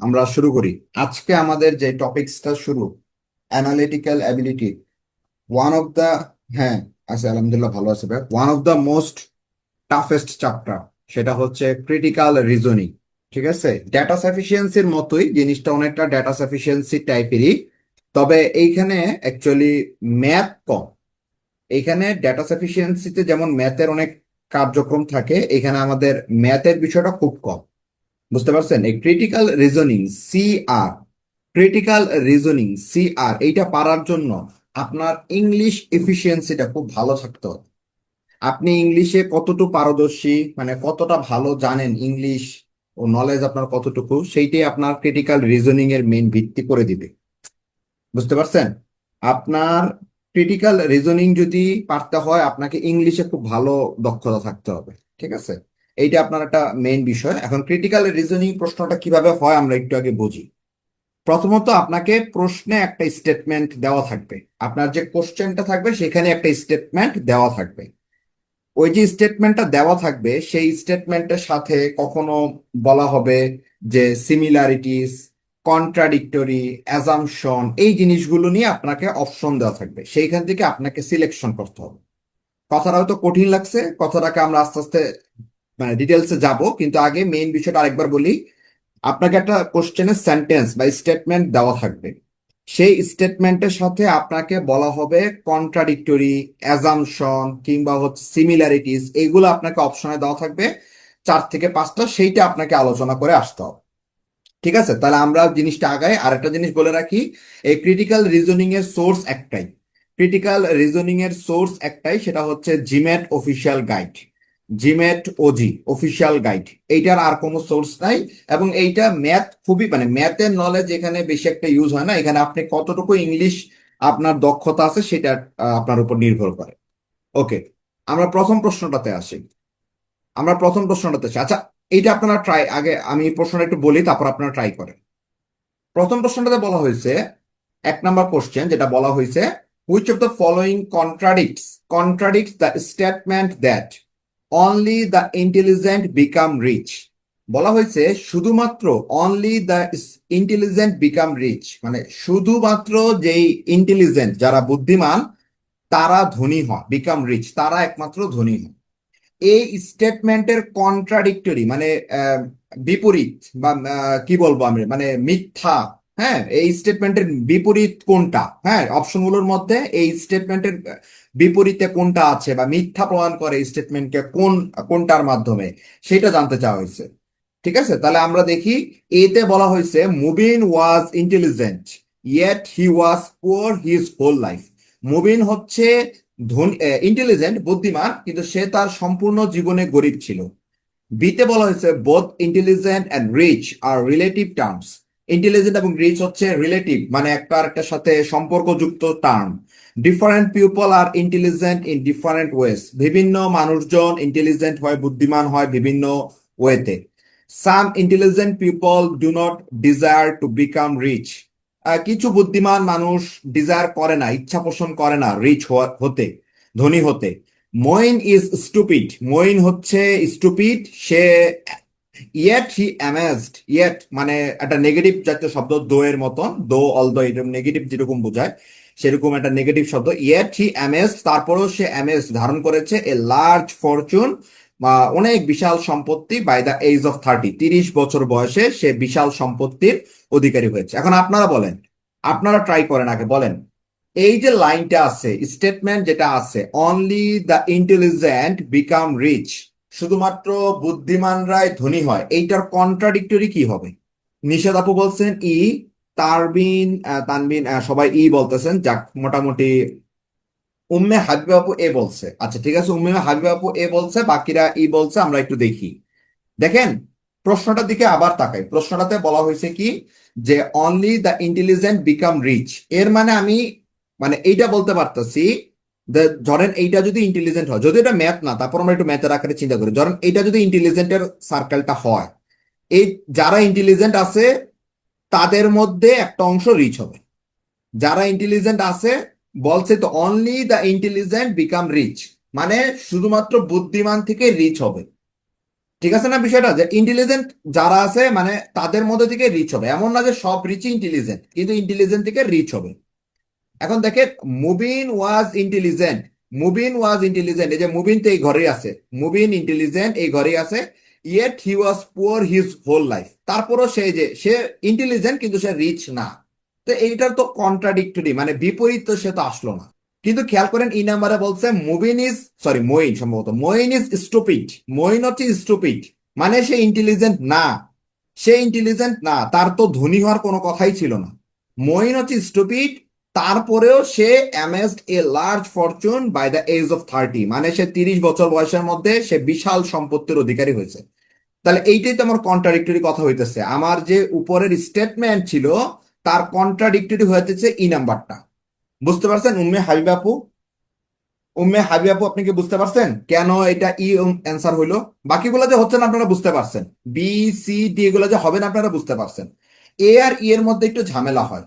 আমরা শুরু করি। আজকে আমাদের যে টপিকসটা শুরু, analytical ability, one of the, হ্যাঁ আছে আলহামদুলিল্লাহ ভালো আছে ভাই, one of the most toughest chapter, সেটা হচ্ছে ক্রিটিক্যাল রিজনিং। ঠিক আছে, ডেটা সাফিসিয়েন্সির মতোই জিনিসটা, অনেকটা ডেটা সাফিসিয়েন্সি টাইপেরই, তবে এইখানে অ্যাকচুয়ালি ম্যাথ কম। এইখানে ডেটা সাফিসিয়েন্সিতে যেমন ম্যাথের অনেক কার্যক্রম থাকে, এখানে আমাদের ম্যাথের বিষয়টা খুব কম। বুঝতে পারছেন? এই ক্রিটিক্যাল রিজনিং সি আর এইটা পারার জন্য আপনার ইংলিশ এফিসিয়েন্সিটা খুব ভালো থাকতে হবে। আপনি ইংলিশে কতটুকু পারদর্শী, মানে কতটা ভালো জানেন ইংলিশ, ও নলেজ আপনার কতটুকু, সেইটাই আপনার ক্রিটিক্যাল রিজনিং এর মেইন ভিত্তি করে দিবে। বুঝতে পারছেন? আপনার ক্রিটিক্যাল রিজনিং যদি পারতে হয়, আপনাকে ইংলিশে খুব ভালো দক্ষতা থাকতে হবে। ঠিক আছে, এইটা আপনার একটা মেইন বিষয়। এখন ক্রিটিক্যাল রিজনিং প্রশ্নটা কিভাবে হয় আমরা একটু আগে বুঝি। প্রথমত আপনাকে প্রশ্নে একটা স্টেটমেন্ট দেওয়া থাকবে, আপনার যে কোশ্চেনটা থাকবে সেখানে একটা স্টেটমেন্ট দেওয়া থাকবে। ওই যে স্টেটমেন্টটা দেওয়া থাকবে সেই স্টেটমেন্টের সাথে কখনো বলা হবে যে সিমিলারিটিস, কন্ট্রাডিক্টরি, অ্যাজাম্পশন, এই জিনিসগুলো নিয়ে আপনাকে অপশন দেওয়া থাকবে, সেইখান থেকে আপনাকে সিলেকশন করতে হবে। কথাটা হয়তো কঠিন লাগছে, কথাটাকে আমরা আস্তে আস্তে মানে ডিটেলসে যাব, কিন্তু আগে মেইন বিষয়টা আরেকবার বলি। আপনাকে একটা কোশ্চেনের সেন্টেন্স বা স্টেটমেন্ট দেওয়া থাকবে, সেই স্টেটমেন্টের সাথে আপনাকে বলা হবে কন্ট্রাডিক্টরি, অ্যাজাম্পশন কিংবা হচ্ছে সিমিলারিটিস, এইগুলো আপনাকে অপশনে দেওয়া থাকবে 4 থেকে 5টা, সেইটা আপনাকে আলোচনা করে আসতে হবে। ঠিক আছে, তাহলে আমরা জিনিসটা আগাই। আরেকটা জিনিস বলে রাখি, এই ক্রিটিক্যাল রিজনিং এর সোর্স একটাই, সেটা হচ্ছে GMAT official guide, GMAT OG official guide. এইটার আর কোনো সোর্স নাই। এবং এইটা ম্যাথ খুবই, মানে ম্যাথের নলেজ এখানে বেশি একটা ইউজ হয় না, এখানে আপনি কতটুকু ইংলিশ আপনার দক্ষতা আছে সেটা আপনার উপর নির্ভর করে। ওকে, আমরা প্রথম প্রশ্নটাতে আসি। আচ্ছা, এইটা আপনারা ট্রাই, আগে আমি প্রশ্নটা একটু বলি, তারপর আপনারা ট্রাই করেন। প্রথম প্রশ্নটাতে বলা হয়েছে, 1 নম্বর কোশ্চেন যেটা বলা হয়েছে, which of the following contradicts the statement that only the intelligent become rich. বলা হয়েছে শুধুমাত্র only the intelligent become rich, মানে শুধুমাত্র যেই ইন্টেলিজেন্ট, যারা বুদ্ধিমান, তারা ধনী হয়, বিকাম রিচ, তারা একমাত্র ধনী হয়। এই স্টেটমেন্টের কন্ট্রাডিক্টরি মানে বিপরীত, বা কি বলবো আমি, মানে মিথ্যা। হ্যাঁ, এই স্টেটমেন্টের বিপরীত কোনটা, হ্যাঁ অপশনগুলোর মধ্যে এই স্টেটমেন্টের বিপরীতে কোনটা আছে, বা মিথ্যা প্রমাণ করে এই স্টেটমেন্টকে কোনটার মাধ্যমে, সেটা জানতে চাওয়া হয়েছে। ঠিক আছে, তাহলে আমরা দেখি। এতে বলা হয়েছে Mubin was intelligent yet he was poor his whole life. Mubin হচ্ছে ইন্টেলিজেন্ট, বুদ্ধিমান, কিন্তু সে তার সম্পূর্ণ জীবনে গরিব ছিল। বিতে বলা হয়েছে both intelligent and rich are relative terms. Intelligent এবং রিচ হচ্ছে রিলেটিভ, মানে একটা আরেকটার সাথে সম্পর্কযুক্ত term. Different people are intelligent in different ways. বিভিন্ন মানুষজন ইন্টেলিজেন্ট হয়, বুদ্ধিমান হয় বিভিন্ন ওয়েতে। Some intelligent people do not desire to become rich. কিছু বুদ্ধিমান মানুষ ডিজায়ার করে না, ইচ্ছা পোষণ করে না রিচ হতে, ধনী হতে। মইন ইজ স্টুপিড, মইন হচ্ছে stupid, say yet he amazed, yet মানে একটা নেগেটিভ জাতীয় শব্দ, দো এর মতন, দো অলদো এরকম নেগেটিভ যেরকম বোঝায় সেরকম একটা নেগেটিভ শব্দ। ইয়েট হি অ্যামেজড, তারপরেও সে অ্যামেজ ধারণ করেছে, এ লার্জ ফরচুন, বা অনেক বিশাল সম্পত্তি, বাই দ্য এজ অফ 30, 30 বছর বয়সে সে বিশাল সম্পত্তির অধিকারী হয়েছে। এখন আপনারা বলেন, আপনারা ট্রাই করেন, আগে বলেন, এই যে লাইনটা আছে, স্টেটমেন্ট যেটা আছে, only the intelligent become rich, শুধুমাত্র বুদ্ধিমানরাই ধনী হয়, এইটার কন্ট্রাডিক্টরি কি হবে? নিশাদ আপু বলছেন ই, তানবিন সবাই ই বলতেছেন, যাক মোটামুটি। উম্মে হাবিবা আপু এ বলছে, আচ্ছা ঠিক আছে, উম্মে হাবিবা আপু এ বলছে, বাকিরা ই বলছে, আমরা একটু দেখি। দেখেন, প্রশ্নটার দিকে আবার তাকাই। প্রশ্নটাতে বলা হয়েছে কি, যে only the intelligent become rich, এর মানে আমি, মানে এইটা বলতে পারতেছি, ধরেন এইটা যদি ইন্টেলিজেন্ট হয়, যদি এটা ম্যাথ না, তারপর আমরা একটু ম্যাথের আকারে চিন্তা করি, ধরেন এইটা যদি ইন্টেলিজেন্টের সার্কেলটা হয়, এই যারা ইন্টেলিজেন্ট আছে তাদের মধ্যে একটা অংশ রিচ হবে। যারা ইন্টেলিজেন্ট আছে, বলছে তো only the intelligent become rich, মানে শুধুমাত্র বুদ্ধিমান থেকে রিচ হবে। ঠিক আছে না বিষয়টা, যে ইন্টেলিজেন্ট যারা আছে মানে তাদের মধ্যে থেকে রিচ হবে, এমন না যে সব রিচই ইন্টেলিজেন্ট, কিন্তু ইন্টেলিজেন্ট থেকে রিচ হবে। এখন দেখেন, Mubin was intelligent, Mubin was intelligent, এই যে মুবিন তো এই ঘরেই আছে, মুবিন ইন্টেলিজেন্ট এই ঘরেই আছে, yet he was poor his whole life, তারপরও সে ইন্টেলিজেন্ট কিন্তু সে রিচ না। তো এইটার তো কন্ট্রাডিক্টরি, মানে বিপরীত, তো সে তো আসলো না। কিন্তু খেয়াল করেন ই নাম্বারে বলছে মুবিন ইজ, সরি মইন, সম্ভবত মইন ইজ স্টুপিড, মইন হচ্ছে স্টুপিড, মানে সে ইন্টেলিজেন্ট না, সে ইন্টেলিজেন্ট না, তার তো ধনী হওয়ার কোনো কথাই ছিল না। মইন হচ্ছে স্টুপিড, তারপরেও সে amassed a large fortune by the age of 30, মানে সে 30 বছর বয়সের মধ্যে সে বিশাল সম্পত্তির অধিকারী হয়েছে। তাহলে এইটাই তো আমার কন্ট্রাডিক্টরি কথা হইতেছে, আমার যে উপরের স্টেটমেন্ট ছিল তার কন্ট্রাডিক্টরি হইতেছে ই নাম্বারটা। বুঝতে পারছেন উম্মে হাবিব আপু? উম্মে হাবিব আপু, আপনি কি বুঝতে পারছেন কেন এটা ই অ্যান্সার হইলো? বাকিগুলো যে হচ্ছে না আপনারা বুঝতে পারছেন, বি সি ডি এগুলো যে হবে না আপনারা বুঝতে পারছেন। এ আর ই এর মধ্যে একটু ঝামেলা হয়,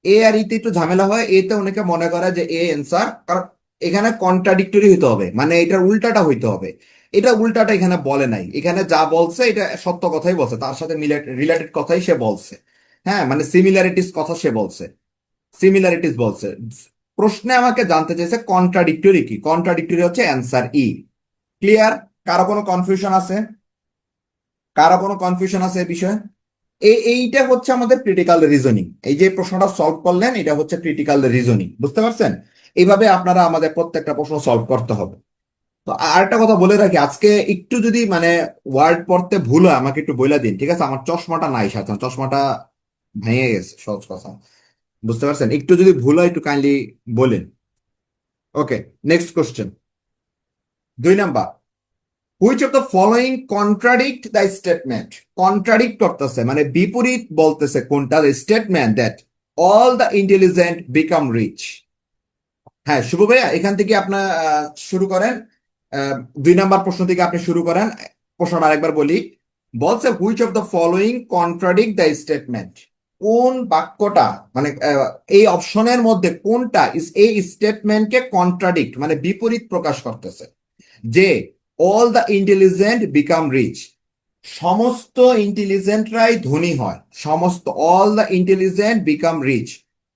এ আর ইতে একটু ঝামেলা হয়, এতে অনেকে মনে করে যে এ অ্যান্সার, কারণ এখানে কন্ট্রাডিক্টরি হইতে হবে, মানে এটার উল্টাটা হইতে হবে। এটা উল্টাটা এখানে বলে নাই, এখানে যা বলছে এটা সত্য কথাই বলছে, তার সাথে রিলেটেড কথাই সে বলছে। হ্যাঁ, মানে সিমিলারিটিস কথা সে বলছে, সিমিলারিটিস বলছে। প্রশ্নে আমাকে জানতে চাইছে কন্ট্রাডিক্টরি কি, কন্ট্রাডিক্টরি হচ্ছে অ্যান্সার ই। ক্লিয়ার? কারো কোনো কনফিউশন আছে? কারো কোনো কনফিউশন আছে এই বিষয়ে? এইটা হচ্ছে আমাদের ক্রিটিক্যাল রিজনিং, এই যে প্রশ্নটা সলভ করলেন এটা হচ্ছে ক্রিটিক্যাল রিজনিং, বুঝতে পারছেন? এইভাবে আপনারা আমাদের প্রত্যেকটা প্রশ্ন সলভ করতে হবে। তো আরেকটা কথা বলে রাখি, আজকে একটু যদি মানে ওয়ার্ড পড়তে ভুল হয় আমাকে একটু বইলা দিন, ঠিক আছে? আমার চশমাটা নাই সাথে, চশমাটা ভেঙে গেছে, সহজ কথা। বুঝতে পারছেন? একটু যদি ভুল হয় একটু কাইন্ডলি বলেন। Okay, next question, 2 number. Which of the following contradict the statement, contradict করতেছে মানে বিপরীত বলতেছে কোনটা, statement that all the intelligent become rich. হ্যাঁ শুভ ভাইয়া, এখান থেকে আপনার শুরু করেন। 2 নাম্বার প্রশ্ন থেকে আপনি শুরু করেন। প্রশ্নটা আরেকবার বলি, বলছে which of the following contradict the statement, কোন বাক্যটা মানে এই অপশনের মধ্যে কোনটা এই স্টেটমেন্টকে কন্ট্রাডিক্ট মানে বিপরীত প্রকাশ করতেছে, যে all the intelligent become rich, সমস্ত ইন্টেলিজেন্টরাই ধনী হয়, সমস্ত all the intelligent become rich,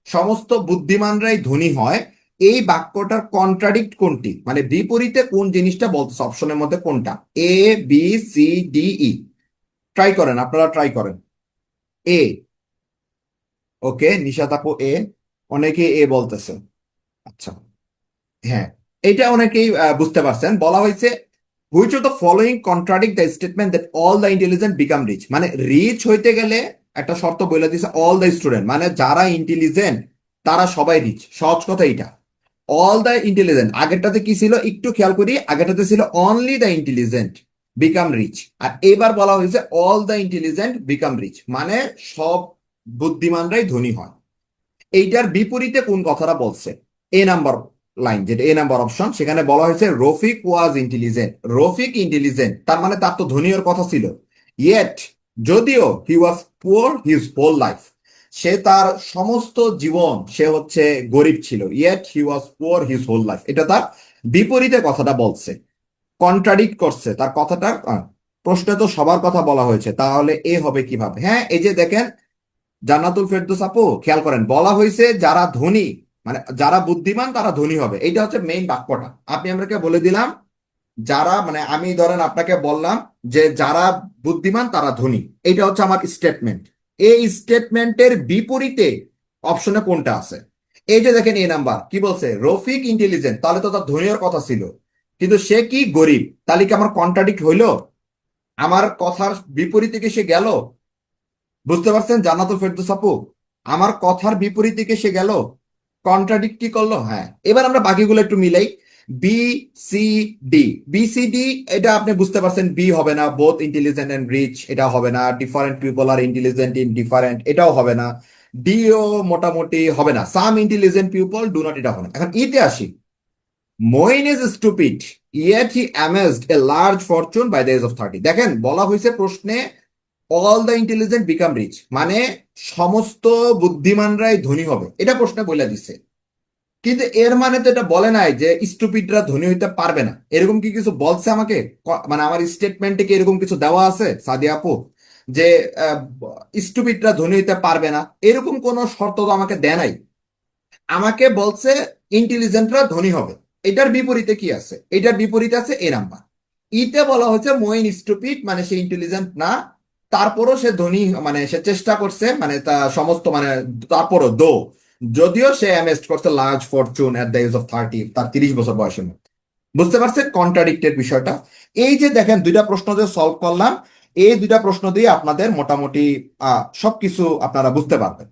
সমস্ত বুদ্ধিমানরাই ধনী হয়। এই বাক্যটার কন্ট্রাডিক্ট কোনটি, মানে বিপরীতে কোন জিনিসটা বলতেছে, অপশনের মধ্যে কোনটা? এ, বি, সি, ডি, ই। ট্রাই করেন, আপনারা ট্রাই করেন। এ। ওকে, নিশাত আপু এ, অনেকে এ বলতেছে। আচ্ছা, হ্যাঁ, এটা অনেকেই বুঝতে পারছেন। বলা হয়েছে which of the following contradict the statement that all the intelligent become rich, মানে রিচ হইতে গেলে একটা শর্ত বলে দিছে, অল দ্য স্টুডেন্ট, মানে যারা ইন্টেলিজেন্ট তারা সবাই রিচ, সহজ কথা এইটা। অল দ্য ইন্টেলিজেন্ট, আগেরটাতে কি ছিল একটু খেয়াল করি, আগেরটাতে ছিল only the intelligent become rich, আর এবার বলা হয়েছে all the intelligent become rich, মানে সব বুদ্ধিমানরাই ধনী হয়। এইটার বিপরীতে কোন কথাটা বলছে? এ নাম্বার লাইন, যেটা এ নাম্বার অপশন, সেখানে বলা হয়েছে রফিক ওয়াজ ইন্টেলিজেন্ট, রফিক ইন্টেলিজেন্ট, তার মানে তার তো ধনী হওয়ার কথা ছিল। ইয়েট, যদিও he was poor his whole life, সে তার সমস্ত জীবন সে হচ্ছে গরিব ছিল, yet he was poor his whole life, এটা তার বিপরীতে কথাটা বলছে, কন্ট্রাডিক্ট করছে তার কথাটা। প্রশ্নে তো সবার কথা বলা হয়েছে, তাহলে এ হবে কিভাবে? হ্যাঁ, এই যে দেখেন জান্নাতুল ফেরদৌস আপু, খেয়াল করেন বলা হয়েছে যারা ধনী মানে যারা বুদ্ধিমান তারা ধনী হবে, এইটা হচ্ছে মেইন বাক্যটা। আপনি আমাকে বলে দিলাম যারা, মানে আমি ধরেন আপনাকে বললাম যে যারা বুদ্ধিমান তারা ধনী, এইটা হচ্ছে আমার স্টেটমেন্ট। এই স্টেটমেন্টের বিপরীতে অপশনে কোনটা আছে? এই যে দেখেন এ নাম্বার কি বলছে, রফিক ইন্টেলিজেন্ট, তাহলে তো তার ধনী হওয়ার কথা ছিল, কিন্তু সে কি গরিব, তাহলে কি আমার কন্ট্রাডিক্ট হইলো? আমার কথার বিপরীতে কি সে গেল? বুঝতে পারছেন জান্নাতুল ফেরদৌস আপু? আমার কথার বিপরীতে কি সে গেল? কন্ট্রাডিক্ট কি করলো? হ্যাঁ, এবার আমরা বাকিগুলো একটু মিলাই। B, C, D, B C D, এটা আপনি বুঝতে পারছেন বি হবে না, বোথ ইন্টেলিজেন্ট এন্ড রিচ, এটা হবে না। Different people are intelligent in different, এটাও হবে না। ডিও মোটামুটি হবে না, some intelligent people do not, এটা হবে না। এখন ইতে আসি, Moin is stupid yet he amazed a large fortune by the age of 30, দেখেন বলা হয়েছে প্রশ্নে all the intelligent become rich, মানে সমস্ত বুদ্ধিমানরাই ধনী হবে, এটা প্রশ্নে বলে দিছে। কিন্তু এর মানে তো এটা বলে নাই যে স্টুপিডরা ধনী হইতে পারবে না, এরকম কি কিছু বলছে আমাকে? মানে আমার স্টেটমেন্টে কি এরকম কিছু দেওয়া আছে সাদিয়া আপু যে স্টুপিডরা ধনী হইতে পারবে না? এরকম কোনো শর্ত তো আমাকে দেয় নাই। আমাকে বলছে ইন্টেলিজেন্টরা ধনী হবে। এটার বিপরীতে কি আছে? এটার বিপরীতে আছে এ নাম্বার। ইতে বলা হচ্ছে মইন স্টুপিড, মানে সে ইন্টেলিজেন্ট না, তারপরও সে ধনী, মানে সে চেষ্টা করছে, মানে তা সমস্ত মানে তারপরও যদিও সে অ্যামেস্ট করছে large fortune at the age of 30, তার 30 বছর বয়সের মধ্যে। বুঝতে পারছেন কন্ট্রাডিক্টেড বিষয়টা? এই যে দেখেন দুইটা প্রশ্ন যে সলভ করলাম, এই দুইটা প্রশ্ন দিয়ে আপনাদের মোটামুটি সবকিছু আপনারা বুঝতে পারবেন।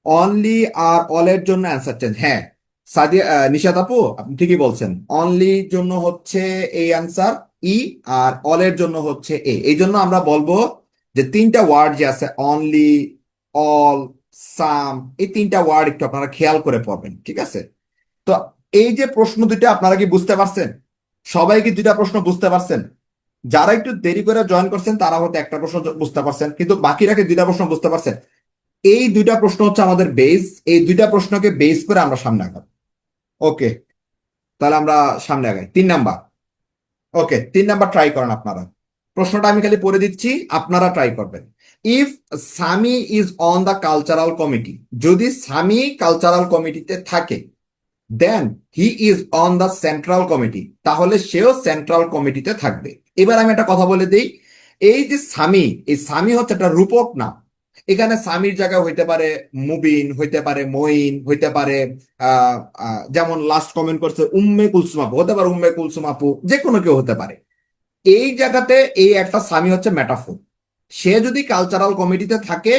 অনলি আর অলের জন্য অ্যান্সার চেঞ্জ, হ্যাঁ সাদিয়া নিশাত আপু আপনি ঠিকই বলছেন। অনলি জন্য হচ্ছে এই অ্যান্সার ই, আর অলের জন্য হচ্ছে এ। এই জন্য আমরা বলবো যে তিনটা ওয়ার্ড যে আছে অনলি, অল, সাম, এই তিনটা ওয়ার্ড একটু আপনারা খেয়াল করে পড়বেন, ঠিক আছে? তো এই যে প্রশ্ন দুইটা আপনারা কি বুঝতে পারছেন? সবাই কি দুইটা প্রশ্ন বুঝতে পারছেন? যারা একটু দেরি করে জয়েন করছেন তারা হয়তো একটা প্রশ্ন বুঝতে পারছেন, কিন্তু বাকিরা কি দুইটা প্রশ্ন বুঝতে পারছেন? এই দুইটা প্রশ্ন হচ্ছে আমাদের বেস, এই দুইটা প্রশ্নকে বেস করে আমরা সামনে আগাবো। ওকে, তাহলে আমরা সামনে আগাই। 3 নাম্বার। ওকে, 3 নাম্বার ট্রাই করেন আপনারা। প্রশ্নটা আমি খালি পড়ে দিচ্ছি, আপনারা ট্রাই করবেন। If Sami is on the cultural committee, যদি সামি কালচারাল কমিটিতে থাকে, then he is on the central committee, তাহলে সেও সেন্ট্রাল কমিটিতে থাকবে। এবার আমি একটা কথা বলে দিই, এই যে সামি, এই সামি হচ্ছে একটা রূপক নাম। এখানে সামির জায়গায় হইতে পারে মুবিন, হইতে পারে মঈন, হইতে পারে যেমন লাস্ট কমেন্ট করছে উম্মে কুলসুম আপু, হতে পারে উম্মে কুলসুম আপু, যে কোনো কেউ হতে পারে। এই জায়গাতে এই একটা সামি হচ্ছে মেটাফোর। সে যদি কালচারাল কমিটিতে থাকে,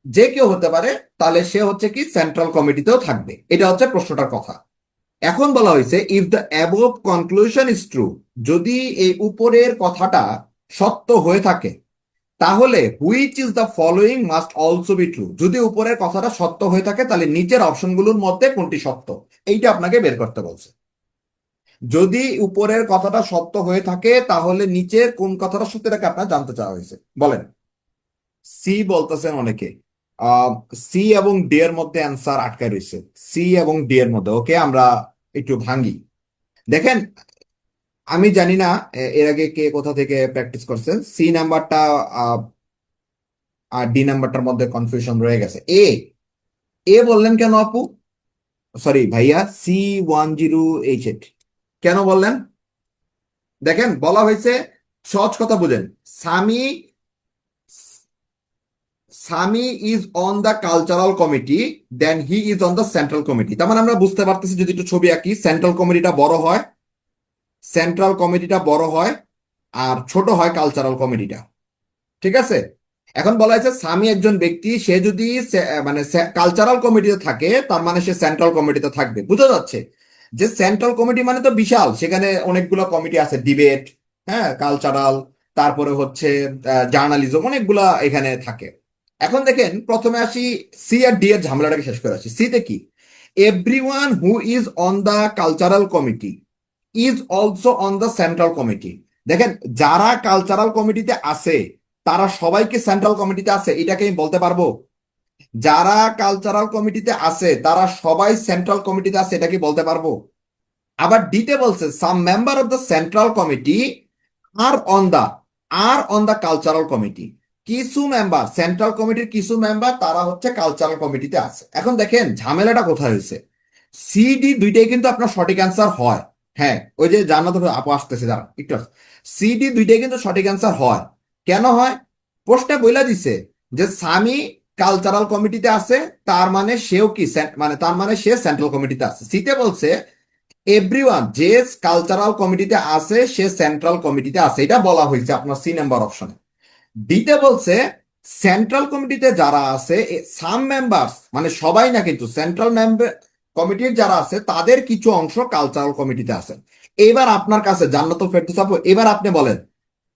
যে কেউ হতে পারে, তাহলে সে হচ্ছে কি সেন্ট্রাল কমিটিতেও থাকবে। এটা হচ্ছে প্রশ্নটার কথা। এখন বলা হয়েছে if the above conclusion is true, যদি এই উপরের কথাটা সত্য হয়ে থাকে, তাহলে which is the following must also be true. যদি উপরের কথাটা সত্য হয়ে থাকে তাহলে নিচের অপশনগুলোর মধ্যে কোনটি সত্য, এইটা আপনাকে বের করতে বলছে। যদি উপরের কথাটা সত্য হয়ে থাকে তাহলে নিচের কোন কথাটা সত্য, এটাকে আপনার জানতে চাওয়া হয়েছে। বলেন। সি বলতেছেন অনেকে। সি এবং ডি এর মধ্যে অ্যান্সার আটকায় রয়েছে, সি এবং ডি এর মধ্যে। ওকে, আমরা একটু ভাঙি। দেখেন, আমি জানি না এর আগে কে কোথা থেকে প্র্যাকটিস করছেন। সি নাম্বারটা আর ডি নাম্বারটার মধ্যে কনফিউশন রয়ে গেছে। এ এ বললেন কেন আপু? সরি ভাইয়া, C10H8 কেন বললেন? দেখেন বলা হয়েছে, সহজ কথা বুঝেন। Sami Sami is on the cultural committee, then he is on the central committee. তার মানে আমরা বুঝতে পারতেছি, যদি একটু ছবি আঁকি, সেন্ট্রাল কমিটিটা বড় হয়, সেন্ট্রাল কমিটিটা বড় হয়, আর ছোট হয় কালচারাল কমিটিটা। ঠিক আছে? এখন বলা হয়েছে সামি একজন ব্যক্তি, সে যদি মানে কালচারাল কমিটিতে থাকে, তার মানে সে সেন্ট্রাল কমিটিতে থাকবে। বুঝা যাচ্ছে যে সেন্ট্রাল কমিটি মানে তো বিশাল, সেখানে অনেকগুলো কমিটি আছে, ডিবেট, হ্যাঁ, কালচারাল, তারপরে হচ্ছে জার্নালিজম, অনেকগুলা এখানে থাকে। এখন দেখেন প্রথমে আসি সি আর ডি এর ঝামেলাটাকে শেষ করে আসি। সিতে কি, everyone who is on the cultural committee is also on the central committee. দেখেন, যারা কালচারাল কমিটিতে আছে তারা সবাইকে সেন্ট্রাল কমিটিতে আছে, এটাকে আমি বলতে পারবো? যারা কালচারাল কমিটিতে আছে তারা সবাই সেন্ট্রাল কমিটিতে আছে, এটা কি বলতে পারবো? আবার ডিতে বলছে some member of the central committee are on the cultural committee. কিছু মেম্বার, সেন্ট্রাল কমিটির কিছু মেম্বার তারা হচ্ছে কালচারাল কমিটিতে আছে। এখন দেখেন ঝামেলাটা কোথায় হয়েছে। সিডি দুইটাই কিন্তু আপনার সঠিক অ্যান্সার হয়। হ্যাঁ, ওই যে জান্নাত আপু আসতেছে, দাঁড়া একটু। সিডি দুইটাই কিন্তু সঠিক অ্যান্সার হয়। কেন হয়? প্রশ্নে বইলা দিছে যে সামি কালচারাল কমিটিতে আছে, তার মানে সেও কি মানে তার মানে সে সেন্ট্রাল কমিটিতে আছে। সিতে বলছে এভরিওয়ান যে কালচারাল কমিটিতে আছে সে সেন্ট্রাল কমিটিতে আছে, এটা বলা হয়েছে আপনার সি নাম্বার অপশনে। ডিতে বলছে সেন্ট্রাল কমিটিতে যারা আছে সাম মেম্বার্স, মানে সবাই না, কিন্তু সেন্ট্রাল মেম্বার কমিটির যারা আছে তাদের কিছু অংশ কালচারাল কমিটিতে আছে। এবার আপনার কাছে জান্নাতুল ফেরদৌস আপু, এবার আপনি বলেন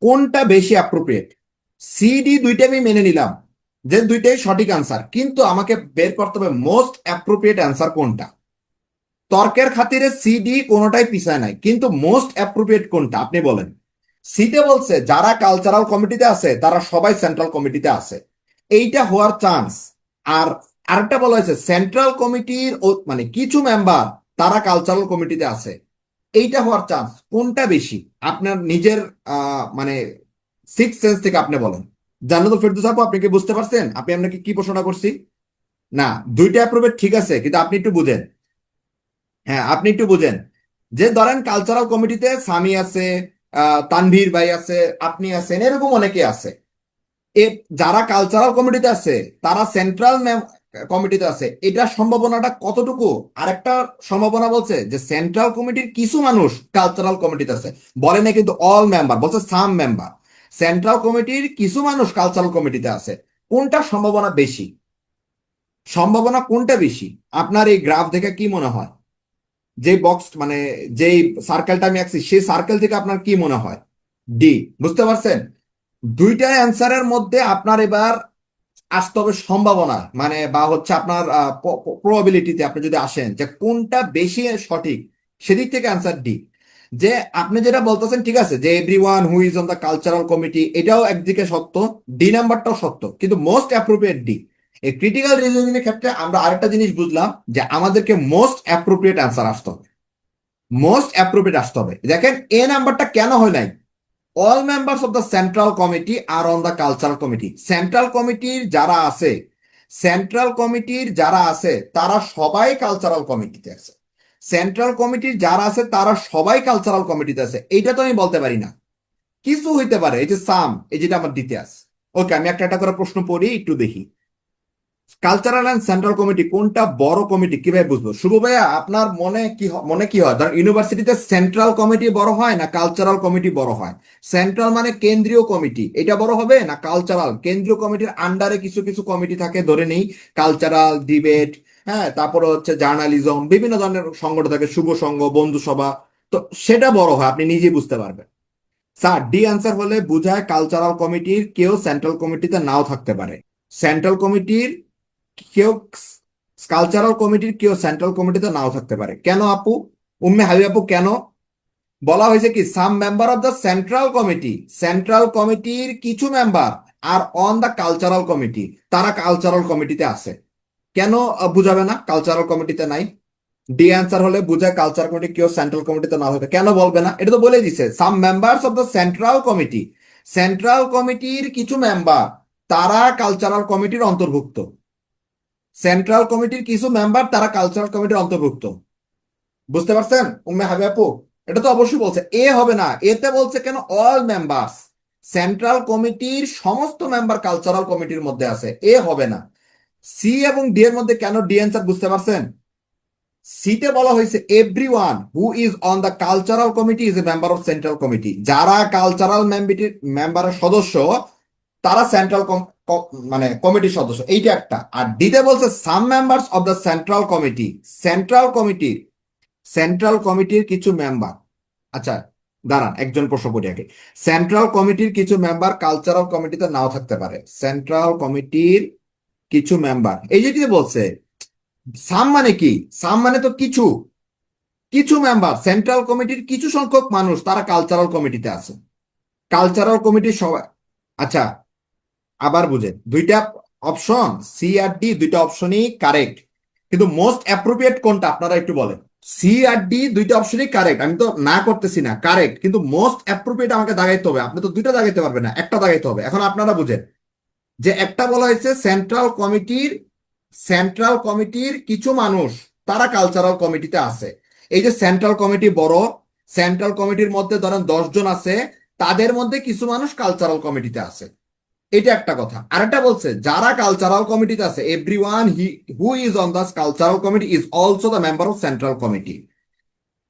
কোনটা বেশি অ্যাপ্রোপ্রিয়েট। সিডি দুইটা আমি মেনে নিলাম যে দুইটাই সঠিক আনসার, কিন্তু আমাকে বের করতে হবে মোস্ট অ্যাপ্রোপ্রিয়েট অ্যান্সার কোনটা। তর্কের খাতিরে সিডি কোনোটাই পিছায় নাই, কিন্তু মোস্ট অ্যাপ্রোপ্রিয়েট কোনটা আপনি বলেন। সিতে বলছে যারা কালচারাল কমিটিতে আছে তারা সবাই সেন্ট্রাল কমিটিতে আছে, এইটা হওয়ার চান্স। আর আরেকটা বলা হয়েছে সেন্ট্রাল কমিটির মানে কিছু মেম্বার তারা কালচারাল কমিটিতে আছে। এইটা হওয়ার চান্স কোনটা বেশি? আপনার নিজের মানে সিক্স সেন্স থেকে আপনি বলেন। জান্নাতুল ফেরদৌস আপু, আপনি কি বুঝতে পারছেন আপনি আপনাকে কি প্রশ্নটা করছি? না, দুইটা অ্যাপ্রোভেট ঠিক আছে, কিন্তু আপনি একটু বুঝেন। হ্যাঁ, আপনি একটু বুঝেন যে ধরেন কালচারাল কমিটিতে সামি আছে, তানভীর ভাই আছে, আপনি আছেন, এরকম অনেকে আছে। এ যারা কালচারাল কমিটিতে আছে তারা সেন্ট্রাল কমিটিতে আছে, এটা সম্ভাবনাটা কতটুকু? আরেকটা সম্ভাবনা বলছে যে সেন্ট্রাল কমিটির কিছু মানুষ কালচারাল কমিটিতে আছে, বলে না কিন্তু অল মেম্বার, বলছে সাম মেম্বার। সেন্ট্রাল কমিটির কিছু মানুষ কালচারাল কমিটিতে আছে, কোনটা সম্ভাবনা বেশি? সম্ভাবনা কোনটা বেশি আপনার এই গ্রাফ দেখে কি মনে হয়? যে বক্স মানে যেই সার্কেলটা আমি আঁকছি সেই সার্কেল থেকে আপনার কি মনে হয়? ডি। বুঝতে পারছেন? দুইটা অ্যান্সারের মধ্যে আপনার এবার আসতে হবে সম্ভাবনা, মানে বা হচ্ছে আপনার প্রবাবিলিটিতে আপনি যদি আসেন যে কোনটা বেশি সঠিক, সেদিক থেকে অ্যান্সার ডি। যে আপনি যেটা বলতেছেন ঠিক আছে, যে everyone who is on the cultural committee, এটাও একদিকে সত্য, ডি নাম্বারটাও সত্য, কিন্তু মোস্ট অ্যাপ্রোপ্রিয়েট ডি। এই ক্রিটিক্যাল রিজনিং এর ক্ষেত্রে আমরা আরেকটা জিনিস বুঝলাম, যে আমাদেরকে মোস্ট অ্যাপ্রোপ্রিয়েট অ্যান্সার আসতে হবে, মোস্ট অ্যাপ্রোপ্রিয়েট আসতে হবে। দেখেন এ নাম্বারটা কেন হয় নাই? All members of the central committee are on the cultural committee. Central কমিটির যারা আছে, সেন্ট্রাল কমিটির যারা আছে তারা সবাই কালচারাল কমিটিতে আছে। সেন্ট্রাল কমিটির যারা আছে তারা সবাই কালচারাল কমিটিতে আছে, এইটা তো আমি বলতে পারি না। কিছু হইতে পারে, এই যে সাম, এই যেটা আমার দিতে আছে। ওকে, আমি একটা একটা করে প্রশ্ন পড়ি, একটু দেখি। কালচারাল অ্যান্ড সেন্ট্রাল কমিটি কোনটা বড় কমিটি কিভাবে বুঝবো? শুভ ভাইয়া, আপনার মনে কি হয়, ধর ইউনিভার্সিটিতে সেন্ট্রাল কমিটি বড় হয় না কালচারাল কমিটি বড় হয়? সেন্ট্রাল মানে কেন্দ্রীয় কমিটি, এটা বড় হবে না কালচারাল? কেন্দ্রীয় কমিটির আন্ডারে কিছু কিছু কমিটি থাকে, ধরে নেই কালচারাল, ডিবেট, হ্যাঁ, তারপরে হচ্ছে জার্নালিজম, বিভিন্ন ধরনের সংগঠন থাকে, শুভ সংঘ, বন্ধু সভা। তো সেটা বড় হয়, আপনি নিজেই বুঝতে পারবেন। স্যার, ডি আনসার হলে বোঝায় কালচারাল কমিটির কেউ সেন্ট্রাল কমিটিতে নাও থাকতে পারে। সেন্ট্রাল কমিটির কেউ কালচারাল কমিটির কেউ সেন্ট্রাল কমিটিতে নাও থাকতে পারে। কেন আপু? উম্মে হাবি আপু, কেন? বলা হয়েছে কি some member of the central committee, central কমিটির কিছু member are on the cultural committee, তারা কালচারাল কমিটিতে আছে। কেন বুঝাবে না কালচারাল কমিটিতে নাই? ডি অ্যান্সার হলে বুঝায় কালচার কমিটি কেউ সেন্ট্রাল কমিটিতে না হবে। কেন বলবে না? এটা তো বলে দিছে some members of the central committee, central কমিটির কিছু মেম্বার তারা কালচারাল কমিটির অন্তর্ভুক্ত। সেন্ট্রাল কমিটির কিছু মেম্বার তারা কালচারাল কমিটির অন্তর্ভুক্ত। বুঝতে পারছেন উম্মে হাবি আপু? এটা তো অবশ্যই বলছে, এ হবে না, এতে বলছে কেন অল মেম্বার্স, সেন্ট্রাল কমিটির সমস্ত মেম্বার কালচারাল কমিটির মধ্যে আছে, এ হবে না। সি এবং ডি এর মধ্যে কেন ডি অ্যান্সার বুঝতে পারছেন? সিতে বলা হয়েছে everyone who is on the cultural committee is a member of central committee, যারা কালচারাল মেম্বারের সদস্য তারা সেন্ট্রাল মানে কমিটির সদস্য, এইটা একটা। আর দিতে বলছে some members of the central committee, central কমিটির, সেন্ট্রাল কমিটির কিছু মেম্বার। আচ্ছা, দাঁড়ান একজন প্রশ্ন করি আগে। সেন্ট্রাল কমিটির কিছু মেম্বার কালচারাল কমিটিতে নাও থাকতে পারে, সেন্ট্রাল কমিটির কিছু মেম্বার, এই যেটি বলছে। সাম মানে কি? সাম মানে তো কিছু, কিছু মেম্বার, সেন্ট্রাল কমিটির কিছু সংখ্যক মানুষ তারা কালচারাল কমিটিতে আছে, কালচারাল কমিটির সবাই। আচ্ছা, আবার বুঝেন, দুইটা অপশন সি আর ডি, দুইটা অপশনই কারেক্ট, কিন্তু মোস্ট অ্যাপ্রোপ্রিয়েট কোনটা আপনারা একটু বলেন। সি আর ডি দুইটা অপশনই কারেক্ট, আমি তো না করতেছি না, কারেক্ট, কিন্তু মোস্ট অ্যাপ্রোপ্রিয়েট আমাকে দাগাইতে হবে। আপনি তো দুইটা দাগাইতে পারবেন না, একটা দাগাইতে হবে। এখন আপনারা বুঝেন যে একটা বলা হয়েছে সেন্ট্রাল কমিটির, সেন্ট্রাল কমিটির কিছু মানুষ তারা কালচারাল কমিটিতে আছে। এই যে সেন্ট্রাল কমিটি বড়, সেন্ট্রাল কমিটির মধ্যে ধরেন 10 জন আছে, তাদের মধ্যে কিছু মানুষ কালচারাল কমিটিতে আছে, এটা একটা কথা। আরেকটা বলছে যারা কালচারাল কমিটিতে আছে everyone who is on the cultural committee is also the member of central committee.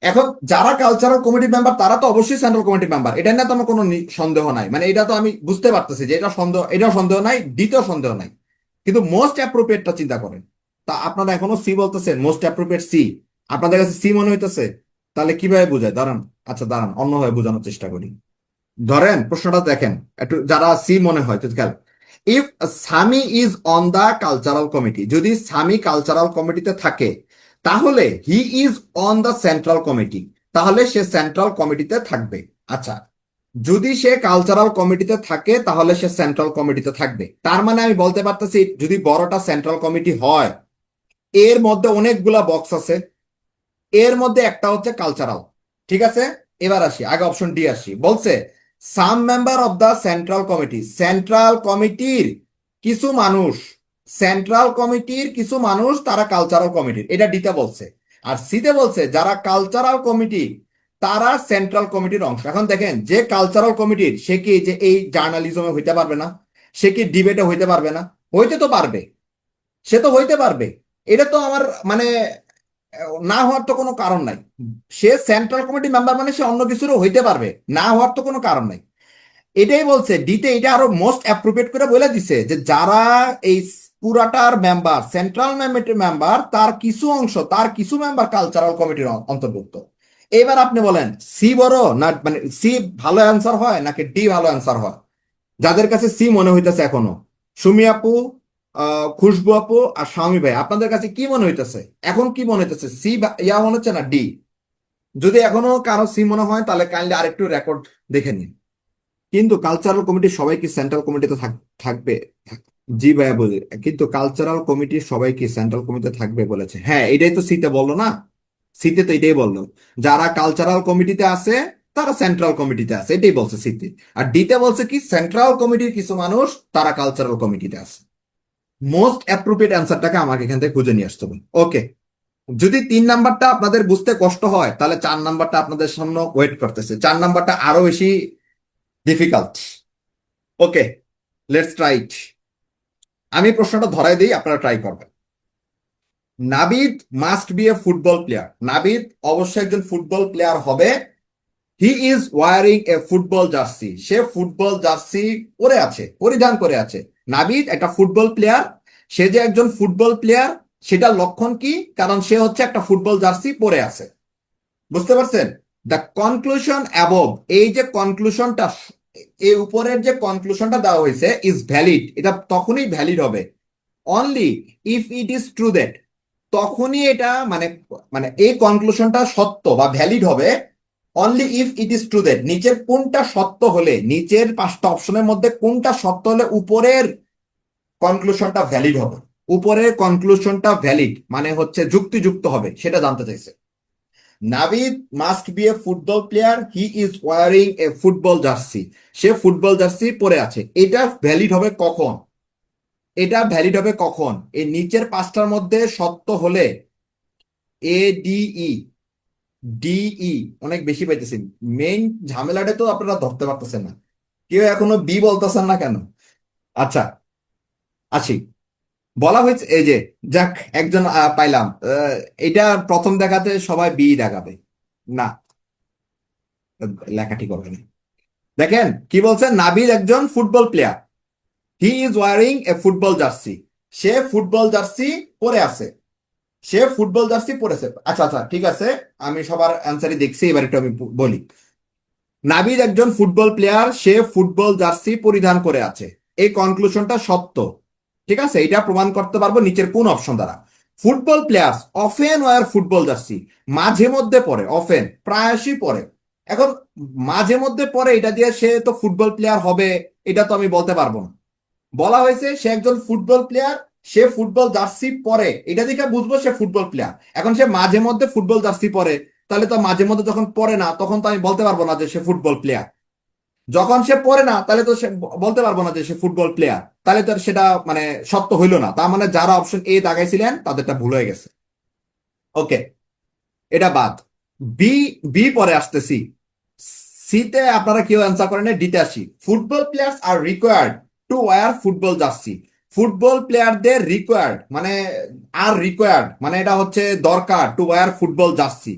এখন যারা কালচারাল কমিটি মেম্বার তারা তো অবশ্যই সেন্ট্রাল কমিটি মেম্বার, এটা নিয়ে তো আমার কোনো সন্দেহ নাই, মানে এটা তো আমি বুঝতে পারতেছি যে এটা সন্দেহ, এটাও সন্দেহ নাই, দ্বিতীয় সন্দেহ নাই। কিন্তু মোস্ট অ্যাপ্রোপ্রিয়েটটা চিন্তা করেন। তা আপনারা এখনো সি বলতেছেন, মোস্ট অ্যাপ্রোপ্রিয়েট সি, আপনাদের কাছে সি মনে হইতেছে? তাহলে কিভাবে বোঝায়? দাঁড়ান, আচ্ছা দাঁড়ান অন্যভাবে বোঝানোর চেষ্টা করি। ধরেন প্রশ্নটা দেখেন একটু, যারা সি মনে হয় তো খেয়াল। If Sami is on the cultural committee, যদি সামি কালচারাল কমিটিতে থাকে তাহলে he is on the central committee, তাহলে সে সেন্ট্রাল কমিটিতে থাকবে। আচ্ছা, যদি সে কালচারাল কমিটিতে থাকে তাহলে সে সেন্ট্রাল কমিটিতে থাকবে। তার মানে আমি বলতে পারতেছি যদি বড়টা সেন্ট্রাল কমিটি হয়, এর মধ্যে অনেকগুলা বক্স আছে, এর মধ্যে একটা হচ্ছে কালচারাল। ঠিক আছে, এবার আসি, আগে অপশন ডি আসি। বলছে some member of the central committee, central কমিটির কিছু মানুষ, সেন্ট্রাল কমিটির কিছু মানুষ তারা কালচারাল কমিটির, এটা ডিতে বলছে। আর সিতে বলছে যারা কালচারাল কমিটি তারা সেন্ট্রাল কমিটির অংশ। এখন দেখেন, যে কালচারাল কমিটির সে কি যে এই জার্নালিজমে হইতে পারবে না? সে কি ডিবেটে হইতে পারবে না? হইতে তো পারবে, সে তো হইতে পারবে। এটা তো আমার মানে না হওয়ার তো কোনো কারণ নাই। সে সেন্ট্রাল কমিটি মেম্বার মানে সে অন্য কিছুরও হইতে পারবে, না হওয়ার তো কোনো কারণ নাই। এটাই বলছে ডিতে, এটা আরো মোস্ট অ্যাপ্রোপ্রিয়েট করে বলে দিছে যে যারা এই পুরাটার মেম্বার, সেন্ট্রাল কমিটির মেম্বার, তার কিছু অংশ, তার কিছু মেম্বার কালচারাল কমিটির অন্তর্ভুক্ত। এবার আপনি বলেন সি বড় না, মানে সি ভালো অ্যান্সার হয় নাকি ডি ভালো অ্যান্সার হয়? যাদের কাছে সি মনে হইতেছে এখনো, সুমি আপু, খুশবু আপু আর স্বামী ভাই, আপনাদের কাছে কি মনে হইতেছে? এখন কি মনে হইতেছে, সি ইয়া মনে হচ্ছে না ডি? যদি এখনো কারো সি মনে হয় তাহলে কাইন্ডলি আরেকটু রেকর্ড দেখে নিন। কিন্তু কালচারাল কমিটি সবাই কি সেন্ট্রাল কমিটিতে থাকবে? জি ভাইয়া বুঝি, কিন্তু কালচারাল কমিটির সবাই কি সেন্ট্রাল কমিটিতে থাকবে বলেছে? হ্যাঁ, এটাই তো সিতে বললো না? সিতে তো এটাই বললো, যারা কালচারাল কমিটিতে আছে তারা সেন্ট্রাল কমিটিতে আছে, এটাই বলছে সিতে। আর ডিতে বলছে কি সেন্ট্রাল কমিটির কিছু মানুষ তারা কালচারাল কমিটিতে আছে। মোস্ট অ্যাপ্রোপ্রিয়েট অ্যান্সারটাকে আমাকে এখান থেকে খুঁজে নিয়ে আসতে হবে। ওকে, যদি 3 নাম্বারটা আপনাদের বুঝতে কষ্ট হয় তাহলে 4 নাম্বারটা আপনাদের সামনে ওয়েট করতেছে। 4 নাম্বারটা আরো বেশি difficult. Okay, let's try it. আমি প্রশ্নটা ধরাই দিই, আপনারা ট্রাই করবেন। Nabid must be a football player, Nabid অবশ্যই একজন ফুটবল প্লেয়ার হবে। He is wearing a football jersey, সে ফুটবল জার্সি পরে আছে, পরিধান করে আছে। নাবিদ একটা ফুটবল প্লেয়ার, সে যে একজন ফুটবল প্লেয়ার সেটা লক্ষণ কি? কারণ সে হচ্ছে একটা ফুটবল জার্সি পরে আছে। বুঝতে পারছেন? দ্য কনক্লুশন অ্যাবভ, এই যে কনক্লুশনটা, এই উপরের যে কনক্লুশনটা দেওয়া হয়েছে ইজ ভ্যালিড, এটা তখনই ভ্যালিড হবে only if it is true that, তখনই এটা মানে মানে এই কনক্লুশনটা সত্য বা ভ্যালিড হবে only if it is true that. নিচের কোনটা সত্য হলে, নিচের 5টা অপশনের মধ্যে কোনটা সত্য হলে উপরের কনক্লুশনটা ভ্যালিড হবে। উপরের কনক্লুশনটা ভ্যালিড মানে হচ্ছে যুক্তিযুক্ত হবে, সেটা জানতে চাইছে। Navid must be a football player, he is wearing a football jersey, সে ফুটবল জার্সি পরে আছে। এটা ভ্যালিড হবে কখন? এটা ভ্যালিড হবে কখন? এই নিচের 5টার মধ্যে সত্য হলে। এ ডিই, ডিই অনেক বেশি পাইতেছেন। মেইন ঝামেলাটা তো আপনারা ধরতে পারতেছেন না, কেউ এখনো বি বলতেছেন না কেন? আচ্ছা, আসি। বলা হয়েছে এই যে, যাক একজন পাইলাম। এটা প্রথম দেখাতে সবাই বি দেখাবে না, লেখা ঠিক হবে না। দেখেন কি বলছে, নাবিল একজন football player, he is wearing a football jersey, সে ফুটবল জার্সি পরে আছে, সে ফুটবল জার্সি পরেছে। আচ্ছা আচ্ছা, ঠিক আছে, আমি সবার অ্যান্সারই দেখছি, এবার একটু আমি বলি। নাবিদ একজন ফুটবল প্লেয়ার, সে ফুটবল জার্সি পরিধান করে আছে, এই কনক্লুশনটা সত্য। ঠিক আছে, এটা প্রমাণ করতে পারবো নিচের কোন অপশন দ্বারা? Football players often wear football jersey, মাঝে মধ্যে পরে, অফেন প্রায়শই পরে। এখন মাঝে মধ্যে পরে এটা দিয়ে সে তো ফুটবল প্লেয়ার হবে এটা তো আমি বলতে পারবো না। বলা হয়েছে সে একজন ফুটবল প্লেয়ার, সে ফুটবল জার্সি পরে, এটা দেখে বুঝবো সে ফুটবল প্লেয়ার। এখন সে মাঝে মধ্যে ফুটবল জার্সি পরে, তাহলে তো মাঝে মধ্যে যখন পরে না তখন তো আমি বলতে পারবো না যে সে ফুটবল প্লেয়ার। যখন সে পরে না তাহলে তো সে বলতে পারবো না যে সে ফুটবল প্লেয়ার, তাহলে তো সেটা মানে সত্য হইলো না। তার মানে যারা অপশন এ দাগাইছিলেন তাদেরটা ভুল হয়ে গেছে। ওকে, এটা বাদ। বি, বি পরে আসতেছি। সিতে আপনারা কেউ অ্যান্সার করেন, ডিতে আসি। Football players R required to wire football jersey, football প্লেয়ারদের রিকোয়ার্ড মানে, আর রিকোয়ার্ড মানে এটা হচ্ছে দরকার, টু ওয়্যার ফুটবল জার্সি,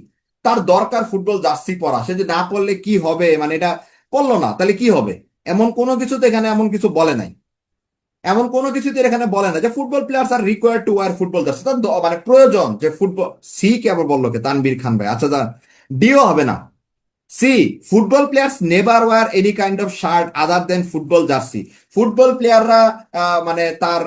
তার দরকার ফুটবল জার্সি পরা। সে যে না পড়লে কি হবে, মানে এটা পড়লো না তাহলে কি হবে? এমন কোনো কিছু তো এখানে এমন কিছু বলে নাই, এমন কোনো কিছুতে এখানে বলে না যে football players R required to wire football jersey, তার মানে প্রয়োজন যে ফুটবল। সি কে আবার বললো কে, তানবীর খান ভাই। আচ্ছা, ডিও হবে না। C, football players never wear any kind of shirt other than football jersey, football প্লেয়াররা মানে তার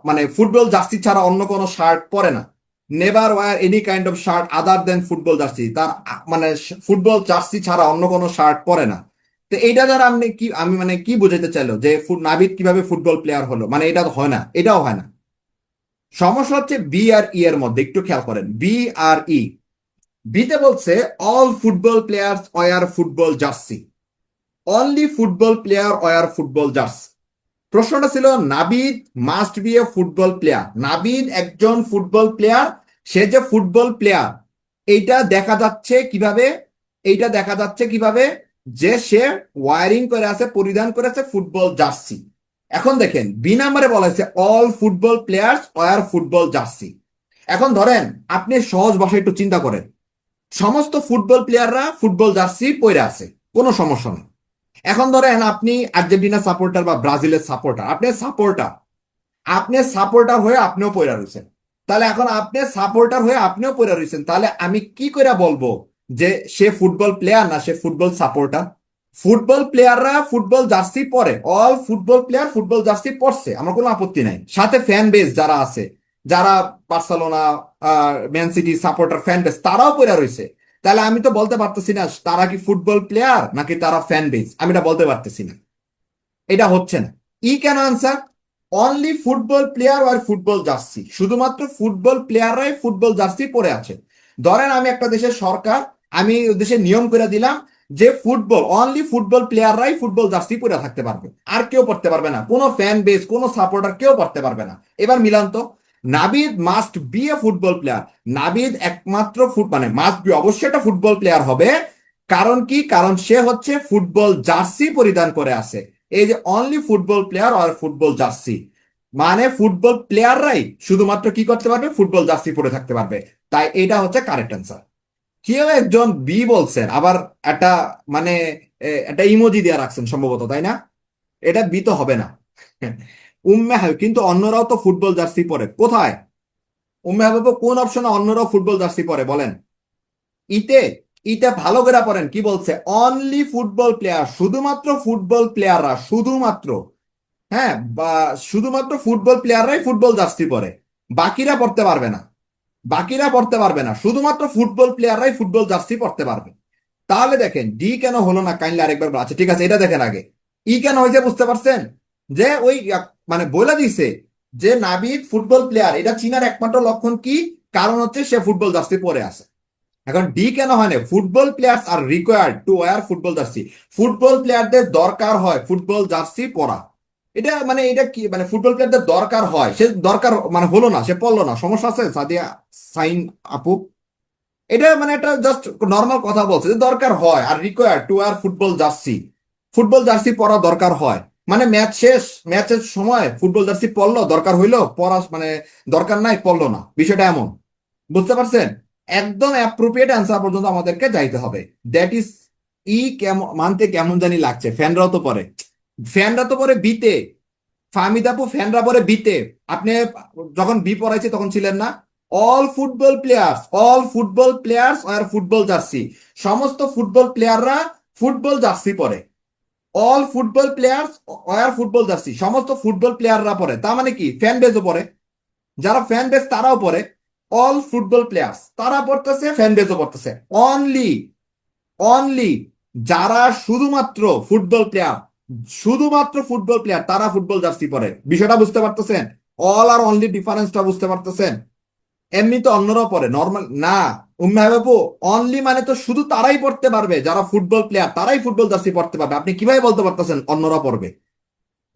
মানে ফুটবল জার্সি ছাড়া অন্য কোনো শার্ট পরে না। Never wear any kind of shirt other than football jersey, তার মানে ফুটবল জার্সি ছাড়া অন্য কোনো শার্ট পরে না। তো এইটা দ্বারা আমি মানে কি বোঝাতে চাইলো যে নাবিদ কিভাবে ফুটবল প্লেয়ার হলো, মানে এটা তো হয় না, এটাও হয় না। সমস্যা হচ্ছে বি আর ই এর মধ্যে, একটু খেয়াল করেন, বি আর ই। বিতে বলছে all football players wear football jersey, only football player wear football jersey. প্রশ্নটা ছিল Nabid must be a football player, Nabid একজন ফুটবল প্লেয়ার, সে যে ফুটবল প্লেয়ার এইটা দেখা যাচ্ছে কিভাবে, এইটা দেখা যাচ্ছে কিভাবে, যে সে ওয়ারিং করে আছে, পরিধান করেছে ফুটবল জার্সি। এখন দেখেন বি নাম্বারে বলা হয়েছে all football players wear football jersey. এখন ধরেন আপনি সহজ ভাষায় একটু চিন্তা করেন, সমস্ত ফুটবল প্লেয়াররা ফুটবল জার্সি পরে আছে, কোনো সমস্যা নেই। এখন ধরেন আপনি আর্জেন্টিনা সাপোর্টার বা ব্রাজিলের সাপোর্টার, আপনি সাপোর্টার হয়ে আপনিও পয়রা রয়েছেন। তাহলে এখন আপনি সাপোর্টার হয়ে আপনিও পয়রা রয়েছেন, তাহলে আমি কি করে বলবো যে সে ফুটবল প্লেয়ার না সে ফুটবল সাপোর্টার? ফুটবল প্লেয়াররা ফুটবল জার্সি পরে, all football player football jersey পরছে, আমার কোনো আপত্তি নাই। সাথে ফ্যান বেস যারা আছে, যারা Barcelona man city supporter fan base তারাও পয়রা রয়েছে। তাহলে আমি তো বলতে পারতেছি না তারা কি ফুটবল প্লেয়ার নাকি তারা ফ্যান বেস, আমি এটা বলতে পারতেছি না। এটা হচ্ছে না। ই কেন আনসার? অনলি ফুটবল প্লেয়ার আর ফুটবল জার্সি, শুধুমাত্র ফুটবল প্লেয়াররাই ফুটবল জার্সি পরে আছে। ধরেন আমি একটা দেশের সরকার, আমি দেশের নিয়ম করে দিলাম যে ফুটবল অনলি ফুটবল প্লেয়াররাই ফুটবল জার্সি পরে থাকতে পারবে, আর কেউ পড়তে পারবে না, কোনো ফ্যান বেস কোনো সাপোর্টার কেউ পড়তে পারবে না। এবার মিলান তো, Nabid must be a football player, Nabid একমাত্র মানে মাস্ট বি অবশ্যই একটা ফুটবল প্লেয়ার হবে। কারণ কি? কারণ সে হচ্ছে ফুটবল জার্সি পরিধান করে আছে। এই যে অনলি ফুটবল প্লেয়ার আর ফুটবল জার্সি, মানে ফুটবল প্লেয়াররাই শুধুমাত্র কি করতে পারবে, ফুটবল জার্সি পরে থাকতে পারবে। তাই এটা হচ্ছে কারেক্ট অ্যান্সার। কেউ একজন বি বলছেন, আবার একটা মানে একটা ইমোজি দিয়ে রাখছেন সম্ভবত, তাই না? এটা বি তো হবে না। উম্মে হাবিব, কিন্তু অন্যরাও তো ফুটবল জার্সি পরে, কোথায়? উম্মে হাবিব কোন অপশনে অন্যরাও ফুটবল জার্সি পরে বলেন? ইতে, ইতে ভালো করে পড়েন কি বলছে, অনলি ফুটবল প্লেয়ার, শুধুমাত্র ফুটবল প্লেয়াররা, শুধুমাত্র, হ্যাঁ, বা শুধুমাত্র ফুটবল প্লেয়াররাই ফুটবল জার্সি পরে, বাকিরা পড়তে পারবে না, বাকিরা পড়তে পারবে না, শুধুমাত্র ফুটবল প্লেয়াররাই ফুটবল জার্সি পড়তে পারবে। তাহলে দেখেন ডি কেন হলো না, কাইন্ডলি আরেকবার আচ্ছা ঠিক আছে এটা দেখেন আগে। ই কেন হয়েছে বুঝতে পারছেন? যে ওই মানে বলে দিছে যে নাবিদ ফুটবল প্লেয়ার, এটা চিনার একমাত্র লক্ষণ কি? কারণ হচ্ছে সে ফুটবল জার্সি পরে আছে। এখন ডি কেন হয় না? Football players R required to wire football jersey, football প্লেয়ারদের দরকার হয় ফুটবল জার্সি পরা। এটা মানে এটা কি মানে ফুটবল প্লেয়ারদের দরকার হয়, সে দরকার মানে হলো না, সে পড়লো না, সমস্যা আছে সাদিয়া সাইন আপু? এটা মানে একটা জাস্ট নর্মাল কথা বলছে যে দরকার হয়, আর required to wire football jersey, football jersey পরা দরকার হয়, মানে ম্যাচ শেষ, ম্যাচের সময় ফুটবল জার্সি পরলো, দরকার হইলো পরা, মানে দরকার নাই পরলো না, বিষয়টা এমন। বুঝতে পারছেন? একদম অ্যাপ্রোপ্রিয়েট অ্যান্সার পর্যন্ত আমাদেরকে যাইতে হবে। দ্যাট ইজ ই। কেমন মানতে কেমন জানি লাগছে, ফ্যানরাও তো পরে, ফ্যানরা তো পরে বিতে, ফাহমিদ আপু ফ্যানরা পরে বিতে। আপনি যখন বি পড়াইছে তখন ছিলেন না? All football players, all football players are football jersey, সমস্ত ফুটবল প্লেয়াররা ফুটবল জার্সি পরে। All football players are football jersey, সমস্ত ফুটবল প্লেয়াররা পরে, তার মানে কি ফ্যান বেজও পরে, যারা ফ্যান বেস তারাও পড়ে। অল ফুটবল প্লেয়ার্স তারা পড়তেছে, ফ্যান বেসও পড়তেছে। অনলি, অনলি যারা শুধুমাত্র ফুটবল প্লেয়ার, শুধুমাত্র ফুটবল প্লেয়ার তারা ফুটবল জার্সি পরে। বিষয়টা বুঝতে পারতেছেন? অল আর অনলি ডিফারেন্সটা বুঝতে পারতেছেন? এমনি তো অন্যরাও পরে, নর্মাল না। উম্মে বাবু, অনলি মানে তো শুধু তারাই পড়তে পারবে যারা ফুটবল প্লেয়ার, তারাই ফুটবল জার্সি পড়তে পারবে। আপনি কিভাবে বলতে পারতেছেন অন্যরা পড়বে?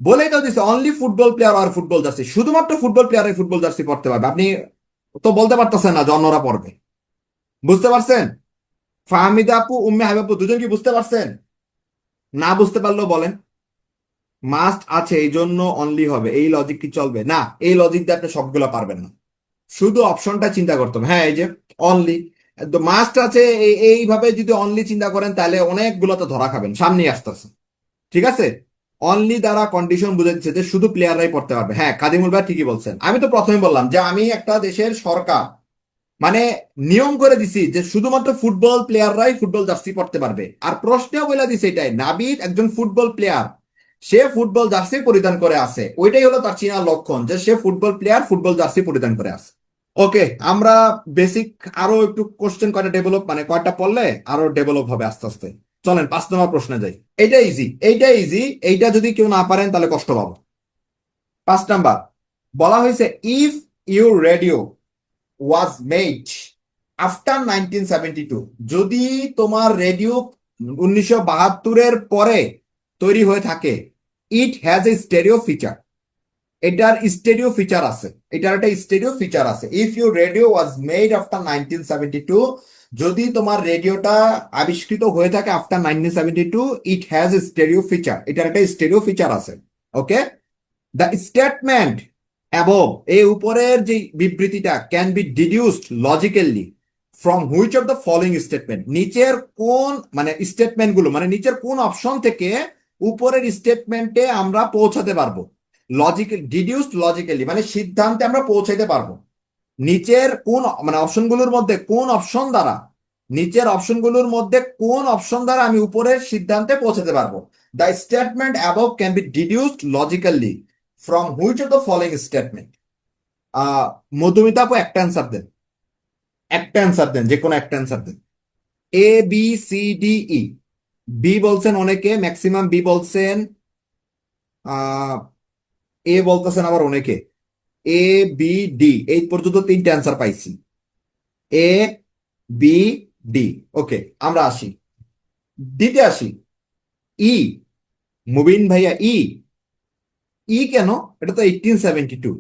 বলেই তো দিছে অনলি ফুটবল প্লেয়ার আর ফুটবল জার্সি, শুধুমাত্র ফুটবল প্লেয়ার ফুটবল জার্সি পড়তে পারবে। আপনি তো বলতে পারতেছেন না যে অন্যরা পড়বে। বুঝতে পারছেন? ফাহমিদা আপু উম্মে হাবিব আপু দুজন কি বুঝতে পারছেন? না বুঝতে পারলেও বলেন। মাস্ট আছে এই জন্য অনলি হবে, এই লজিক কি চলবে না? এই লজিক দিয়ে আপনি সবগুলো পারবেন না, শুধু অপশনটা চিন্তা করতে হবে। হ্যাঁ এই যে অনলি, মাস্ট আছে, এইভাবে যদি অনলি চিন্তা করেন তাহলে অনেকগুলো তো ধরা খাবেন, সামনে আসতেছে। ঠিক আছে, অনলি দ্বারা কন্ডিশন বুঝে দিচ্ছে যে শুধু প্লেয়াররাই পড়তে পারবে। হ্যাঁ কাদিমুল ভাই ঠিকই বলছেন, আমি তো প্রথমে বললাম যে আমি একটা দেশের সরকার, মানে নিয়ম করে দিছি যে শুধুমাত্র ফুটবল প্লেয়াররাই ফুটবল জার্সি পড়তে পারবে, আর প্রশ্নেও বলে দিছে এটাই, নাবিদ একজন ফুটবল প্লেয়ার, সে ফুটবল জার্সি পরিধান করে আছে, ওইটাই হলো তার চিনার লক্ষণ যে সে ফুটবল প্লেয়ার ফুটবল জার্সি পরিধান করে আছে। ওকে, আমরা বেসিক আরো একটু কোশ্চেন কয়টা ডেভেলপ, মানে কয়টা পড়লে আরো ডেভেলপ হবে আস্তে আস্তে। চলেন 5 নম্বর প্রশ্নে যাই। এইটা ইজি, এইটা ইজি, এইটা যদি কেউ না পারেন তাহলে কষ্ট পাবো। 5 নাম্বার বলা হয়েছে if your radio was made after 1972, যদি তোমার রেডিও 1972-এর পরে তৈরি হয়ে থাকে, it has a stereo feature, এটার স্টেরিও ফিচার আছে, এটার একটা স্টেরিও ফিচার আছে। If your radio was made after 1972, যদি তোমার রেডিওটা আবিষ্কৃত হয়ে থাকে after 1972, it has a stereo feature, এটার একটা স্টেরিও ফিচার আছে। ওকে, দ্য স্টেটমেন্ট অ্যাবভ, এই উপরের যে বিবৃতিটা, can be deduced logically from which of the following statement, নিচের কোন মানে স্টেটমেন্ট গুলো, মানে নিচের কোন অপশন থেকে উপরের স্টেটমেন্টে আমরা পৌঁছাতে পারবো। লজিক্যাল ডিডিউসড লজিক্যালি মানে সিদ্ধান্তে আমরা পৌঁছাতে পারবো। নিচের কোন মানে অপশনগুলোর মধ্যে কোন অপশন দ্বারা, নিচের অপশনগুলোর মধ্যে কোন অপশন দ্বারা আমি উপরের সিদ্ধান্তে পৌঁছাতে পারবো। The statement above can be deduced logically from which of the following statement. Madhumita আপু একটা অ্যান্সার দেন, একটা অ্যান্সার দেন, যে কোনো একটা অ্যান্সার দেন। A B C D E. B বলছেন অনেকে, ম্যাক্সিমাম বি বলছেন, এ বলতেছেন আবার অনেকে। এ বি ডি এই পর্যন্ত 3টে অ্যান্সার পাইছি। A B D. ওকে, আমরা আসি ডিতে আসি। ই, মুবিন ভাইয়া, ই, ই কেন? এটা তো 1872,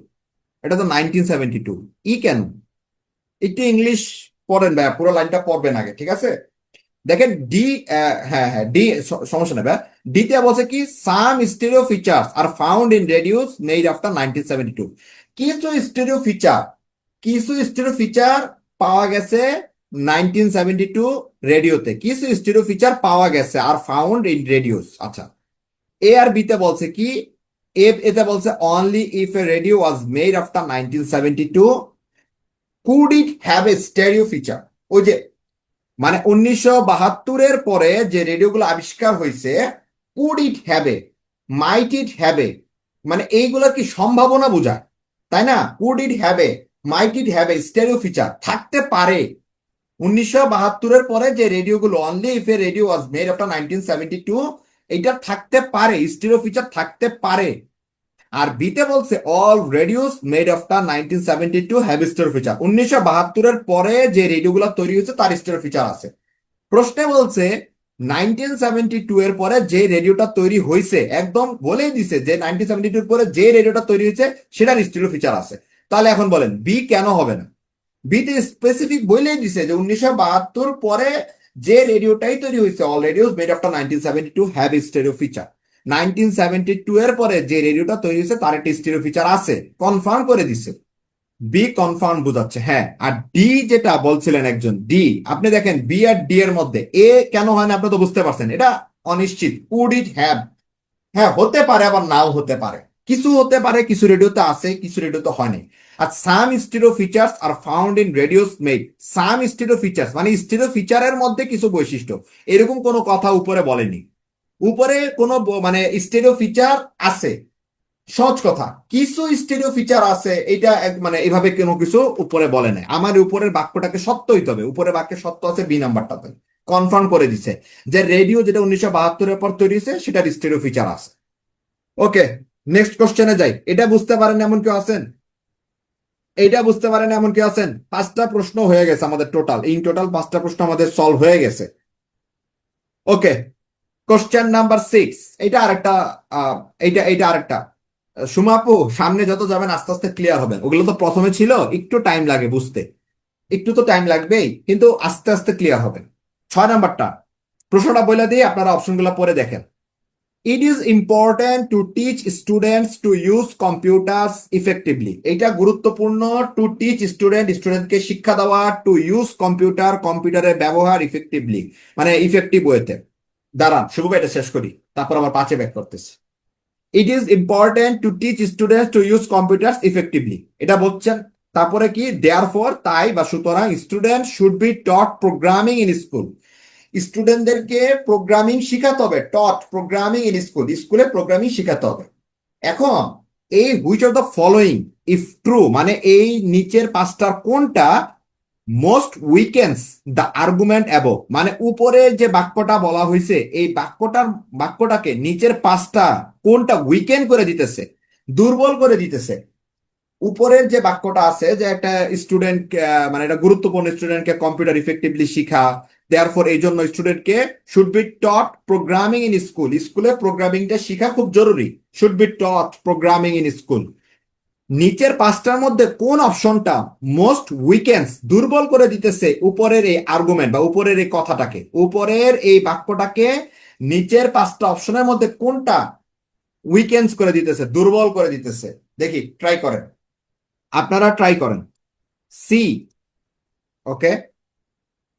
এটা তো 1972। ই কেন? একটু ইংলিশ পড়েন ভাইয়া, পুরো লাইনটা পড়বেন আগে, ঠিক আছে? দেখেন ডি, হ্যাঁ হ্যাঁ ডি, সমস্যা নেই ভাইয়া। ডিতে বলছে কি, some stereo features are found in radios made after 1972। কিছু স্টেরিও ফিচার, কিছু স্টেরিও ফিচার পাওয়া গেছে 1972 রেডিওতে, কিছু স্টেরিও ফিচার পাওয়া গেছে আর ফাউন্ড ইন রেডিওস। আচ্ছা, এ আর বিতে বলছে কি, এতে বলছে only if a radio was made after 1972 could it have a stereo feature. ওই যে মানে 1972-এর পরে যে রেডিওগুলো আবিষ্কার হয়েছে, could it have a, might it have a, মানে এইগুলো কি সম্ভাবনা বোঝায়, তাই না? Could it have a, might it have a stereo feature, থাকতে পারে। 1972-এর পরে যে রেডিওগুলো, only if a radio was made after 1972, এটা থাকতে পারে, স্টেরিও ফিচার থাকতে পারে। আর বিতে বলছে all radios made after 1972 have stereo feature, 1972-এর পরে যে রেডিওগুলো তৈরি হয়েছে তার স্টেরিও ফিচার আছে। প্রশ্নে বলছে 1972 এর পরে যে রেডিওটা তৈরি হয়েছে, একদম বলেই দিছে যে 1972 এর পরে যে রেডিওটা তৈরি হয়েছে সেটার স্টেরিও ফিচার আছে। তাহলে এখন বলেন বি কেন হবে না? বিতে স্পেসিফিক বলেই দিছে যে 1972 পরে যে রেডিওটাই তৈরি হয়েছে, all radios made after 1972 have stereo feature. 1972 এর পরে যে রেডিওটা তৈরি হয়েছে তার একটা স্টেরিও ফিচার আছে, কনফার্ম করে দিছে। বি কনফার্ম বোঝাচ্ছে, হ্যাঁ। আর ডি যেটা বলছিলেন একজন, ডি, আপনি দেখেন বি আর ডি এর মধ্যে এ কেন হয় না, আপনি তো বুঝতে পারছেন এটা অনিশ্চিত। কুড ইট হ্যাভ, হ্যাঁ হতে পারে আবার নাও হতে পারে, কিছু হতে পারে, কিছু রেডিওতে আছে, কিছু রেডিওতে হয়নি। আর some stereo features are found in radios made, some stereo features মানে স্টেরিও ফিচারের মধ্যে কিছু বৈশিষ্ট্য, এরকম কোনো কথা উপরে বলেনি। উপরে কোনো মানে স্টেরিও ফিচার আছে, সহজ কথা, কিছু স্টেরিও ফিচার আছে, এটা মানে এভাবে কোনো কিছু উপরে বলে নাই। আমার উপরের বাক্যটাকে সত্য হইতে হবে, উপরের বাক্যে সত্য আছে বি নাম্বারটাতে, কনফার্ম করে দিছে যে রেডিও যেটা 1972-এর পর তৈরি হয়েছে সেটার স্টেরিও ফিচার আছে। ওকে, নেক্সট কোশ্চেনে যাই। এটা বুঝতে পারেন এমন কেউ আছেন? এটা বুঝতে পারেন এমন কেউ আছেন? 5টা প্রশ্ন হয়ে গেছে আমাদের, টোটাল ইন টোটাল 5টা প্রশ্ন আমাদের সলভ হয়ে গেছে। ওকে, কোশ্চেন নাম্বার 6, এটা আরেকটা, এইটা আরেকটা। সুমাপু, সামনে যত যাবেন আস্তে আস্তে ক্লিয়ার হবেন, ওগুলো তো প্রথমে ছিল, একটু টাইম লাগে বুঝতে, একটু তো টাইম লাগবেই, কিন্তু আস্তে আস্তে ক্লিয়ার হবেন। 6 নাম্বারটা প্রশ্নটা বলে দিয়ে আপনারা অপশনগুলো পরে দেখেন। It is important to teach students to use computers effectively, এটা গুরুত্বপূর্ণ। টু টিচ স্টুডেন্ট, স্টুডেন্টকে শিক্ষা দেওয়া, টু ইউজ কম্পিউটার, কম্পিউটারের ব্যবহার ইফেক্টিভলি মানে ইফেক্টিভ ওয়েতে। দাঁড়ান শুভ, এটা শেষ করি, তারপর আবার 5-এ ব্যাক করতেছি। It is important to teach students to use computers effectively, এটা বলছেন। তারপরে কি, দেয়ারফর তাই বা সুতরাং, student should be taught programming in school, স্টুডেন্টদেরকে প্রোগ্রামিং শিখাতে হবে। টট প্রোগ্রামিং ইন স্কুল, স্কুলে প্রোগ্রামিং শিখাতে হবে। এখন এই which of the following if true মানে এই নিচের 5টার কোনটা মোস্ট উইকেন্স দ্য আর্গুমেন্ট অ্যাবভ, মানে উপরে যে বাক্যটা বলা হয়েছে এই বাক্যটাকে নিচের পাঁচটা কোনটা উইকেন করে দিতেছে, দুর্বল করে দিতেছে। উপরের যে বাক্যটা আছে যে একটা স্টুডেন্ট, মানে এটা গুরুত্বপূর্ণ স্টুডেন্টকে কম্পিউটার ইফেক্টিভলি শিখা, দেয়ারফর এই জন্য স্টুডেন্টকে should be taught programming in school, স্কুলে প্রোগ্রামিংটা শিখা খুব জরুরি, should be taught programming in school. নিচের পাঁচটার মধ্যে কোন অপশনটা মোস্ট উইকেন্স, দুর্বল করে দিতেছে উপরের এই আর্গুমেন্ট বা উপরের এই কথাটাকে, উপরের এই বাক্যটাকে নিচের পাঁচটা অপশনের মধ্যে কোনটা উইকেন্স করে দিতেছে, দুর্বল করে দিতেছে? দেখি, ট্রাই করেন, আপনারা ট্রাই করেন। সি। ওকে,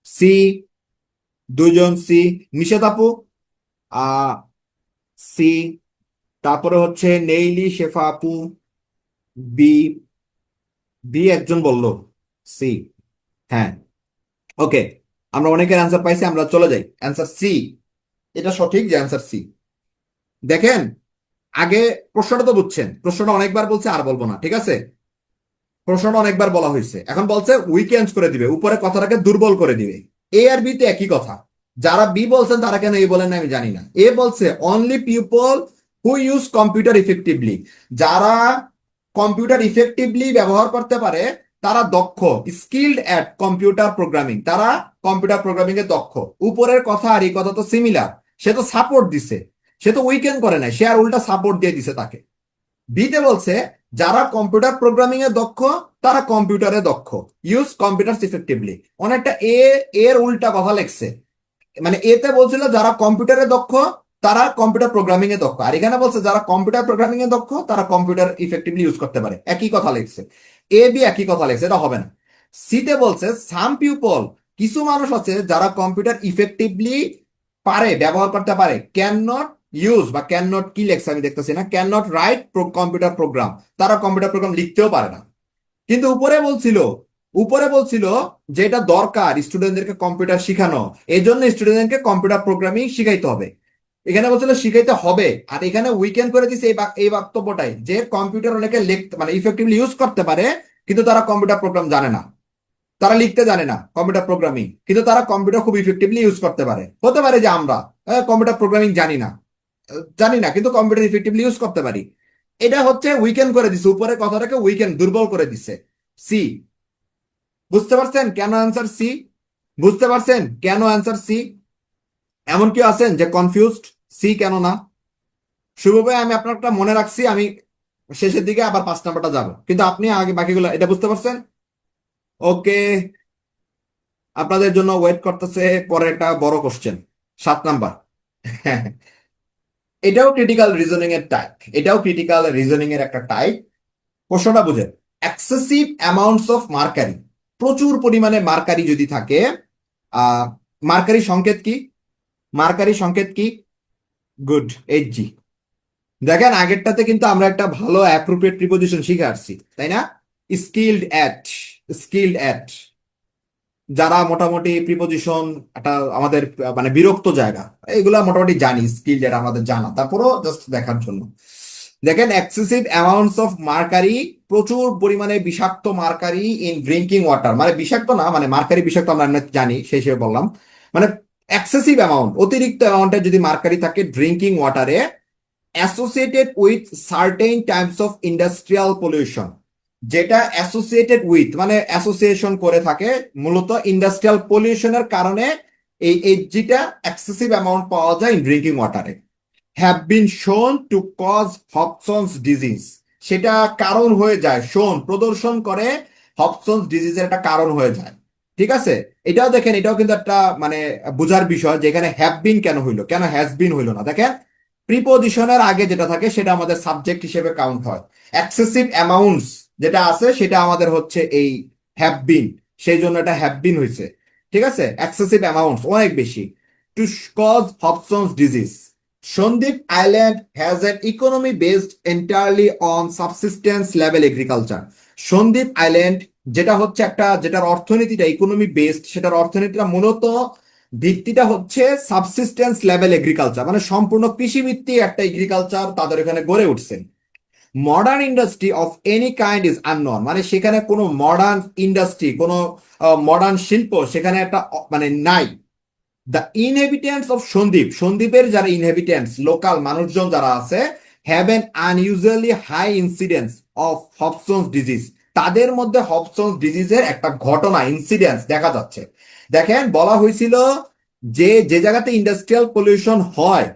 সি, দুজন সি। নিষেধ আপু, সি। তারপরে হচ্ছে নেইলি শেফা আপু, বি। বি একজন বললো, সি। হ্যাঁ, ওকে, আমরা অনেকের অ্যান্সার পাইছি, আমরা চলে যাই অ্যান্সার সি। এটা সঠিক যে অ্যান্সার সি। দেখেন, আগে প্রশ্নটা তো বুঝছেন, প্রশ্নটা অনেকবার বলছে, আর বলবো না, ঠিক আছে? প্রশ্নটা অনেকবার বলা হয়েছে, এখন বলছে উইকেন্স করে দিবে, উপরে কথাটাকে দুর্বল করে দিবে। এ আর বি তে একই কথা। যারা বি বলছেন তারা কেন এ বলেন না আমি জানি না। এ বলছে only people who use computer effectively, যারা কম্পিউটার ইফেক্টিভলি ব্যবহার করতে পারে তারা দক্ষ, স্কিল্ড অ্যাট কম্পিউটার প্রোগ্রামিং, তারা কম্পিউটার প্রোগ্রামিং এ দক্ষ। উপরের কথা আর এই কথা তো সিমিলার, সে তো সাপোর্ট দিছে, সে তো উইকেন্ড করে নাই, সে আর উল্টা সাপোর্ট দিয়ে দিছে তাকে। বিতে বলছে যারা কম্পিউটার প্রোগ্রামিং এ দক্ষ তারা কম্পিউটারে দক্ষ, ইউজ কম্পিউটার ইফেক্টিভলি। অনেকটা এর উল্টা কথা লেখছে, মানে এতে বলছিল যারা কম্পিউটারে দক্ষ তারা কম্পিউটার প্রোগ্রামিং এ দক্ষ, আর এখানে বলছে যারা কম্পিউটার প্রোগ্রামিং এ দক্ষ তারা কম্পিউটার ইফেক্টিভলি ইউজ করতে পারে। একই কথা লিখছে, এ বি একই কথা লিখছে, এটা হবে না। সিতে বলছে সাম পিপল, কিছু মানুষ আছে যারা কম্পিউটার ইফেক্টিভলি পারে, ব্যবহার করতে পারে, ক্যান নট ইউজ, বা ক্যান নট কি লেখছে আমি দেখতেছি না, can not right computer program, তারা কম্পিউটার প্রোগ্রাম লিখতেও পারে না। কিন্তু উপরে বলছিল যে এটা দরকার স্টুডেন্টদেরকে কম্পিউটার শিখানো, এই জন্য স্টুডেন্টদেরকে কম্পিউটার প্রোগ্রামিং শিখাইতে হবে। এখানে বলছিল শিখাইতে হবে, আর এখানে উইকেন্ড করে দিছে এই বক্তব্যটাই যে কম্পিউটার অনেকে লিখতে মানে ইফেক্টিভলি ইউজ করতে পারে, কিন্তু তারা কম্পিউটার প্রোগ্রাম জানে না, তারা লিখতে জানে না কম্পিউটার প্রোগ্রামিং, কিন্তু তারা কম্পিউটার খুব ইফেক্টিভলি ইউজ করতে পারে। হতে পারে যে আমরা কম্পিউটার প্রোগ্রামিং জানি না কিন্তু কম্পিউটার ইফেক্টিভলি ইউজ করতে পারি। এটা হচ্ছে উইকেন্ড করে দিছে, উপরে কথাটাকে উইকেন্ড, দুর্বল করে দিছে। সি। বুঝতে পারছেন কেন অ্যান্সার সি? বুঝতে পারছেন কেন অ্যান্সার সি? এমন কেউ আছেন যে কনফিউজড সি কেন না? শুভ ভাই, আমি আপনারটা মনে রাখছি, আমি শেষের দিকে আবার 5 নাম্বারটা যাব, কিন্তু আপনি আগে বাকিগুলো এটা বুঝতে পারছেন? ওকে, আপনাদের জন্য ওয়েট করতেছে পরে একটা বড় কোশ্চেন, 7 নাম্বার। এটাও ক্রিটিক্যাল রিজনিং এর টাইপ, এটাও ক্রিটিক্যাল রিজনিং এর একটা টাইপ। প্রশ্নটা বুঝেন, এক্সেসিভ অ্যামাউন্টস অফ মার্কারি, প্রচুর পরিমাণে মার্কারি যদি থাকে, আহ মার্কারি সংকেত কি? মার্কারি সংকেত কি? Good, Hg. দেখেন আগেরটাতে কিন্তু আমরা একটা ভালো অ্যাপ্রোপ্রিয়েট প্রিপোজিশন শিখে আসছি, তাই না? স্কিল্ড অ্যাট, স্কিল্ড অ্যাট, যারা মোটামুটি প্রিপোজিশন একটা আমাদের মানে বিরক্ত জায়গা, এগুলা মোটামুটি জানি, স্কিল্ড অ্যাট আমাদের জানা, তারপরও জাস্ট দেখার জন্য। দেখেন এক্সেসিভ অ্যামাউন্টস অফ মার্কারি, প্রচুর পরিমাণে বিষাক্ত মার্কারি ইন ড্রিঙ্কিং ওয়াটার, মানে বিষাক্ত না, মানে মার্কারি বিষাক্ত আমরা এমনি জানি সেই হিসেবে বললাম, মানে এক্সেসিভ অ্যামাউন্ট, অতিরিক্ত অ্যামাউন্টের যদি মার্কারি থাকে ড্রিঙ্কিং ওয়াটারে, associated with certain types of industrial pollution, যেটা অ্যাসোসিয়েটেড উইথ মানে অ্যাসোসিয়েশন করে থাকে মূলত ইন্ডাস্ট্রিয়াল পলিউশনের কারণে, এই এইচজিটা এক্সেসিভ অ্যামাউন্ট পাওয়া যায় ইন ড্রিঙ্কিং ওয়াটারে। Have been shown to cause Hobson's disease, সেটা কারণ হয়ে যায়, শোন প্রদর্শন করে হবসনস ডিজিজের একটা কারণ হয়ে যায়। ঠিক আছে, এটাও দেখেন, এটাও কিন্তু একটা মানে বোঝার বিষয়, যেখানে হ্যাভ বিন কেন হইলো, কেন হ্যাজ বিন হইলো না। দেখেন প্রিপোজিশনের আগে যেটা থাকে সেটা আমাদের সাবজেক্ট হিসেবে কাউন্ট হয়, এক্সেসিভ অ্যামাউন্টস যেটা আছে সেটা আমাদের হচ্ছে এই হ্যাভ বিন, সেই জন্য এটা হ্যাভ বিন হয়েছে। ঠিক আছে, এক্সেসিভ অ্যামাউন্টস অনেক বেশি, to cause Hobson's disease. Sandwip island has an economy based entirely on subsistence level agriculture. Sandwip island যেটা হচ্ছে একটা, যেটার অর্থনীতিটা ইকোনমি বেসড, সেটার অর্থনীতিটা মূলত ভিত্তিটা হচ্ছে সাবসিস্টেন্স লেভেল এগ্রিকালচার, মানে সম্পূর্ণ কৃষিভিত্তিক একটা এগ্রিকালচার তাদের এখানে গড়ে উঠছে। Modern industry of any kind is unknown, মানে সেখানে কোনো মডার্ন ইন্ডাস্ট্রি, কোনো মডার্ন শিল্প সেখানে একটা মানে নাই। দ্য ইনহেবিটেন্টস অফ সন্দ্বীপ, সন্দ্বীপের যারা ইনহেবিটেন্টস, লোকাল মানুষজন যারা আছে, have an unusually high incidence of Hobson's disease, তাদের মধ্যে হবসন্স ডিজিজের একটা ঘটনা, ইনসিডেন্স দেখা যাচ্ছে। দেখেন বলা হয়েছিল যে যে জায়গাতে ইন্ডাস্ট্রিয়াল পলিউশন হয়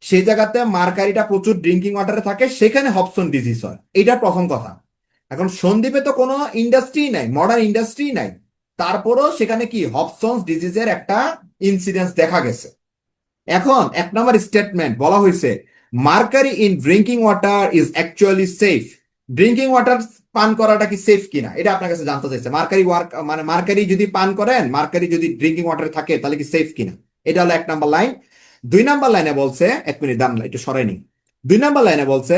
সেই জায়গাতে মার্কারিটা প্রচুর ড্রিঙ্কিং ওয়াটারে থাকে, সেখানে হবসন ডিজিজ হয়, এটা প্রথম কথা। এখন সন্দ্বীপে তো কোনো ইন্ডাস্ট্রি নাই, মডার্ন ইন্ডাস্ট্রি নাই, তারপরও সেখানে কি হবসন্স ডিজিজের একটা ইনসিডেন্স দেখা গেছে। এখন এক নম্বর স্টেটমেন্ট বলা হয়েছে mercury in drinking water is actually safe, drinking water পান করাটা কি সেফ কিনা এটা আপনার কাছে জানতে চাইছে। মার্কারি মানে মার্কারি যদি পান করেন, মার্কারি যদি ড্রিঙ্কিং ওয়াটারে থাকে তাহলে কি সেফ কিনা, এটা হলো এক নাম্বার লাইন। দুই নাম্বার লাইনে বলছে, এক মিনিট দাম একটু সরাইনি, দুই নাম্বার লাইনে বলছে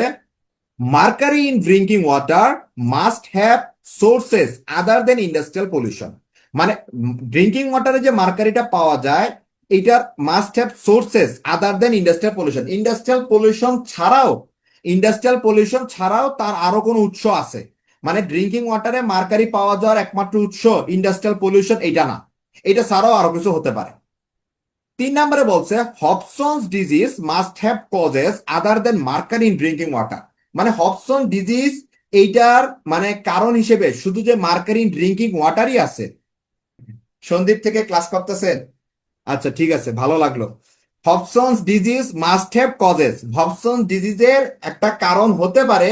mercury in drinking water must have sources other than industrial pollution, মানে ড্রিঙ্কিং ওয়াটারে যে মার্কারিটা পাওয়া যায় এটার must have sources other than industrial pollution, industrial pollution ছাড়াও তার আরো কোনো উৎস আছে। মানে ড্রিঙ্কিং ওয়াটারে মার্কারি পাওয়া যাওয়ার একমাত্র উৎস ইন্ডাস্ট্রিয়াল পলিউশন এটা না, এটা ছাড়াও আরো কিছু হতে পারে। তিন নম্বরে বলছে Hobson's disease must have causes other than mercury in drinking water, মানে হবসন ডিজিজ এইটার মানে কারণ হিসেবে শুধু যে মার্কারি ইন ড্রিঙ্কিং ওয়াটারই আছে। সন্দীপ থেকে ক্লাস করতেছেন? আচ্ছা ঠিক আছে, ভালো লাগলো। হবসন্স ডিজিজ মাস্ট হ্যাভ কজেস, হবসন্স ডিজিজের একটা কারণ হতে পারে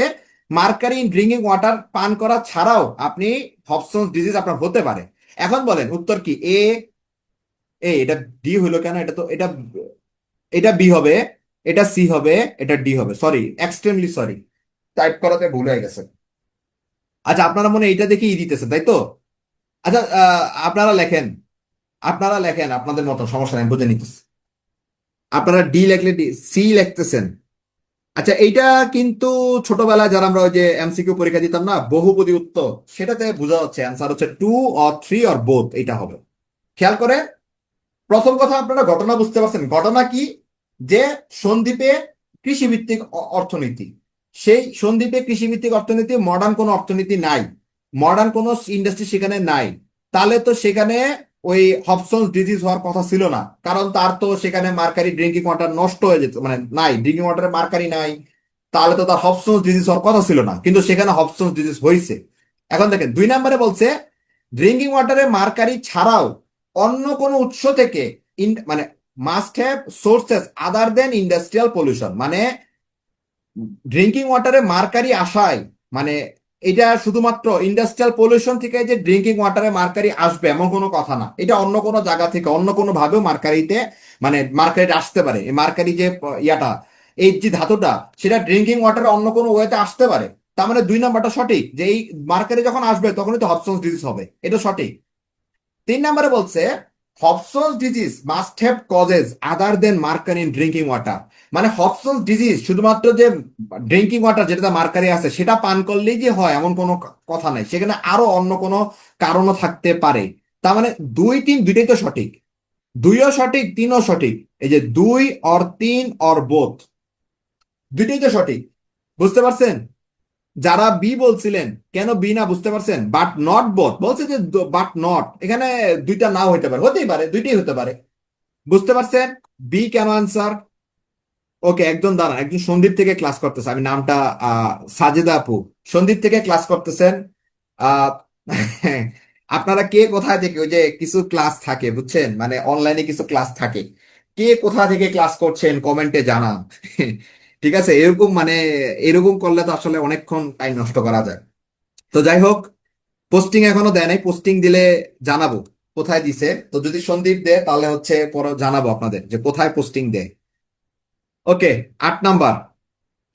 মার্কারি ইন ড্রিঙ্কিং ওয়াটার পান করা ছাড়াও আপনি হবসন্স ডিজিজ আপনার হতে পারে। এখন বলেন উত্তর কি? এ এ এটা ডি হইলো কেন? এটা তো এটা এটা বি হবে, এটা সি হবে, এটা ডি হবে। সরি, এক্সট্রিমলি সরি, টাইপ করাতে ভুল হয়ে গেছে। আচ্ছা আপনারা মনে হয় এইটা দেখে ই দিতেছেন তাই তো? আচ্ছা আপনারা লেখেন, আপনারা লেখেন আপনাদের মতো, সমস্যা নেই, বুঝে নিতেছি। আপনারা ডি লেখলে ডি, সি লিখতেছেন। আচ্ছা এইটা কিন্তু ছোটবেলায় যারা আমরা ওই যে এমসিকিউ পরীক্ষা দিতাম না, বহুপদী উত্তর, সেটাতে বোঝা যাচ্ছে অ্যান্সার হচ্ছে two or three or both, এটা হবে। খেয়াল করে প্রথম কথা আপনারা ঘটনা বুঝতে পারছেন, ঘটনা কি? যে সন্দ্বীপে কৃষিভিত্তিক অর্থনীতি, সেই সন্দ্বীপে কৃষিভিত্তিক অর্থনীতি, মডার্ন কোনো অর্থনীতি নাই, মডার্ন কোনো ইন্ডাস্ট্রি সেখানে নাই, তাহলে তো সেখানে ওই হবসন্স ডিজিজ হওয়ার কথা ছিল না, কারণ তার তো সেখানে মার্কারি ড্রিঙ্কিং ওয়াটার নষ্ট হয়ে যেত, মানে নাই, ড্রিঙ্কিং ওয়াটারে মার্কারি নাই, তাহলে তো তার হবসন্স ডিজিজ হওয়ার কথা ছিল না, কিন্তু সেখানে হবসন্স ডিজিজ হয়েছে। এখন দেখেন দুই নম্বরে বলছে ড্রিঙ্কিং ওয়াটারে মার্কারি ছাড়াও অন্য কোনো উৎস থেকে মানে must have sources other than industrial pollution, মানে ড্রিঙ্কিং ওয়াটারে মার্কারি আসায় মানে এটা শুধুমাত্র ইন্ডাস্ট্রিয়াল পলিউশন থেকে যে ড্রিঙ্কিং ওয়াটারে মার্কারি আসবে এমন কোনো কথা না, এটা অন্য কোনো জায়গা থেকে অন্য কোনো ভাবেও মার্কারিতে মানে মার্কারিতে আসতে পারে। এই মার্কারি যে ইয়াটা, এই যে ধাতুটা, সেটা ড্রিঙ্কিং ওয়াটারে অন্য কোনো ওয়েতে আসতে পারে। তার মানে দুই নাম্বারটা সঠিক, যে এই মার্কারি যখন আসবে তখনই তো হবসন্স ডিজিজ হবে, এটা সঠিক। তিন নম্বরে বলছে Hobson's disease must have causes other than mercury in drinking water, মানে হবসন্স ডিজিজ শুধুমাত্র যে ড্রিঙ্কিং ওয়াটার যেটা মার্কারি আছে সেটা পান করলেই যে হয় এমন কোনো কথা নাই, সেখানে আরো অন্য কোনো কারণও থাকতে পারে। তার মানে দুই তিন দুইটাই তো সঠিক, দুইও সঠিক তিনও সঠিক, এই যে দুই অর তিন অর বোথ, দুইটাই তো সঠিক। বুঝতে পারছেন? যারা বি বলছিলেন কেন বি না, বুঝতে পারছেন? বাট নট বোথ বলছে যে বাট নট, এখানে দুইটা নাও হইতে পারে, হতেই পারে, দুইটাই হতে পারে। বুঝতে পারছেন বি কেন আনসার? ওকে, একজন দাঁড়ান, একজন সন্দীপ থেকে ক্লাস করতেছে, আমি নামটা সাজেদা আপু, সন্দীপ থেকে ক্লাস করতেছেন। আহ আপনারা কে কোথায় থেকে, ওই যে কিছু ক্লাস থাকে বুঝছেন, মানে অনলাইনে কিছু ক্লাস থাকে, কে কোথা থেকে ক্লাস করছেন কমেন্টে জানান। ঠিক আছে, এরকম মানে এরকম করলে তো আসলে অনেকক্ষণ টাইম নষ্ট করা যায়। তো যাই হোক, পোস্টিং এখনো দেয় নাই, পোস্টিং দিলে জানাবো কোথায় দিছে। তো যদি সন্দীপ দেয় তাহলে হচ্ছে পরে জানাবো আপনাদের যে কোথায় পোস্টিং দেয়। ওকে, 8 নাম্বার,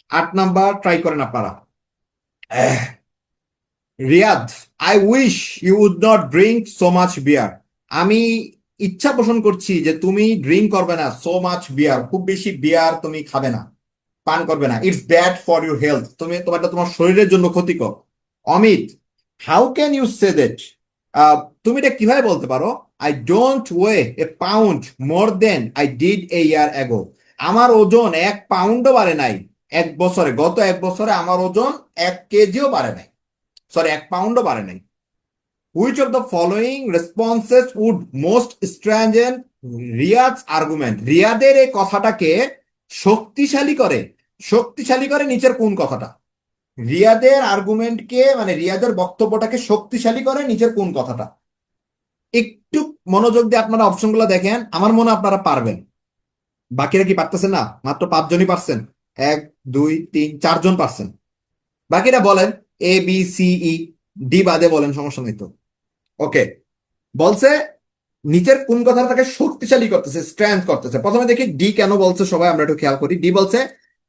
8 নাম্বার ট্রাই করেন আপনারা। Riyad, I wish you would not drink so much beer, আমি ইচ্ছা পোষণ করছি যে তুমি ড্রিঙ্ক করবে না সো মাচ বিয়ার, খুব বেশি বিয়ার তুমি খাবে না, পান করবে না, it's bad for your health, তুমি তোমারটা তোমার শরীরের জন্য ক্ষতিকর। Amit, how can you say that, তুমি এটা কিভাবে বলতে পারো? I don't weigh a pound more than I did a year ago, আমার ওজন 1 পাউন্ডও বাড়ে নাই গত 1 বছরে আমার ওজন 1 কেজিও বাড়ে নাই, সরি 1 পাউন্ডও বাড়ে নাই। Which of the following responses would most strengthen Riyad's argument? রিয়াদের এই কথাটাকে শক্তিশালী করে নিচের কোন কথাটা? রিয়াদের আর্গুমেন্টকে মানে রিয়াদের বক্তব্যটাকে শক্তিশালী করে নিচের কোন কথাটা? একটু মনোযোগ দিয়ে আপনারা অপশনগুলো দেখেন, আমার মনে হয় আপনারা পারবেন। বাকিরা কি পারতেছেন না? মাত্র 5জনই পারছেন। 1 2 3 4জন পারছেন। বাকিরা বলেন A B C E D বাদে বলেন, সমস্যা নেই তো। ওকে, বলছে নিচের কোন কথাটাকে শক্তিশালী করতেছে, স্ট্রেংথ করতেছে। প্রথমে দেখি ডি কেন বলছে, সবাই আমরা একটু খেয়াল করি। ডি বলছে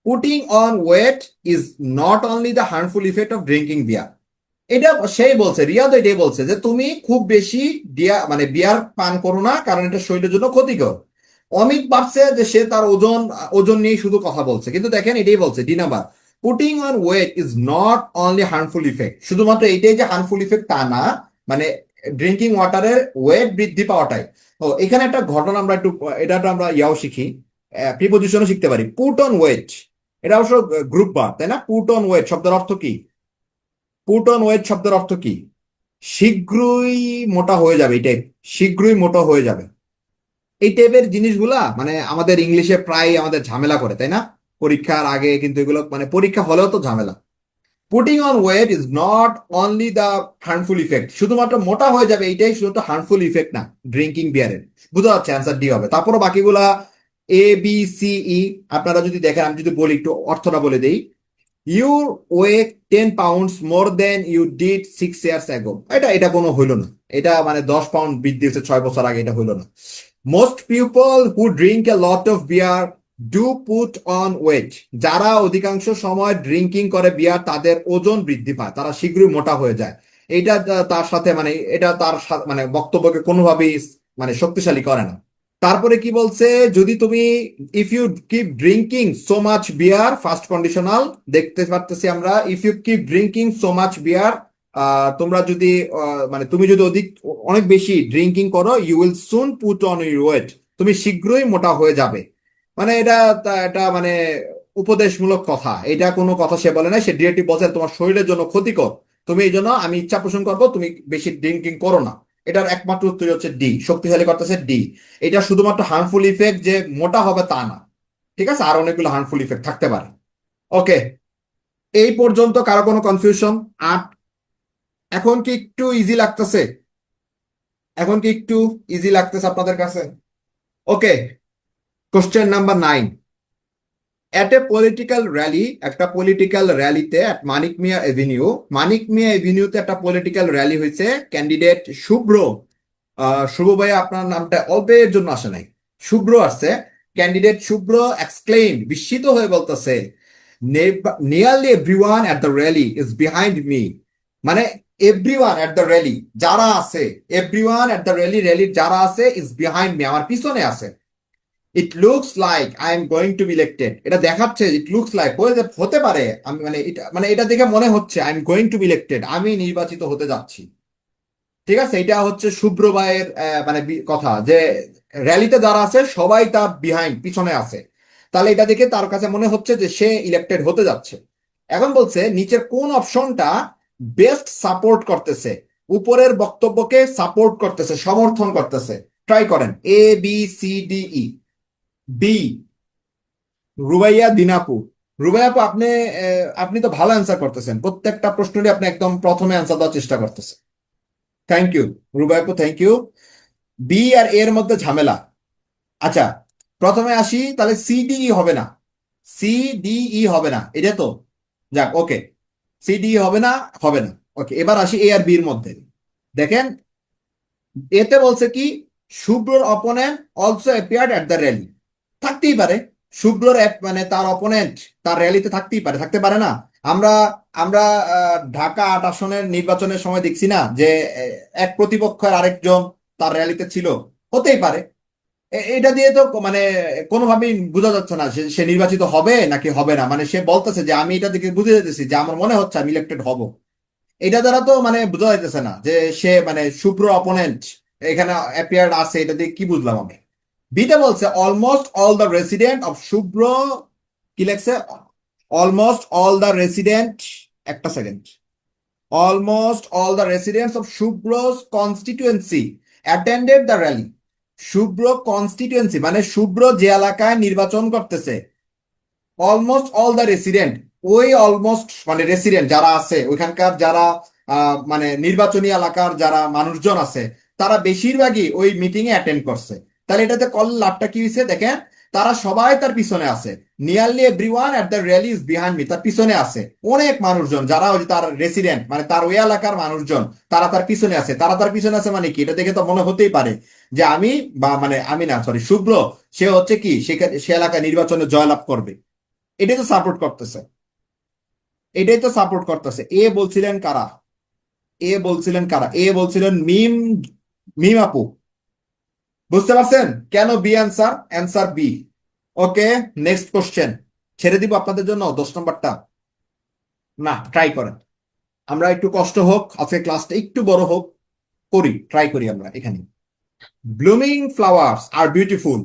putting on weight is not only the harmful effect of drinking beer. এটা সেই বলছে, রিয়া তো এটাই বলছে যে তুমি খুব বেশি বিয়ার পান করো না, কারণ এটা শরীরের জন্য ক্ষতিকর। অমিত ভাবছে যে সে তার ওজন ওজন নিয়ে শুধু কথা বলছে, কিন্তু দেখেন এটাই বলছে D number, putting on weight is not only harmful effect. শুধুমাত্র এইটাই যে হার্মফুল ইফেক্ট তা না, মানে ড্রিঙ্কিং ওয়াটারের ওয়েট বৃদ্ধি পাওয়াটাই। তো এখানে একটা ঘটনা আমরা একটু, এটা আমরা ইয়াও শিখি, প্রিপোজিশনও শিখতে পারি। পুট অন ওয়েট, এটা অবশ্য গ্রুপ ভার্ব, তাই না? পুট অন ওয়েট শব্দের অর্থ কি? পুট অন ওয়েট শব্দের অর্থ কি? শীঘ্রই মোটা হয়ে যাবে, এই টাইপ, শীঘ্রই মোটা হয়ে যাবে। এই টাইপের জিনিসগুলা মানে আমাদের ইংলিশে প্রায় আমাদের ঝামেলা করে, তাই না? পরীক্ষার আগে কিন্তু এগুলো মানে পরীক্ষা হলেও তো ঝামেলা। Putting on weight is not only the harmful effect, শুধুমাত্র মোটা হয়ে যাবে এইটাই শুধু হার্মফুল ইফেক্ট না ড্রিঙ্কিং বিয়ারের। বুঝা যাচ্ছে? অ্যান্সার ডি হবে। তারপরও বাকিগুলা A B C E আপনারা যদি দেখেন, আমি যদি বলি একটু অর্থটা বলে দেই। You weight 10 pounds more than you did 6 years ago. এটা এটা কোনো হইলো না। এটা মানে 10 পাউন্ড বৃদ্ধি হয়েছে 6 বছর আগে, এটা হইলো না। Most people who drink a lot of beer do put on weight. যারা অধিকাংশ সময় ড্রিঙ্কিং করে বিয়ার, তাদের ওজন বৃদ্ধি পায়, তারা শীঘ্রই মোটা হয়ে যায়। এইটা তার সাথে মানে এটা তার মানে বক্তব্যকে কোনোভাবেই মানে শক্তিশালী করে না। তারপরে কি বলছে, যদি তুমি if you keep drinking so much beer, first conditional দেখতে পারতেছি আমরা, if you keep drinking so much beer, তোমরা যদি মানে তুমি যদি অনেক বেশি ড্রিঙ্কিং করো, you will soon put on your weight, তুমি শীঘ্রই মোটা হয়ে যাবে। মানে এটা মানে উপদেশমূলক কথা, এটা কোনো কথা সে বলে না, সে ডিরেক্টলি বলছে তোমার শরীরের জন্য ক্ষতিকর, তুমি এই জন্য আমি ইচ্ছা পোষণ করবো তুমি বেশি ড্রিঙ্কিং করো না। এটার একমাত্র উত্তর হচ্ছে ডি, শক্তিশালী করতেছে ডি। এটা শুধুমাত্র হার্মফুল ইফেক্ট যে মোটা হবে তা না, ঠিক আছে, আর অনেকগুলো হার্মফুল ইফেক্ট থাকতে পারে। ওকে, এই পর্যন্ত কারো কোনো কনফিউশন? আট, এখন কি একটু ইজি লাগতেছে? এখন কি একটু ইজি লাগতেছে আপনাদের কাছে? Okay, question number 9। At a political rally, একটা পলিটিক্যাল র্যালিতে অ্যাট মানিক মিয়া এভিনিউ, মানিক মিয়া এভিনিউতে একটা পলিটিক্যাল র্যালি হয়েছে। ক্যান্ডিডেট শুভ্র, শুভ ভাই আপনার নামটা অল্পের জন্য আসে নাই, শুভ্র আসছে। ক্যান্ডিডেট শুভ্র এক্সক্লেইম, বিস্মিত হয়ে বলতেছে, nearly everyone at the rally is behind me. মানে এভরিওয়ান এট দ্য র্যালি, যারা আছে, এভরিওয়ান এট দ্য র্যালি, র্যালির যারা আছে, ইজ বিহাইন্ড মি, আমার পিছনে আছে। It looks like I am going to B elected, এটা দেখাচ্ছে, ইট লুকস লাইক হতে পারে, আমি মানে এটা দেখে মনে হচ্ছে I am going to B elected, আমি নির্বাচিত হতে যাচ্ছি। ঠিক আছে, এটা হচ্ছে শুভ্র ভাইয়ের মানে কথা যে র্যালিতে যারা আছে সবাই তার বিহাইন্ড, পিছনে আছে। তাহলে এটা দেখে তার কাছে মনে হচ্ছে যে সে ইলেক্টেড হতে যাচ্ছে। এখন বলছে নিচের কোন অপশনটা বেস্ট সাপোর্ট করতেছে, উপরের বক্তব্যকে সাপোর্ট করতেছে, সমর্থন করতেছে। ট্রাই করেন। A B C D E। B, Rubaiya দিনাপু। রুবাইয়াপু, আপনি তো ভালো অ্যান্সার করতেছেন, প্রত্যেকটা প্রশ্নেরই আপনি একদম প্রথমে অ্যান্সার দেওয়ার চেষ্টা করতেছেন। থ্যাংক ইউ রুবাইয়াপু, থ্যাংক ইউ। বি আর এর মধ্যে ঝামেলা। আচ্ছা, প্রথমে আসি, তাহলে সিডিই হবে না, সিডিই হবে না, এটা তো যাক, ওকে, সিডিই হবে না, হবে না। ওকে, এবার আসি এ আর বির মধ্যে। দেখেন, এতে বলছে কি, শুভ্রর opponent also appeared at the rally. থাকতেই পারে, শুভ্রর মানে তার অপোনেন্ট তার র্যালিতে থাকতেই পারে, থাকতে পারে না? আমরা আমরা ঢাকা 8 আসনের নির্বাচনের সময় দেখছি না যে এক প্রতিপক্ষের আরেকজন তার র্যালিতে ছিল, হতেই পারে। এটা দিয়ে তো মানে কোনোভাবেই বোঝা যাচ্ছে না সে নির্বাচিত হবে নাকি হবে না, মানে সে বলতেছে যে আমি এটা দেখে বুঝে যেতেছি যে আমার মনে হচ্ছে আমি ইলেক্টেড হব। এটা দ্বারা তো মানে বোঝা যাইতেছে না যে সে মানে শুভ্র অপোনেন্ট এখানে অ্যাপিয়ার্ড আছে, এটা দিয়ে কি বুঝলাম আমি? বিটা বলছে almost all the resident of Shubhro, কি লেখছে, অলমোস্ট অল দ্য রেসিডেন্ট, একটা second, almost all the residents of Shubhro's constituency attended the rally. Shubhro constituency মানে শুভ্র যে এলাকায় নির্বাচন করতেছে, অলমোস্ট অল দ্য রেসিডেন্ট, ওই অলমোস্ট মানে রেসিডেন্ট যারা আছে ওইখানকার, যারা মানে নির্বাচনী এলাকার যারা মানুষজন আছে, তারা বেশিরভাগই ওই মিটিং এ অ্যাটেন্ড করছে। তাহলে এটাতে কল লাভটা কি হয়েছে দেখেন, তারা সবাই তার পিছনে আছে। Nearly everyone at the rally is behind me, তার পিছনে আছে অনেক মানুষজন যারা ওই তার রেসিডেন্ট মানে তার ওই এলাকার মানুষজন, তারা তার পিছনে আছে। তারা তার পিছনে আছে মানে কি, এটা দেখে তো মনে হতেই পারে যে আমি বা মানে আমি না, সরি, শুভ্র, সে হচ্ছে কি সে এলাকায় নির্বাচনে জয়লাভ করবে। এটাই তো সাপোর্ট করতেছে, এটাই তো সাপোর্ট করতেছে। এ বলছিলেন কারা, এ বলছিলেন মিম, মিম আপু। বুঝতে পারছেন কেন B answer, answer B. Okay, next question. ছেড়ে দিব আপনাদের জন্য 10 নম্বরটা? না, ট্রাই করেন। আমরা একটু কষ্ট হোক, আজকে ক্লাসটা একটু বড় হোক, করি, ট্রাই করি আমরা এখানে। ব্লুমিং ফ্লাওয়ার্স আর বিউটিফুল,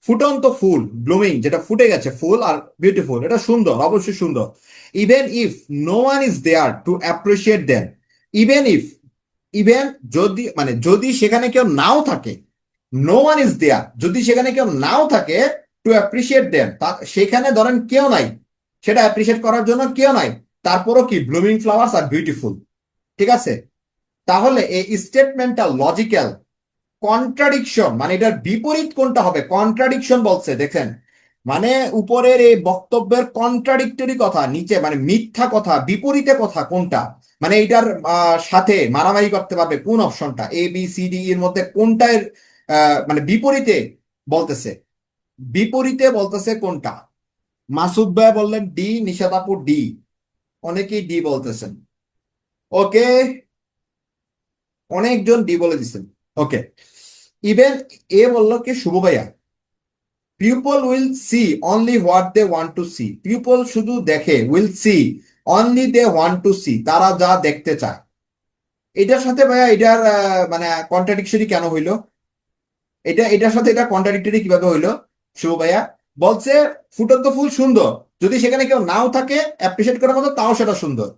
ফুটন্ত ফুল, ব্লুমিং যেটা ফুটে গেছে ফুল, আর বিউটিফুল এটা সুন্দর, অবশ্যই সুন্দর। Even if no one is there to appreciate them, even if, even যদি মানে যদি সেখানে কেউ নাও থাকে, নো ওয়ান ইজ দেয়ার যদি সেখানে কেউ নাও থাকে, টু অ্যাপ্রিসিয়েট দেম সেখানে ধরেন কেউ নাই, সেটা অ্যাপ্রিসিয়েট করার জন্য কেউ নাই, তারপরও কি ব্লুমিং ফ্লাওয়ার্স আর বিউটিফুল। ঠিক আছে, তাহলে এই স্টেটমেন্টটা লজিক্যাল। কন্ট্রাডিকশন মানে এটার বিপরীত কোনটা হবে, কন্ট্রাডিকশন বলছে দেখেন, মানে উপরের এই বক্তব্যের কন্ট্রাডিক্টরি কথা, নিচে মানে মিথ্যা কথা, বিপরীতে কথা কোনটা, মানে এটার সাথে মারামারি করতে পারবে কোন অপশনটা, এ বি সি ডি এর মধ্যে কোনটার মানে বিপরীতে বলতেছে, বিপরীতে বলতেছে কোনটা। মাসুদ ভাই বললেন ডি, নিশাদ আপু ডি, অনেকেই ডি বলতেছেন। ওকে, অনেকজন ডি বলে দিচ্ছেন। ওকে, ইভেন এ বললো কি শুভ ভাইয়া, people will see only what they want to see, people শুধু দেখে, will see only they want to see, তারা যা দেখতে চায়। এটার সাথে ভাইয়া এটার মানে কন্ট্রাডিকশনই কেন হইলো, এটার সাথে এটা কন্ট্রাডিক্টরি কিভাবে হইলো শুভ ভাইয়া? বলছে ফুটন্ত ফুল সুন্দর, যদি সেখানে কেউ নাও থাকে অ্যাপ্রিসিয়েট করার মতো, তাও সেটা সুন্দর।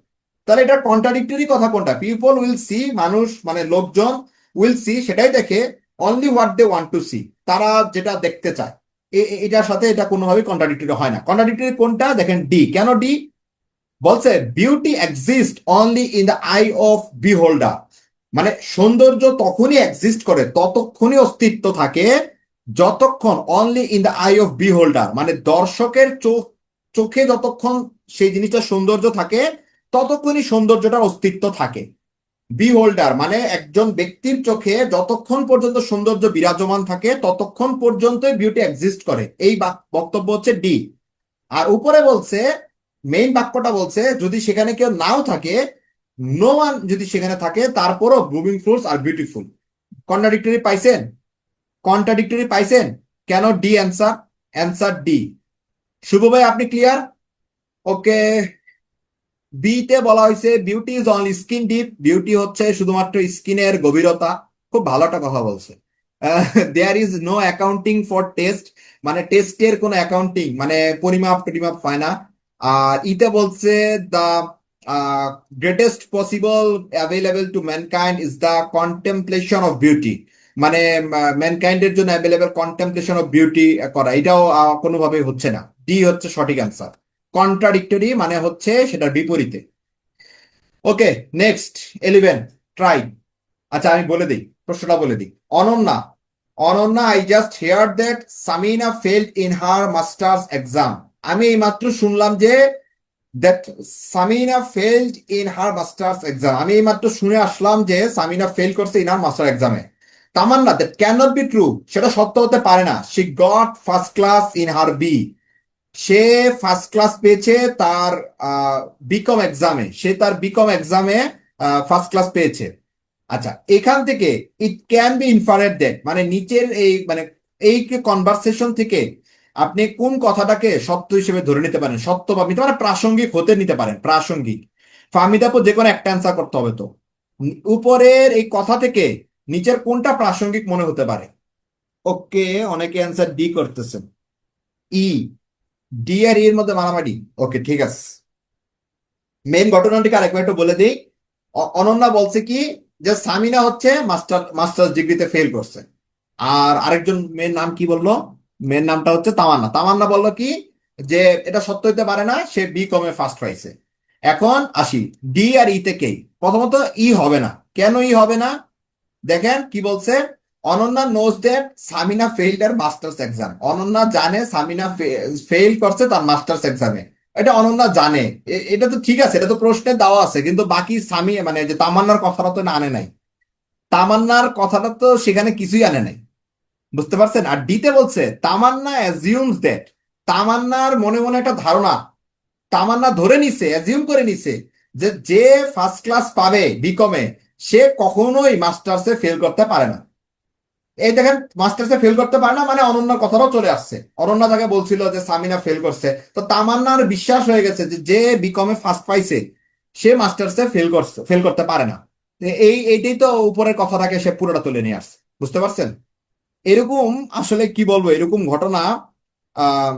তাহলে এটা কন্ট্রাডিক্টরি কথা কোনটা, পিপল উইল সি মানুষ মানে লোকজন, উইল সি সেটাই দেখে, only what they want to see তারা যেটা দেখতে চায়। এটার সাথে এটা কোনোভাবেই কন্ট্রাডিক্টরি হয় না। কন্ট্রাডিক্টরি কোনটা দেখেন, ডি। কেন ডি? বলছে beauty exist only in the I of বিহোল্ডার, মানে সৌন্দর্য তখনই এক্সিস্ট করে, ততক্ষণই অস্তিত্ব থাকে যতক্ষণ, only in the I of বিহোল্ডার মানে দর্শকের চোখে যতক্ষণ সেই জিনিসটা সৌন্দর্য থাকে, ততক্ষণই সৌন্দর্যটার অস্তিত্ব থাকে। বিহোল্ডার মানে একজন ব্যক্তির চোখে যতক্ষণ পর্যন্ত সৌন্দর্য বিরাজমান থাকে, ততক্ষণ পর্যন্তই বিউটি এক্সিস্ট করে। এই বক্তব্য হচ্ছে ডি। আর উপরে বলছে, মেইন বাক্যটা বলছে যদি সেখানে কেউ নাও থাকে, নো ওয়ান যদি সেখানে থাকে, তারপরও blooming flowers are beautiful. Contradictory পাইছেন, কন্ট্রাডিক্টরি পাইছেন। কেন D answer, answer D. Shubho ভাই আপনি ক্লিয়ার? ওকে, বি তে বলা হয়েছে beauty is only skin deep, beauty হচ্ছে শুধুমাত্র স্কিনের গভীরতা। খুব ভালো একটা কথা বলছে। There is no accounting for taste, মানে টেস্টের কোনো অ্যাকাউন্টিং মানে পরিমাপ টরিমাপ হয় না। আর ইতে বলছে the greatest possible available to mankind is the contemplation of beauty, মানে ম্যানকাইন্ডের জন্য অ্যাভেলেবল কন্টেম্পলেশন অফ বিউটি করা, এটাও কোনোভাবেই হচ্ছে না। ডি হচ্ছে সঠিক অ্যান্সার। কন্ট্রাডিক্টরি মানে হচ্ছে সেটার বিপরীতে। Okay, next 11, try. আচ্ছা আমি বলে দিই, প্রশ্নটা বলে দিই। Ananya, Ananya, I just hear that Samina failed in her masters exam, আমি এইমাত্র শুনলাম যে that Samina failed in her masters exam, আমি এইমাত্র শুনে আসলাম যে সামিনা ফেল করছে ইন হার মাস্টার এক্সামে। Tamanna, that can not be true, সেটা সত্য হতে পারে না। She got first class in her B, সে ফার্স্ট ক্লাস পেয়েছে তার বিকম এক্সামে, সে তার বিকম এক্সামে ফার্স্ট ক্লাস পেয়েছে। আচ্ছা, এখান থেকে it can be inferred that মানে নিচের এই মানে এই কনভারসেশন থেকে আপনি কোন কথাটাকে সত্য হিসেবে ধরে নিতে পারেন, সত্য বা মিথ্যা মানে প্রাসঙ্গিক হতে নিতে পারেন, প্রাসঙ্গিক। ফাহমিদাপুর যে কোনো একটা অ্যান্সার করতে হবে তো। উপরের এই কথা থেকে নিচের কোনটা প্রাসঙ্গিক মনে হতে পারে? ওকে, অনেকে অ্যান্সার ডি করতেছেন। ই, ডি আর ই এর মধ্যে মারামারি। ওকে, ঠিক আছে। মেইন ঘটনাটিকে আরেকবার একটু বলে দিই। অনন্যা বলছে কি যে সামিনা হচ্ছে মাস্টার্স ডিগ্রিতে ফেল করছে। আর আরেকজন মেয়ের নাম কি বললো? মেয়ের নামটা হচ্ছে তামান্না। তামান্না বললো কি যে এটা সত্য হইতে পারে না, সে বি কমে ফার্স্ট হয়েছে। এখন আসি ডি আর ই তে। প্রথমত ই হবে না। কেন ই হবে না? দেখেন কি বলছে। Ananya knows that Samina failed her masters exam. Ananya জানে সামিনা ফেইল করছে তার মাস্টার্স এক্সামে। এটা অনন্যা জানে। এটা তো ঠিক আছে, এটা তো প্রশ্নে দেওয়া আছে, কিন্তু বাকি মানে যে তামান্নার কথাটা তো না আনে নাই। তামান্নার কথাটা তো সেখানে কিছুই আনে নাই। বুঝতে পারছেন? আর ডিতে বলছে তামান্না অ্যাজিউমস দ্যাট। তামান্নার মনে মনে একটা ধারণা, তামান্না ধরে নিছে, অ্যাজিউম করে নিছে যে যে ফার্স্ট ক্লাস পাবে বিকমে সে কখনোই মাস্টার্সে ফেল করতে পারে না। এই দেখেন, মাস্টার্সে ফেল করতে পারে না মানে অনন্যার কথাটাও চলে আসছে। অনন্যা তাকে বলছিল যে সামিনা ফেল করছে, তো তামান্নার বিশ্বাস হয়ে গেছে যে যে বিকমে ফার্স্ট পাইছে সে মাস্টার্সে ফেল করতে পারে না। এইটাই তো উপরের কথাটাকে সে পুরোটা তুলে নিয়ে আসছে। বুঝতে পারছেন? এরকম আসলে কি বলবো, এরকম ঘটনা আহ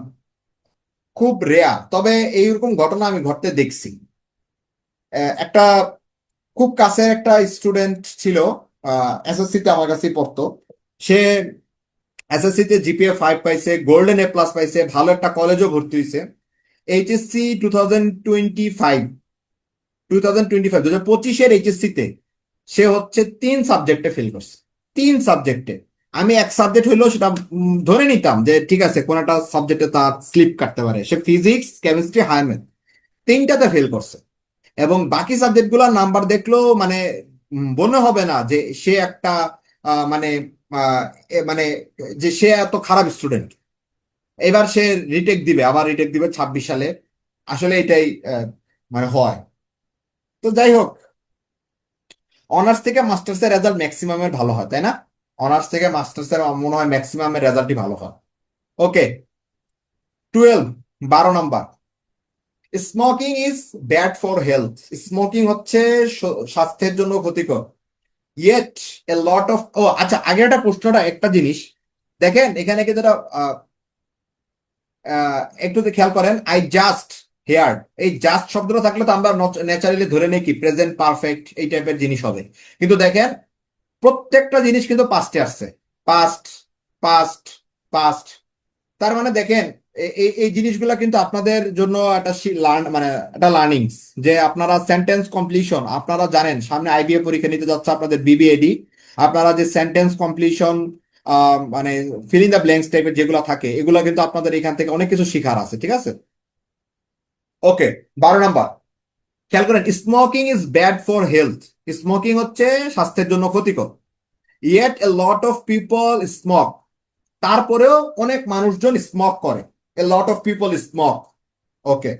খুব রেয়ার, তবে এইরকম ঘটনা আমি ঘটতে দেখছি। একটা খুব কাছের একটা স্টুডেন্ট ছিল, এসএসসি তে আমার কাছে পড়তো। সে এসএসসি তে জিপিএ 5 পাইছে, গোল্ডেন এ প্লাস পাইছে, ভালো একটা কলেজও ভর্তি হয়েছে। এইচএসসি 2025, 2025 এইচএসসি তে সে হচ্ছে 3 সাবজেক্টে ফেল করছে। 3 সাবজেক্টে। আমি এক সাবজেক্ট হইলেও সেটা ধরে নিতাম যে ঠিক আছে কোন একটা সাবজেক্টে তার স্লিপ কাটতে পারে। সে ফিজিক্স, কেমিস্ট্রি, হায়ার ম্যাথ, 3টাতে ফেল করছে। এবং বাকি সাবজেক্ট গুলার নাম্বার দেখলেও মানে মনে হবে না যে সে একটা মানে আহ, মানে যে সে এত খারাপ স্টুডেন্ট। এবার সে রিটেক দিবে, আবার রিটেক দিবে 26 সালে। আসলে এটাই মানে হয়। তো যাই হোক, অনার্স থেকে মাস্টার্স এর রেজাল্ট ম্যাক্সিমামের ভালো হয়, তাই না? অনার্স থেকে মাস্টার্স এর মনে হয় ম্যাক্সিমামের রেজাল্টই ভালো হয়। ওকে, 12, 12 নম্বর। Smoking is bad for health. Smoking হচ্ছে স্বাস্থ্যের জন্য ক্ষতিকর। ইয়েট এ লট অফ, ও আচ্ছা, আগে একটা প্রশ্নটা একটা জিনিস দেখেন এখানে কিন্তু একটু খেয়াল করেন। আই জাস্ট হেয়ার, এই জাস্ট শব্দটা থাকলে তো আমরা ন্যাচারালি ধরে নেই কি প্রেজেন্ট পারফেক্ট এই টাইপের জিনিস হবে। কিন্তু দেখেন প্রত্যেকটা জিনিস কিন্তু পাস্টে আসছে। Past, past, past. তার মানে দেখেন এই এই জিনিসগুলো কিন্তু আপনাদের জন্য একটা মানে একটা লার্নিংস। যে আপনারা সেন্টেন্স কমপ্লিশন, আপনারা জানেন সামনে আইবিএ পরীক্ষা নিতে যাচ্ছে আপনাদের বিবিএডি। আপনারা যে সেন্টেন্স কমপ্লিশন মানে ফিল ইন দ্য ব্ল্যাঙ্কস টাইপের যেগুলো থাকে, এগুলো কিন্তু আপনাদের এখান থেকে অনেক কিছু শেখার আছে। ঠিক আছে? ওকে, 12 নম্বর। খেয়াল করেন, smoking is bad for health. Smoking হচ্ছে স্বাস্থ্যের জন্য ক্ষতিকর। Yet a lot of people smoke. তারপরেও অনেক মানুষজন স্মোক করে। A lot of people smoke. Okay,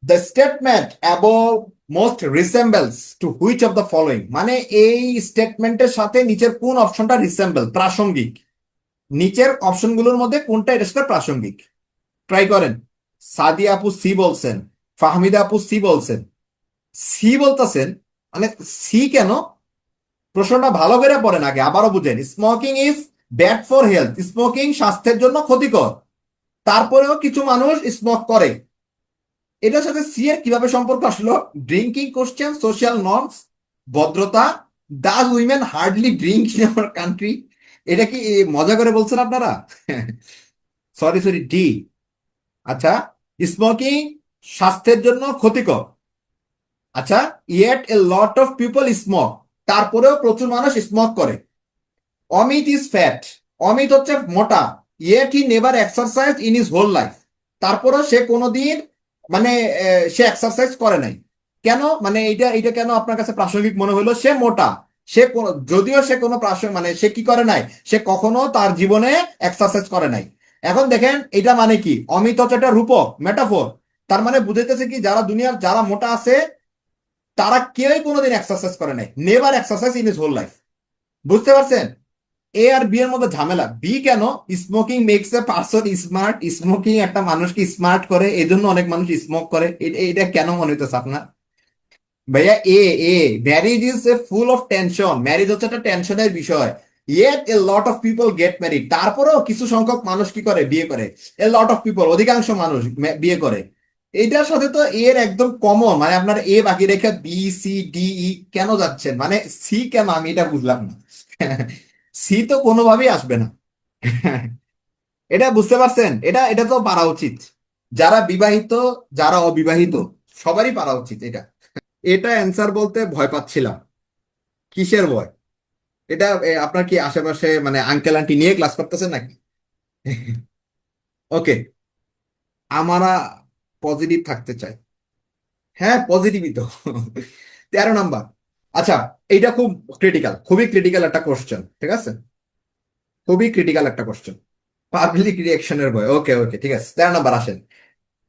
the statement above most resembles to which of the following. মানে এই স্টেটমেন্টের সাথে নিচের কোন অপশনটা রিসেম্বল, প্রাসঙ্গিক। নিচের অপশনগুলোর মধ্যে কোনটা এটার সাথে প্রাসঙ্গিক? ট্রাই করেন। সাদিয়া আপু সি বলছেন, ফাহমিদা আপু সি বলছেন। সি বলতেছেন মানে সি কেন? প্রশ্নটা ভালো করে পড়েন, আগে আবারও বুঝেন। Smoking is bad for health. Smoking স্বাস্থ্যের জন্য ক্ষতিকর। তারপরেও কিছু মানুষ স্মোক করে। এটার সাথে সি এর কিভাবে সম্পর্ক আসলো? ড্রিঙ্কিং কোশ্চেন, সোশ্যাল নর্মস, ভদ্রতা। Does women hardly drink in our country. এটা কি মজা করে বলছেন আপনারা? Sorry sorry, D. আচ্ছা, স্মোকিং স্বাস্থ্যের জন্য ক্ষতিকর। আচ্ছা, yet a lot of people smoke. তারপরেও প্রচুর মানুষ স্মোক করে। Amit is fat. অমিত হচ্ছে মোটা। Yet he never exercise in his whole life. তারপরেও সে কোনোদিন মানে সে এক্সারসাইজ করে নাই। কেন? মানে এইটা এইটা কেন আপনার কাছে প্রাসঙ্গিক মনে হলো? সে মোটা। সে যদিও সে কোনো প্রাসঙ্গিক মানে সে কি করে নাই, সে কখনো তার জীবনে এক্সারসাইজ করে নাই। এখন দেখেন এটা মানে কি, অমিত হচ্ছে একটা রূপক, মেটাফোর। তার মানে বুঝাইতেছে কি যারা দুনিয়ার যারা মোটা আছে তারা কেউই কোনোদিন এক্সারসাইজ করে নাই, never exercise in his whole life. বুঝতে পারছেন? এ আর বি এর মধ্যে ঝামেলা। বি কেন? Smoking makes a person smart. Smoking একটা মানুষকে স্মার্ট করে, এই জন্য অনেক মানুষ স্মোক করে। এটা কেন মনে হইতেছে আপনার? ভাইয়া a, a marriage is a full of tension. Marriage হচ্ছে একটা টেনশনের বিষয়। yet a lot of people get married, তারপরেও কিছু সংখ্যক মানুষ কি করে, বিয়ে করে। a lot of people, অধিকাংশ মানুষ বিয়ে করে। এটার সাথে তো এর একদম কমন, মানে আপনার এ বাকি রেখে বি সি ডি ই কেন যাচ্ছেন, মানে সি কেন, আমি এটা বুঝলাম না। সি তো কোনোভাবেই আসবে না। এটা বুঝতে পারছেন, এটা এটা তো পারা উচিত, যারা বিবাহিত যারা অবিবাহিত সবারই পারা উচিত এটা। এটা অ্যান্সার বলতে ভয় পাচ্ছিলাম। কিসের ভয়? এটা আপনার কি আশেপাশে মানে আঙ্কেল আন্টি নিয়ে ক্লাস করতেছেন নাকি? ওকে, আমরা পজিটিভ থাকতে চাই। হ্যাঁ, পজিটিভই তো। 13 নাম্বার। আচ্ছা, এইটা খুব ক্রিটিক্যাল, খুবই ক্রিটিক্যাল একটা কোশ্চেন, ঠিক আছে? খুবই ক্রিটিক্যাল একটা কোশ্চেন। পাবলিক রিয়াকশনের ভয়, ওকে ওকে, ঠিক আছে। 13 নাম্বার আসেন।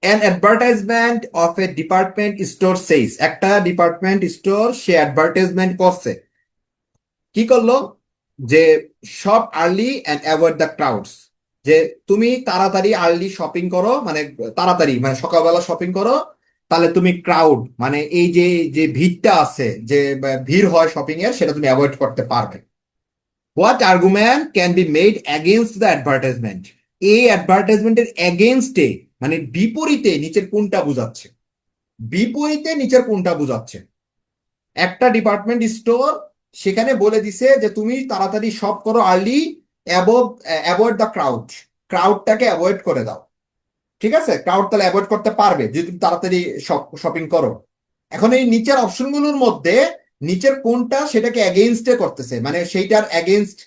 An advertisement of a department store says, একটা ডিপার্টমেন্ট স্টোর সে অ্যাডভার্টাইজমেন্ট করছে, কি করলো, যে shop early and avoid the crowds, যে তুমি তাড়াতাড়ি আর্লি শপিং করো, মানে তাড়াতাড়ি মানে সকালবেলা শপিং করো, তাহলে তুমি ক্রাউড মানে এই যে যে ভিড়টা আছে, যে ভিড় হয় শপিং এর, সেটা তুমি অ্যাভয়েড করতে পারবে। What argument can be made against the advertisement, এই অ্যাডভার্টাইজমেন্টের এগেনস্টে মানে বিপরীতে নিচের কোনটা বোঝাচ্ছে, বিপরীতে নিচের কোনটা বোঝাচ্ছে। একটা ডিপার্টমেন্ট স্টোর সেখানে বলে দিছে যে তুমি তাড়াতাড়ি শপ করো আর্লি, অ্যাভয়েড দ্য ক্রাউড, ক্রাউডটাকে অ্যাভয়েড করে দাও। ঠিক আছে, ক্রাউড তাহলে অ্যাভয়েড করতে পারবে যদি তুমি তাড়াতাড়ি শপিং করো। এখন এই নিচের অপশনগুলোর মধ্যে নিচের কোনটা সেটাকে এগেইনস্টে করতেছে, মানে সেইটার এগেইনস্ট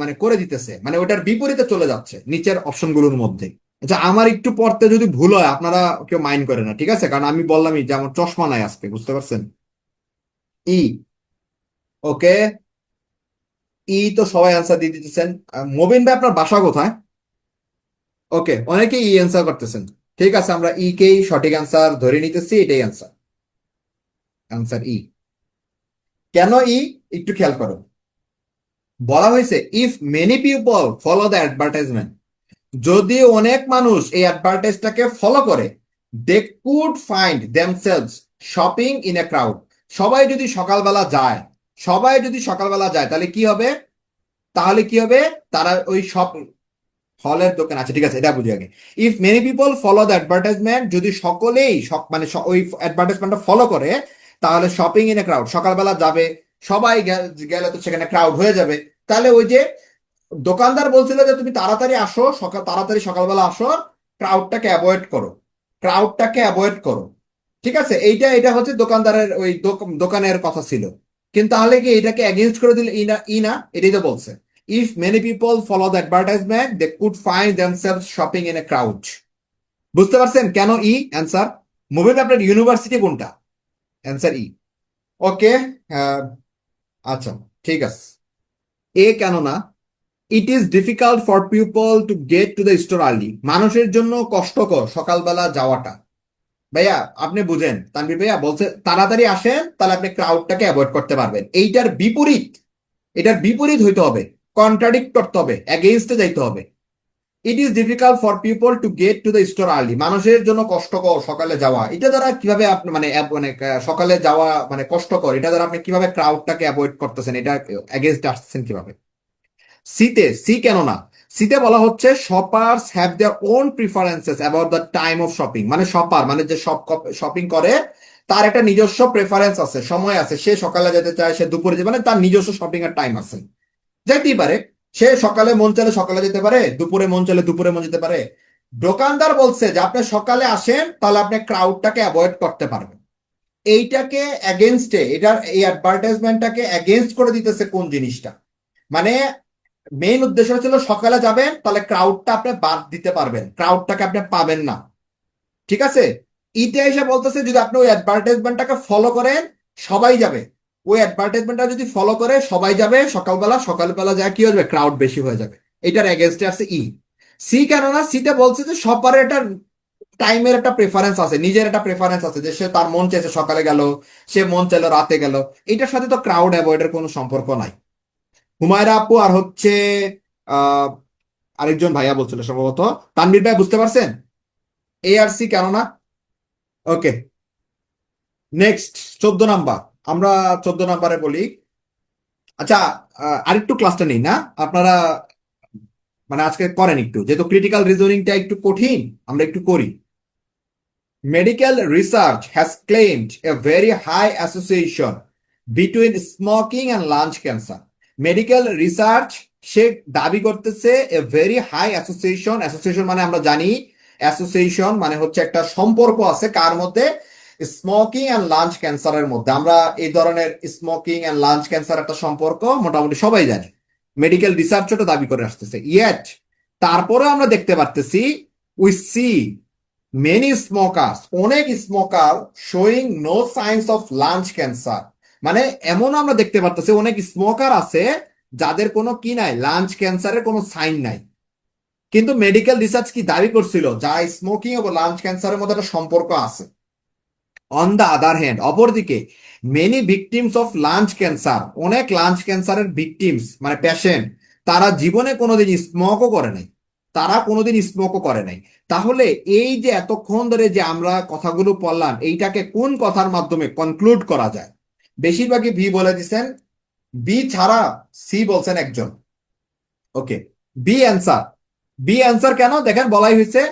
মানে করে দিতেছে, মানে ওটার বিপরীতে চলে যাচ্ছে নিচের অপশনগুলোর মধ্যে। আচ্ছা, আমার একটু পড়তে যদি ভুল হয় আপনারা কেউ মাইন্ড করে না, ঠিক আছে, কারণ আমি বললামই যে আমার চশমা নাই আজকে, বুঝতে পারছেন। ই, ওকে, ই তো সবাই অ্যান্সার দিয়ে দিতেছেন। মোবিন ভাই, আপনার বাসা কোথায়? ওকে, অনেকেই ই অ্যান্সার করতেছেন। ঠিক আছে, আমরা ই কেই সঠিক অ্যান্সার ধরে নিতেছি, এটাই অ্যান্সার। অ্যান্সার ই। কেন ই? একটু খেয়াল করো, বলা হয়েছে if many people follow the advertisement, যদি অনেক মানুষ এই অ্যাডভার্টাইজটাকে ফলো করে, they could find themselves shopping in a crowd, সবাই যদি সকালবেলা যায়, সবাই যদি সকালবেলা যায় তাহলে কি হবে, তাহলে কি হবে, তারা ওই সব হলের দোকান আছে, ঠিক আছে, এটা বুঝি আগে। If many people follow the advertisement, যদি সকলেই মানে ওই অ্যাডভার্টাইজমেন্টটা ফলো করে, তাহলে শপিং ইন এ ক্রাউড, সকালবেলা যাবে সবাই, গেলে তো সেখানে ক্রাউড হয়ে যাবে। তাহলে ওই যে দোকানদার বলছিল যে তুমি তাড়াতাড়ি আসো, তাড়াতাড়ি সকালবেলা আসো, ক্রাউডটাকে অ্যাভয়েড করো, ক্রাউডটাকে অ্যাভয়েড করো। ঠিক আছে, এইটা এটা হচ্ছে দোকানদারের ওই দোকানের কথা ছিল। কিন্তু তাহলে কি এটাকে এগেইনস্ট করে দিলে ই না, ই না, এটাই তো বলছে। If many people follow the advertisement they could find themselves shopping in a crowd. বুঝতে পারছেন কেন ই অ্যান্সার? মুভির আপনার ইউনিভার্সিটি কোনটা? অ্যান্সার ই। ওকে, আচ্ছা, ঠিক আছে। এ কেন না? It is difficult for people to get to the store early, মানুষের জন্য কষ্টকর সকালবেলা যাওয়াটা। ভাইয়া আপনি বুঝেন, তানভীর ভাইয়া বলছে তাড়াতাড়ি আসেন, তাহলে আপনি ক্রাউডটাকে অ্যাভয়েড করতে পারবেন। এইটার বিপরীত, এটার বিপরীত হইতে হবে, কন্ট্রাডিক্ট করতে হবে, অ্যাগেইনস্টে যাইতে হবে। It is difficult for people to get to the store early, মানুষের জন্য কষ্টকর সকালে যাওয়া, এটা দ্বারা কিভাবে আপনি মানে মানে সকালে যাওয়া মানে কষ্টকর, এটা দ্বারা আপনি কিভাবে ক্রাউডটাকে অ্যাভয়েড করতেছেন, এটা অ্যাগেইনস্টে আসছেন কিভাবে? সিতে, সি কেন না? সিতে বলা হচ্ছে shoppers have their own preferences about the time of shopping, মানে শপার মানে যে শপিং করে তার একটা নিজস্ব প্রেফারেন্স আছে, সময় আছে, সে সকালে যেতে চায়, সে দুপুরে যেতে, মানে তার নিজস্ব শপিং এর টাইম আছে, যাইতেই পারে। সে সকালে মন চাইলে সকালে যেতে পারে, দুপুরে মন চাইলে দুপুরে মন যেতে পারে। দোকানদার বলছে যে আপনি সকালে আসেন, তাহলে আপনি ক্রাউডটাকে অ্যাভয়েড করতে পারবেন। এইটাকে এগেনস্টে, এটার এই অ্যাডভার্টাইজমেন্টটাকে এগেনস্ট করে দিতেছে কোন জিনিসটা, মানে মেইন উদ্দেশ্য ছিল সকালে যাবেন তাহলে ক্রাউডটা আপনি বাদ দিতে পারবেন, ক্রাউডটাকে আপনি পাবেন না। ঠিক আছে, ইতে এসে বলতেছে যদি আপনি ওই অ্যাডভার্টাইজমেন্টটাকে ফলো করেন সবাই যাবে, ওই অ্যাডভার্টাইজমেন্টটা যদি ফলো করে সবাই যাবে সকালবেলা, সকালবেলা যায় কি হবে, ক্রাউড বেশি হয়ে যাবে। এটার এগেনস্টে আছে ই। সি কেননা? সিতে বলছে যে সবার একটা টাইমের একটা প্রেফারেন্স আছে, নিজের একটা প্রেফারেন্স আছে, যে সে তার মন চাইছে সকালে গেল, সে মন চাইলো রাতে গেল। এটার সাথে তো ক্রাউড অ্যাভয়েডের কোনো সম্পর্ক নাই। হুমায়রা আপু আর হচ্ছে আহ আরেকজন ভাইয়া বলছিল সম্ভবত, তানভীর ভাই বুঝতে পারছেন এ আর সি কেন না? ওকে, নেক্সট 14 নাম্বার। আমরা 14 নাম্বারে বলি, আচ্ছা, আরেকটু ক্লাসটা নেই না আপনারা, মানে আজকে করেন একটু, যেহেতু ক্রিটিক্যাল রিজনিংটা একটু কঠিন, আমরা একটু করি। Medical research has claimed a very high association between smoking and lung cancer. Medical research সে দাবি করতেছে a very high association. Association মানে আমরা জানি, অ্যাসোসিয়েশন মানে হচ্ছে একটা সম্পর্ক আছে কার মধ্যে, স্মোকিং অ্যান্ড লাঞ্চ ক্যান্সারের মধ্যে। আমরা এই ধরনের স্মোকিং অ্যান্ড লাঞ্চ ক্যান্সার একটা সম্পর্ক মোটামুটি সবাই জানি, মেডিকেল রিসার্চও দাবি করে আসতেছে। ইয়েট তারপরে আমরা দেখতে পারতেছি, উই সি মেনি স্মোকার্স, অনেক smoker showing no signs of lung cancer. মানে এমন আমরা দেখতে পারতেছি অনেক স্মোকার আছে যাদের কোনো কি নাই, লাঞ্চ ক্যান্সারের কোনো সাইন নাই। কিন্তু মেডিকেল রিসার্চ কি দাবি করছিল, যা স্মোকিং এবং লাঞ্চ ক্যান্সারের মধ্যে একটা সম্পর্ক আছে। অন দ্য আদার হ্যান্ড, অপরদিকে many victims of lung cancer, অনেক লাঞ্চ ক্যান্সারের ভিকটিমস মানে পেশেন্ট, তারা জীবনে কোনোদিন স্মোকও করে নাই, তারা কোনোদিন স্মোকও করে নাই। তাহলে এই যে এতক্ষণ ধরে যে আমরা কথাগুলো পড়লাম, এইটাকে কোন কথার মাধ্যমে কনক্লুড করা যায়? বেশিরভাগই ভি বলে দিচ্ছেন, বি ছাড়া সি বলছেন একজন। ওকে, বি অ্যান্সার। বি অ্যান্সার কেন দেখেন, বলাই হয়েছে,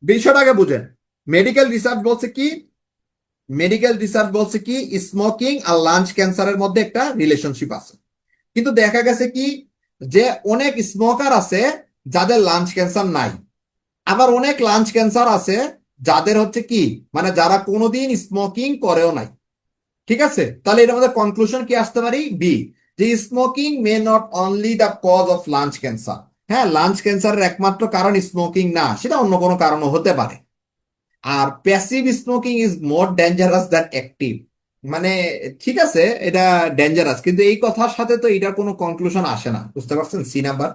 বিষয়টাকে বুঝেন। মেডিকেল রিসার্চ বলছে কি, মেডিকেল রিসার্চ বলছে কি স্মোকিং আর লাঞ্চ ক্যান্সারের মধ্যে একটা রিলেশনশিপ আছে। কিন্তু দেখা গেছে কি যে অনেক স্মোকার আছে যাদের লাঞ্চ ক্যান্সার নাই, আবার অনেক লাঞ্চ ক্যান্সার আছে যাদের হচ্ছে কি, মানে যারা কোনোদিন স্মোকিং করেও নাই। ঠিক আছে, তাহলে এর মধ্যে কনক্লুশন কি আসতে পারি, বি, যে smoking may not only the cause of lung cancer. হ্যাঁ, লাঞ্চ ক্যান্সারের একমাত্র কারণ স্মোকিং না, সেটা অন্য কোনো কারণও হতে পারে। আর passive smoking is more dangerous than active. মানে ঠিক আছে, এটা ডেঞ্জারাস, কিন্তু এই কথার সাথে তো এটার কোনো কনক্লুশন আসে না, বুঝতে পারছেন? C number.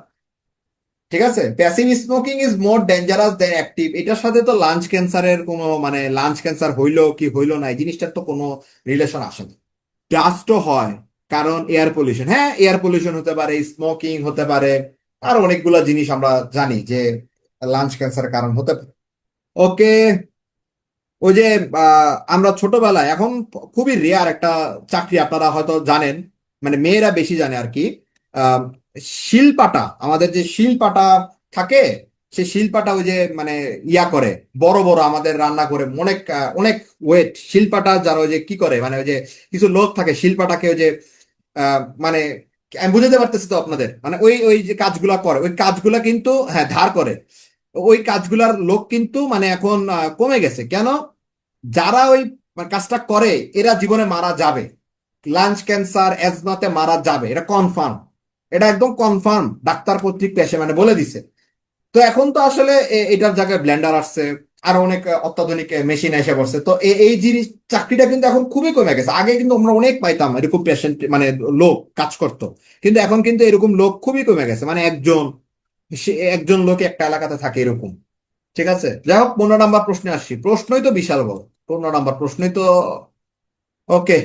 ঠিক আছে, passive smoking is more dangerous than active, এটার সাথে তো লাঞ্চ ক্যান্সারের কোনো, মানে লাঞ্চ ক্যান্সার হইলো কি হইলো না, এই জিনিসটার তো কোনো রিলেশন আসে না। ডাস্টও হয়, কারণ এয়ার পলিউশন, হ্যাঁ এয়ার পলিউশন হতে পারে, স্মোকিং হতে পারে, আর অনেকগুলো জিনিস আমরা জানি যে লাঞ্চ ক্যান্সারের কারণ হতে পারে। ওকে, ওই যে আমরা ছোটবেলায়, এখন খুবই রেয়ার একটা চাকরি আপনারা হয়তো জানেন, মানে মেয়েরা বেশি জানে আর কি, আহ, শিলপাটা, আমাদের যে শিলপাটা থাকে, সেই শিলপাটা ওই যে মানে ইয়া করে, বড় বড় আমাদের রান্না করে অনেক অনেক ওয়েট শিলপাটা, যারা ওই যে কি করে, মানে ওই যে কিছু লোক থাকে শিলপাটাকে ওই যে মানে আমি বুঝাতে পারতেছি তো আপনাদের, মানে ওই ওই যে কাজগুলা করে, ওই কাজগুলা কিন্তু হ্যাঁ ধার করে, ওই কাজগুলার লোক কিন্তু মানে এখন কমে গেছে। কেন? যারা ওই কাজটা করে এরা জীবনে মারা যাবে, লাঞ্চ ক্যান্সার অ্যাজমাতে মারা যাবে, এটা কনফার্ম, এটা একদম কনফার্ম, ডাক্তার কর্তৃক পেশে মানে বলে দিছে। তো এখন তো আসলে এটার জায়গায় ব্লেন্ডার আসছে, আর অনেক অত্যাধুনিক মেশিন এসে পড়ছে, তো এই জিনিস চাকরিটা কিন্তু এখন খুবই কমে গেছে। আগে কিন্তু আমরা অনেক পাইতাম এরকম পেশেন্ট, মানে লোক কাজ করতো, কিন্তু এখন কিন্তু এরকম লোক খুবই কমে গেছে, মানে একজন, সে একজন লোক একটা এলাকাতে থাকে এরকম। ঠিক আছে, যাই হোক 15 নম্বর প্রশ্নে আসছি, প্রশ্নই তো বিশাল বড়, 15 নম্বর প্রশ্নই তো। ওকে,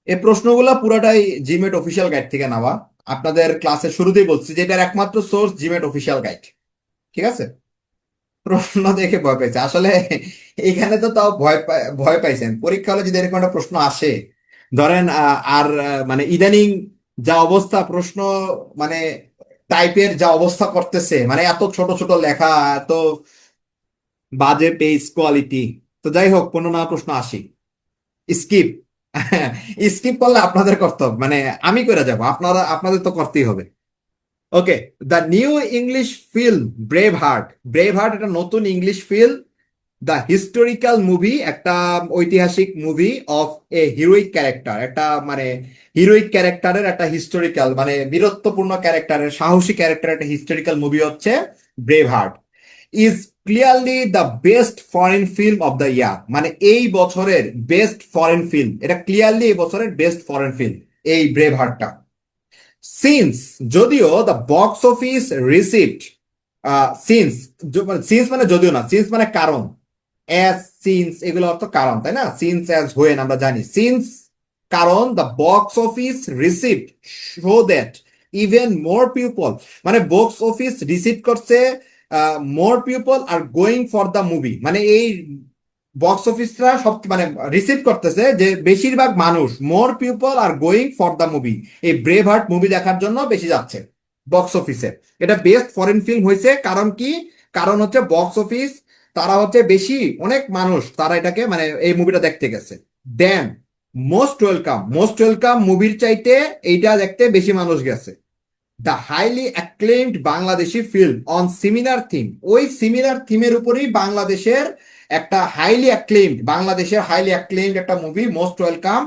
এই প্রশ্নগুলো পুরোটাই জিমেট অফিসিয়াল গাইড থেকে নেওয়া। আপনাদের ক্লাসের শুরুতেই বলছি যে এটার একমাত্র সোর্স জিমেট অফিসিয়াল গাইড। ঠিক আছে, প্রশ্ন দেখে ভয় পাইছে আসলে, এখানে তো তাও ভয় পাইছেন, পরীক্ষা হলে যদি এরকম একটা প্রশ্ন আসে, ধরেন আর মানে ইদানিং যা অবস্থা প্রশ্ন, মানে টাইপের যা অবস্থা করতেছে, মানে এত ছোট ছোট লেখা, এত বাজে পেজ কোয়ালিটি। তো যাই হোক, 15 নম্বর প্রশ্ন আসি, স্কিপ। স্কিপ করলে আপনাদের করতে হবে, মানে আমি করে যাব, আপনাদের তো করতেই হবে। Okay, the new English film Braveheart, Braveheart একটা নতুন English film, the historical movie, একটা ঐতিহাসিক movie of a heroic character, একটা মানে হিরোইক ক্যারেক্টারের একটা হিস্টোরিক্যাল, মানে বীরত্বপূর্ণ ক্যারেক্টারের, সাহসী ক্যারেক্টার একটা হিস্টোরিক্যাল মুভি হচ্ছে brave heart, is clearly the best foreign film of the year. মানে এই বছরের বেস্ট ফরেন ফিল্ম, এটা ক্লিয়ারলি এই বছরের বেস্ট ফরেন ফিল্ম এই ব্রেভ হার্টটা। সিন্স, যদিও the box office receipt, since, since মানে যদিও না, সিন্স মানে কারণ, অ্যাজ সিন্স এগুলো অর্থ কারণ, তাই না? সিন্স অ্যাজ হোয়েন আমরা জানি, সিন্স কারণ, the box office receipt show that even more people, মানে বক্স অফিস রিসিপ্ট করছে, more people are going for the movie, মানে এই বক্স অফিসরা সব মানে রিসিভ করতেছে যে বেশিরভাগ মানুষ, more people are going for the movie, এই ব্রেভ হার্ট মুভি দেখার জন্য বেশি যাচ্ছে বক্স অফিসে। এটা বেস্ট ফরেন ফিল্ম হয়েছে, কারণ কি? কারণ হচ্ছে বক্স অফিস, তারা হচ্ছে বেশি, অনেক মানুষ তারা এটাকে মানে এই মুভিটা দেখতে গেছে। দেন মোস্ট ওয়েলকাম মুভির চাইতে এইটা দেখতে বেশি মানুষ গেছে। The highly acclaimed Bangladeshi film on similar theme, ওই সিমিলার থিমের উপরেই বাংলাদেশের একটা হাইলি অ্যাক্লেইমড একটা মুভি মোস্ট ওয়েলকাম,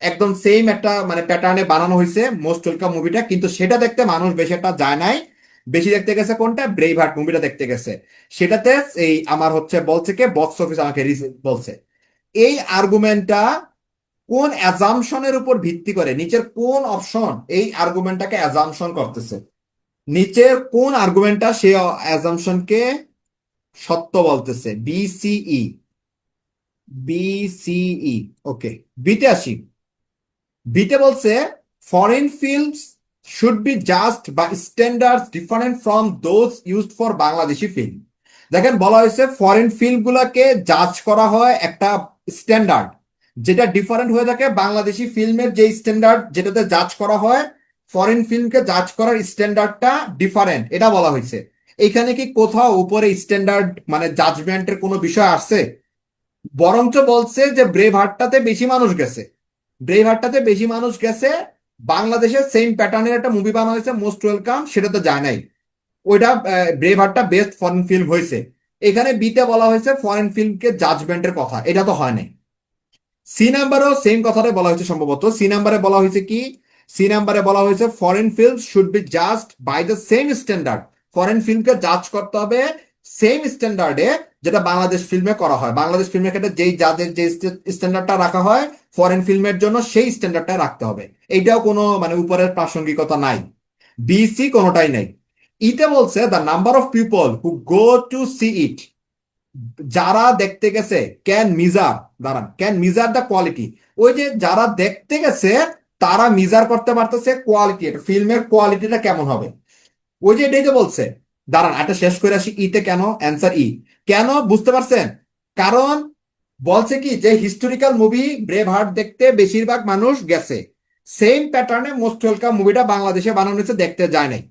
একদম সেম একটা মানে প্যাটার্নে বানানো হয়েছে মোস্ট ওয়েলকাম মুভিটা, কিন্তু সেটা দেখতে মানুষ বেশি একটা যায় নাই। বেশি দেখতে গেছে কোনটা? ব্রেভ হার্ট মুভিটা দেখতে গেছে। সেটাতে এই আমার হচ্ছে বলছে কে, বক্স অফিস আমাকে বলছে। এই আর্গুমেন্টটা কোন অ্যাজাম্পশনের উপর ভিত্তি করে, নিচের কোন অপশন এই আর্গুমেন্টটাকে অ্যাজাম্পশন করতেছে? নিচের কোন আর্গুমেন্টটা সে অ্যাজাম্পশনকে সত্য বলতেছে? BCE, BCE. ওকে, বিতে আসি। বিতে বলছে foreign films should be judged by standards different from those used for Bangladeshi film. দেখেন, বলা হয়েছে ফরেন ফিল্মগুলোকে জাজ করা হয় একটা স্ট্যান্ডার্ড, যেটা ডিফারেন্ট হয়ে থাকে বাংলাদেশি ফিল্মের যে স্ট্যান্ডার্ড যেটাতে জাজ করা হয়, ফরেন ফিল্মকে জাজ করার স্ট্যান্ডার্ডটা ডিফারেন্ট, এটা বলা হয়েছে। এখানে কি কোথাও উপরে স্ট্যান্ডার্ড মানে জাজমেন্টের কোনো বিষয় আসছে? বরঞ্চ বলছে যে ব্রেভ হার্টটাতে বেশি মানুষ গেছে, ব্রেভ হার্টটাতে বেশি মানুষ গেছে। বাংলাদেশের সেম প্যাটার্নের একটা মুভি বানানো হয়েছে মোস্ট ওয়েলকাম, সেটা তো যায় নাই। ওইটা ব্রেভ হার্টটা বেস্ট ফরেন ফিল্ম হয়েছে। এখানে বিতে বলা হয়েছে ফরেন ফিল্মকে জাজমেন্টের কথা, এটা তো হয় নাই। সি নাম্বারেও সেম কথাটাই বলা হয়েছে সম্ভবত। সি নাম্বারে বলা হয়েছে কি? সি নাম্বারে বলা হয়েছে foreign film should be judged by the same standard, foreign ফিল্মকে জাজ করতে হবে সেম স্ট্যান্ডার্ডে যেটা বাংলাদেশ ফিল্মে করা হয়। বাংলাদেশ ফিল্মের ক্ষেত্রে যেই জাজের যে স্ট্যান্ডার্ডটা রাখা হয়, ফরেন ফিল্মের জন্য সেই স্ট্যান্ডার্ডটা রাখতে হবে। এইটাও কোনো মানে উপরের প্রাসঙ্গিকতা নাই। বিসি কোনোটাই নাই। ইতে বলছে the number of people who go to see it, যারা দেখতে গেছে ক্যান মিজার, দাঁড়ান, ক্যান মিজার দ্য কোয়ালিটি, ওই যে যারা দেখতে গেছে তারা মিজার করতে পারতেছে কোয়ালিটি, ফিল্মের কোয়ালিটিটা কেমন হবে, ওই যে এটাই তো বলছে। দাঁড়ান, এটা শেষ করে আসি। ইতে কেন অ্যান্সার ই, কেন বুঝতে পারছেন? কারণ বলছে কি যে হিস্টোরিক্যাল মুভি ব্রেভ হার্ট দেখতে বেশিরভাগ মানুষ গেছে, সেম প্যাটার্নে মোস্ট ওয়েলকাম মুভিটা বাংলাদেশে বানানো হয়েছে, দেখতে যায় নাই।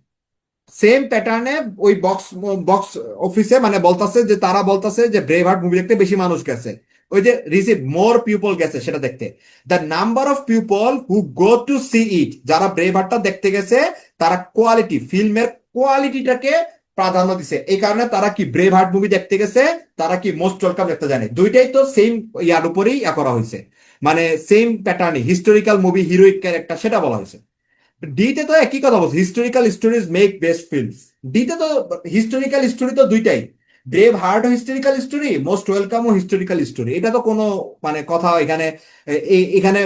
সেম প্যাটার্নে ওই বক্স বক্স অফিসে মানে বলতাছে যে, তারা বলতাছে যে ব্রেভ হার্ট মুভি দেখতে বেশি মানুষ গেছে, ওই যে রিসিভ মোর পিপল গেছে সেটা দেখতে। The number of people who go to see it, যারা ব্রেভ হার্টটা দেখতে গেছে তারা কোয়ালিটি, ফিল্মের কোয়ালিটিটাকে প্রাধান্য দিছে, এই কারণে তারা কি ব্রেভ হার্ট মুভি দেখতে গেছে, তারা কি মোস্ট ওয়েলকাম দেখতে জানে। দুইটাই তো সেম ইয়ার উপরেই করা হয়েছে, মানে সেম প্যাটার্নে হিস্টোরিক্যাল মুভি হিরোইক ক্যারেক্টার, সেটা বলা হয়েছে। ডিতে তো একই কথা বলছে, historical stories make best films. ডিতে তো হিস্টোরিক্যাল স্টোরি তো দুইটাই, ব্রেভ হার্ট ও হিস্টোরিক্যাল স্টোরি, মোস্ট ওয়েলকাম ও হিস্টোরিক্যাল স্টোরি, এটা তো কোনো মানে কথা এখানে এখানে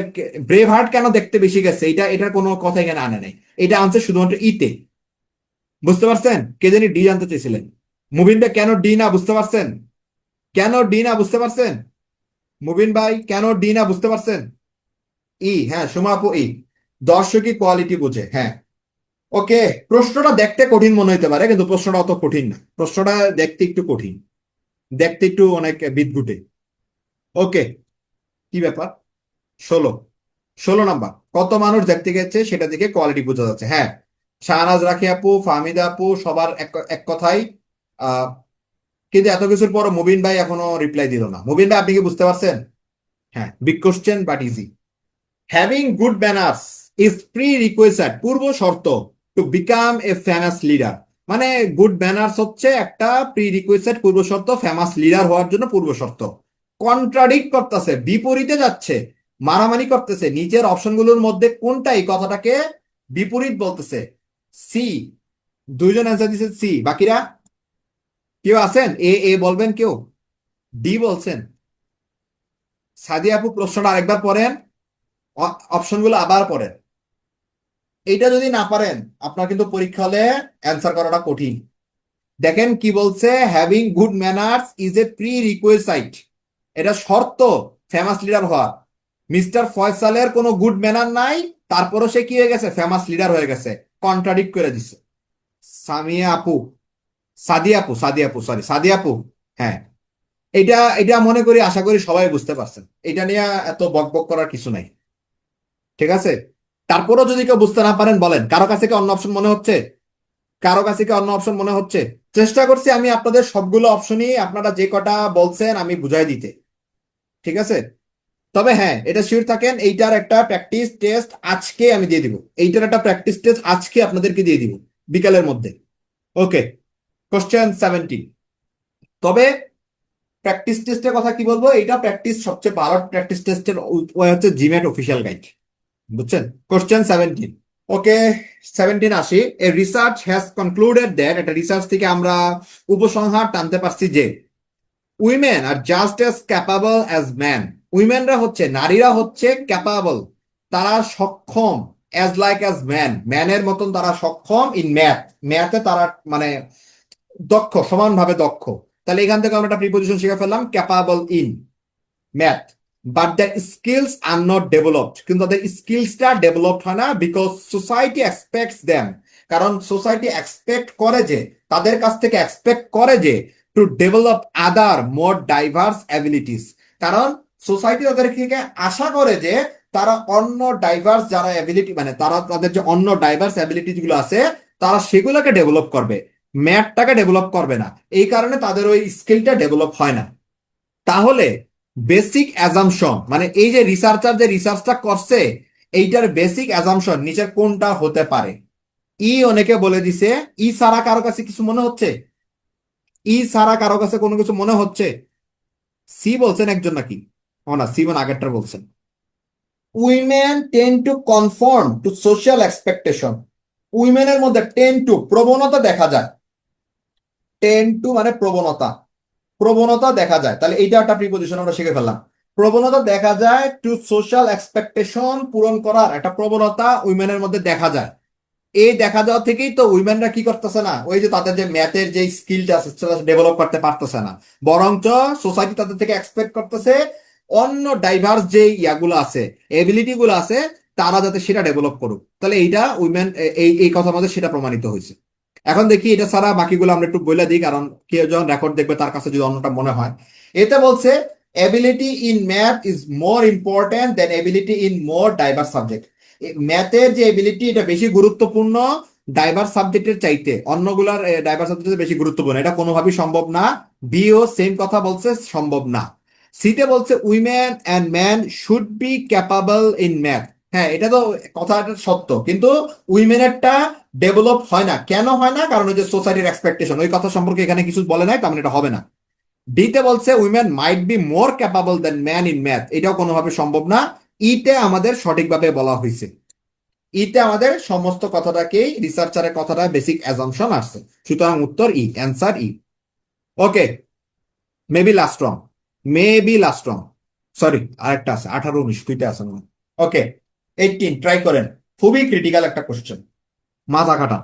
ব্রেভ হার্ট কেন দেখতে বেশি গেছে এটা, এটার কোনো কথা এখানে আনে নাই। এটা আনছে শুধুমাত্র ইতে। বুঝতে পারছেন? কে জানি ডি জানতে চেয়েছিলেন। মুবিন ভাই কেন ডি না বুঝতে পারছেন? কেন ডি না বুঝতে পারছেন? মুবিন ভাই কেন ডি না বুঝতে পারছেন? ই, হ্যাঁ, সুমা আপু ই, দর্শকই কোয়ালিটি বুঝে, হ্যাঁ। ওকে, প্রশ্নটা দেখতে কঠিন মনে হতে পারে, কিন্তু প্রশ্নটা অত কঠিন না, প্রশ্নটা দেখতে একটু কঠিন, দেখতে একটু অনেক বিদঘুটে। ওকে, কি ব্যাপার? 16, 16 নাম্বার, কত মানুষ দেখতে গেছে সেটা দেখে কোয়ালিটি বোঝা যাচ্ছে, হ্যাঁ। শাহনাজ রাখি আপু, ফাহমিদা আপু, সবার এক এক কথাই। আহ কিন্তু এত কিছুর পর মুবিন ভাই এখনো রিপ্লাই দিল না। মুবিন ভাই, আপনি কি বুঝতে পারছেন? হ্যাঁ, big question but easy. Having good manners is pre request, পূর্ব শর্ত, to become a famous leader. মানে গুড ম্যানার্স হচ্ছে একটা প্রি রিকোয়েস্ট, পূর্ব শর্ত, ফেমাস লিডার হওয়ার জন্য পূর্ব শর্ত। কন্ট্রাডিক্ট করতেছে, বিপরীতে যাচ্ছে, মারামারি করতেছে, নিচের অপশনগুলোর মধ্যে কোনটা এই কথাটাকে বিপরীত বলতেছে? সি। দুইজন অ্যান্সার দিচ্ছে সি, বাকিরা কেউ আছেন? এ এ বলবেন কেউ? ডি বলছেন? সাদিয়া আপু, প্রশ্নটা আরেকবার পড়েন, অপশনগুলো আবার পড়েন। এইটা যদি না পারেন আপনার কিন্তু পরীক্ষা হলে অ্যান্সার করাটা কঠিন। দেখেন কি বলছে, having good manners is a prerequisite, এটা শর্ত ফেমাস লিডার হওয়ার। মিস্টার ফয়সালের কোনো গুড ম্যানার নাই, তারপরও সে কি হয়ে গেছে? ফেমাস লিডার হয়ে গেছে। কন্ট্রাডিক্ট করে দিচ্ছে। সামিয়া আপু, সাদিয়া আপু, সাদিয়া আপু, সরি, সাদিয়া আপু, হ্যাঁ, এটা এটা মনে করি আশা করি সবাই বুঝতে পারছেন, এটা নিয়ে এত বকবক করার কিছু নাই। ঠিক আছে, তারপরেও যদি কেউ বুঝতে না পারেন বলেন, কারো কাছে কি অন্য অপশন মনে হচ্ছে? কারো কাছে কি অন্য অপশন মনে হচ্ছে? চেষ্টা করছি আমি আপনাদের সবগুলো অপশনই আপনারা যে কটা বলছেন আমি বুঝাই দিতে। ঠিক আছে, তবে হ্যাঁ এটা শিওর থাকেন, এইটার একটা প্র্যাকটিস টেস্ট আজকে আমি দিয়ে দিব। এইটার একটা প্র্যাকটিস টেস্ট আজকে আপনাদেরকে দিয়ে দিব বিকালের মধ্যে। ওকে, কোশ্চেন 17। তবে প্র্যাকটিস টেস্টের কথা কি বলবো, এইটা প্র্যাকটিস সবচেয়ে ভালো প্র্যাকটিস টেস্টের ওই হচ্ছে জিম্যাট অফিসিয়াল গাইড। বুঝছেন? কোশ্চেন 17। ওকে, 17 আসি। A research has concluded that, একটা রিসার্চ থেকে আমরা উপসংহার টানতে পারছি যে women are just as capable as man. উইমেনরা হচ্ছে, নারীরা হচ্ছে ক্যাপাবল, তারা সক্ষম, অ্যাজ লাইক অ্যাজ ম্যান, ম্যানের মতন তারা সক্ষম ইন ম্যাথ, ম্যাথে তারা মানে দক্ষ, সমানভাবে দক্ষ। তাহলে এখান থেকে আমরা একটা প্রিপোজিশন শিখে ফেললাম, capable in math, but the skills are not developed, কিন্তু তাদের স্কিলসটা ডেভেলপড হয় না, বিকজ সোসাইটি এক্সপেক্টস দেম, কারণ সোসাইটি এক্সপেক্ট করে যে, তাদের কাছ থেকে এক্সপেক্ট করে যে to develop other more diverse abilities, কারণ সোসাইটি তাদের থেকে আশা করে যে তারা অন্য ডাইভার্স যারা অ্যাবিলিটি, মানে তারা তাদের যে অন্য ডাইভার্স অ্যাবিলিটিস গুলো আছে তারা সেগুলোকে ডেভেলপ করবে, ম্যাথটাকে ডেভেলপ করবে না, এই কারণে তাদের ওই স্কিলটা ডেভেলপ হয় না। তাহলে বেসিক অ্যাজাম্পশন, মানে এই যে রিসার্চার যে রিসার্চটা করছে এইটার বেসিক অ্যাজাম্পশন নিচের কোনটা হতে পারে? ই অনেকে বলে দিছে, ই ছাড়া কারো কাছে কিছু মনে হচ্ছে? ই ছাড়া কারো কাছে কোনো কিছু মনে হচ্ছে? সি বলছেন একজন নাকি? ও না, সি মানে আগেরটা বলছেন। Women tend to conform to social expectation, উইমেনের মধ্যে টেন টু প্রবণতা দেখা যায়, টেন টু মানে প্রবণতা, প্রবণতা দেখা যায়, তাহলে এইটা একটা প্রিপোজিশন আমরা শিখে ফেললাম। প্রবণতা দেখা যায়, টু সোশ্যাল এক্সপেকটেশন পূরণ করার একটা প্রবণতা উইমেনের মধ্যে দেখা যায়। এই দেখা যাওয়া থেকেই তো উইমেনরা কি করতেছে না, ওই যে তাদের যে ম্যাথের যে স্কিলটা আছে সেটা ডেভেলপ করতে পারতেছে না, বরঞ্চ সোসাইটি তাদের থেকে এক্সপেক্ট করতেছে অন্য ডাইভার্স যে ইয়াগুলো আছে, এবিলিটি গুলো আছে, তারা যাতে সেটা ডেভেলপ করুক। তাহলে এইটা উইমেন, এই এই কথা আমাদের সেটা প্রমাণিত হয়েছে। এখন দেখি এটা ছাড়া বাকিগুলো আমরা একটু বলে দিই, কারণ কেউ যখন রেকর্ড দেখবে তার কাছে যদি অন্যটা মনে হয়। এতে বলছে ability in math is more important than ability in more diverse subject, ম্যাথের যে এবিলিটি এটা বেশি গুরুত্বপূর্ণ ডাইভার্স সাবজেক্টের চাইতে, অন্যগুলার ডাইভার্স সাবজেক্টের বেশি গুরুত্বপূর্ণ, এটা কোনোভাবেই সম্ভব না। বিও সেম কথা বলছে, সম্ভব না। সিতে বলছে women and man should be capable in math. হ্যাঁ এটা তো কথাটা সত্য, কিন্তু উইমেনেরটা ডেভেলপ হয় না, কেন হয় না? কারণ ওই যে সোসাইটির এক্সপেকটেশন, ওই কথা সম্পর্কে এখানে কিছু বলে নাই, তার মানে এটা হবে না। ডিতে বলছে women might be more capable than man in math, এটাও কোনোভাবে সম্ভব না। ইতে আমাদের সঠিকভাবে বলা হয়েছে, ইতে আমাদের সমস্ত কথাটাকেই রিসার্চারের কথাটা বেসিক অ্যাজাম্পশন আসছে, সুতরাং উত্তর ই, অ্যান্সার ই। ওকে, মেবি লাস্ট রং, মেবি লাস্ট রং, সরি আরেকটা আছে, 18 19 দুইটা আছে মনে হয়। ওকে, 18 ট্রাই করেন, খুবই ক্রিটিক্যাল একটা কোশ্চেন, মাথা কাটা।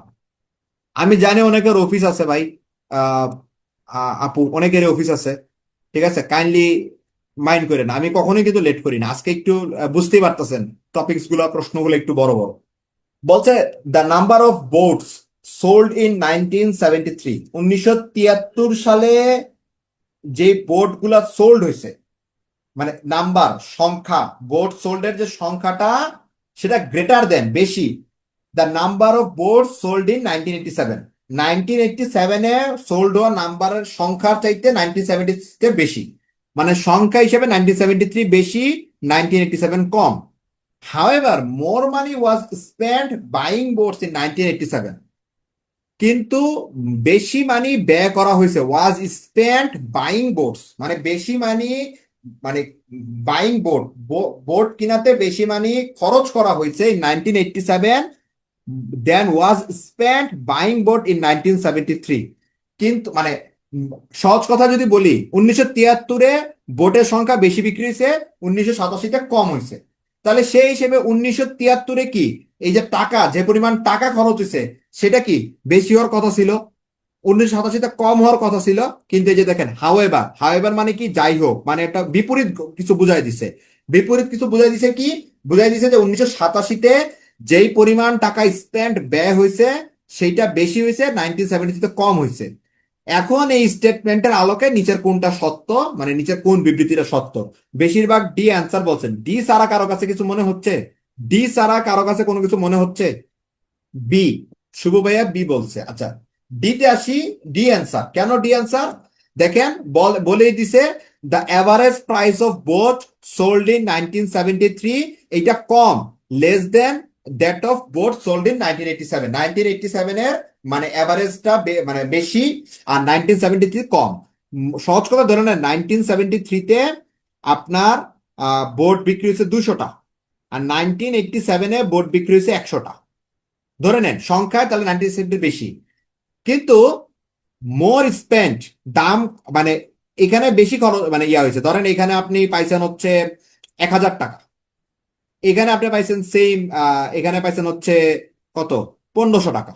আমি জানি অনেকের অফিস আছে ভাই, আহ আপু অনেকের অফিস আছে, ঠিক আছে, কাইন্ডলি মাইন্ড করেন, আমি কখনোই কিন্তু লেট করি না, আজকে একটু বুঝতেই পারতেছেন টপিকস গুলো, প্রশ্নগুলো একটু বড় বড়। বলছে the number of boats sold in 1973, 1973 সালে যে বোট গুলা সোল্ড হয়েছে, মানে নাম্বার, সংখ্যা, বোট সোল্ডের যে সংখ্যাটা সেটা গ্রেটার দেন, বেশি, the number of boat sold in 1987, 1987-এ সোল্ড হওয়া নাম্বারের সংখ্যার চাইতে 1973 বেশি, মানে সংখ্যা হিসেবে 1973 বেশি, 1987 কম। However, more money was spent buying boats in 1987, কিন্তু বেশি মানি ব্যয় করা হয়েছে, ওয়াজ স্পেন্ট বাইং বোটস, মানে বেশি মানি, মানে বাইং বোট, বোট কিনাতে বেশি মানি খরচ করা হয়েছে in 1987 than was spent buying boat in 1973। কিন্তু মানে সহজ কথা যদি বলি, 1973-এ বোটের সংখ্যা বেশি বিক্রি হয়েছে, 1987-তে কম হয়েছে। তাহলে সেই হিসেবে 1973-এ কি এই যে টাকা, যে পরিমাণ টাকা খরচ হয়েছে সেটা কি বেশি হওয়ার কথা ছিল, 1987-তে কম হওয়ার কথা ছিল। কিন্তু এই যে দেখেন হাওয়েভার, হাওয়েভার মানে কি, যাই হোক, মানে একটা বিপরীত কিছু বুঝাই দিছে, বিপরীত কিছু বুঝাই দিছে, কি বুঝাই দিছে যে 1987-তে যেই পরিমাণ টাকা স্পেন্ড ব্যয় হয়েছে সেইটা বেশি হয়েছে, 1970-তে কম হয়েছে। এখন এই স্টেটমেন্টের আলোকে নিচের কোনটা সত্য, মানে নিচের কোন বিবৃতিটা সত্য? বেশিরভাগ ডি অ্যান্সার বলছেন। ডি ছাড়া কারো কাছে কিছু মনে হচ্ছে? ডি ছাড়া কারো কাছে কোনো কিছু মনে হচ্ছে? বি, শুভ ভাইয়া বি বলছে। আচ্ছা, ডিতে আসি। ডি অ্যান্সার, কেন ডি অ্যান্সার? দেখেন বলেই দিছে, the average price of both sold in 1973, এইটা কম, less than that of both sold in 1987। 1987 এর মানে অ্যাভারেজটা মানে বেশি, আর 1973 কম। সহজ কথা ধরে নেন, 1973 তে আপনার বোট বিক্রি হয়েছে 200টা, আর 1987 বোট বিক্রি হয়েছে 100টা। ধরে নেন সংখ্যায় তাহলে 97 বেশি, কিন্তু মোর স্পেন্ড, দাম মানে এখানে বেশি খরচ, মানে ইয়া হয়েছে। ধরেন এখানে আপনি পাইছেন হচ্ছে 1000 টাকা, এখানে আপনি পাইছেন সেম, এখানে পাইছেন হচ্ছে কত, 1500 টাকা।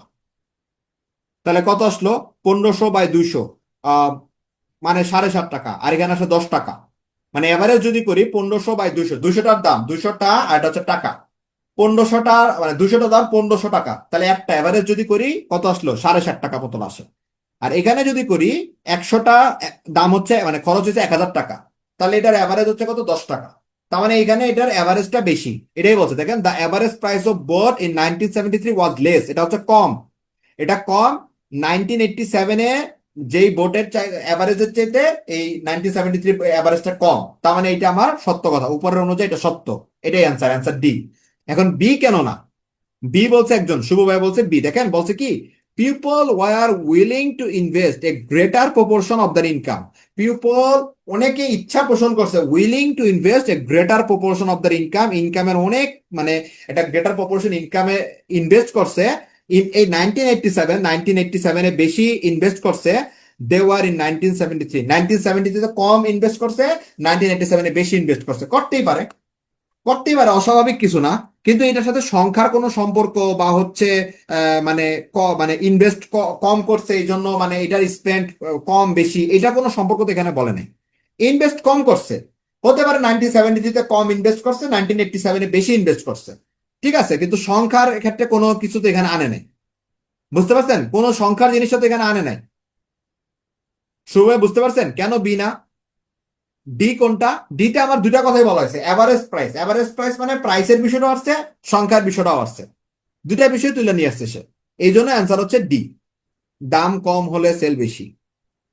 তাহলে কত আসলো? 1500/200, মানে 7.5 টাকা, আর এখানে আসলে 10 টাকা। মানে এভারেজ যদি করি 1500/200, 200টার দাম 200টা, আর এটা হচ্ছে টাকা। 1500টা মানে 200টা দাম 1500 টাকা, তাহলে একটা এভারেজ যদি করি কত আসলো? 7.5 টাকা মতন আসে। আর এখানে যদি করি 100টা দাম হচ্ছে, মানে খরচ হচ্ছে 1000 টাকা, তাহলে এটার এভারেজ হচ্ছে কত? 10 টাকা। তার মানে এখানে এটার এভারেজটা বেশি, এটাই বলছে। দেখেন, the average price of boat in 1973 was less, এটা হচ্ছে কম, এটা কম। 1987-এ যেই বোটের এভারেজের চাইতে এই 1973 এভারেজটা কম, তার মানে এটা আমার সত্য কথা, উপরের অনুযায়ী এটা সত্য। এটাই অ্যান্সার, অ্যান্সার ডি। এখন বি কেন না? বি বলছে একজন, শুভ ভাই বলছে বি। দেখেন বলছে কি, people were willing to invest a greater proportion of their income. People, অনেকে ইচ্ছা পোষণ করছে, willing to invest a greater proportion of their income, ইনকামের অনেক মানে এটা গ্রেটার প্রপোর্শন ইনকামে ইনভেস্ট করছে। এই 1987 বেশি ইনভেস্ট করছে। দে ওয়ার ইন 1973, 1973 কম ইনভেস্ট করছে, 1987 বেশি ইনভেস্ট করছে। করতেই পারে, করতেই পারে, অস্বাভাবিক কিছু না। কিন্তু এটার সাথে সংখ্যার কোনো সম্পর্ক বা হচ্ছে মানে মানে ইনভেস্ট কম করছে এই জন্য মানে এটার স্পেন্ড কম বেশি, এটা কোনো সম্পর্ক তো এখানে বলে নাই। ইনভেস্ট কম করছে, হতে পারে 1973-তে কম ইনভেস্ট করছে, 1987-এ বেশি ইনভেস্ট করছে, ঠিক আছে, কিন্তু সংখ্যার ক্ষেত্রে কোনো কিছু তো এখানে আনে নাই। বুঝতে পারছেন? কোনো সংখ্যার জিনিসটা তো এখানে আনে নাই। শুভ, বুঝতে পারছেন কেন বি না? ডি কোনটা? ডিতে আমার দুটা কথাই বলা হয়েছে, এভারেজ প্রাইস। এভারেজ প্রাইস মানে প্রাইসের বিষয়টাও আসছে, সংখ্যার বিষয়টাও আসছে, দুটা বিষয় তুলে নিয়ে আসছে সে। এই জন্য অ্যান্সার হচ্ছে ডি, দাম কম হলে সেল বেশি।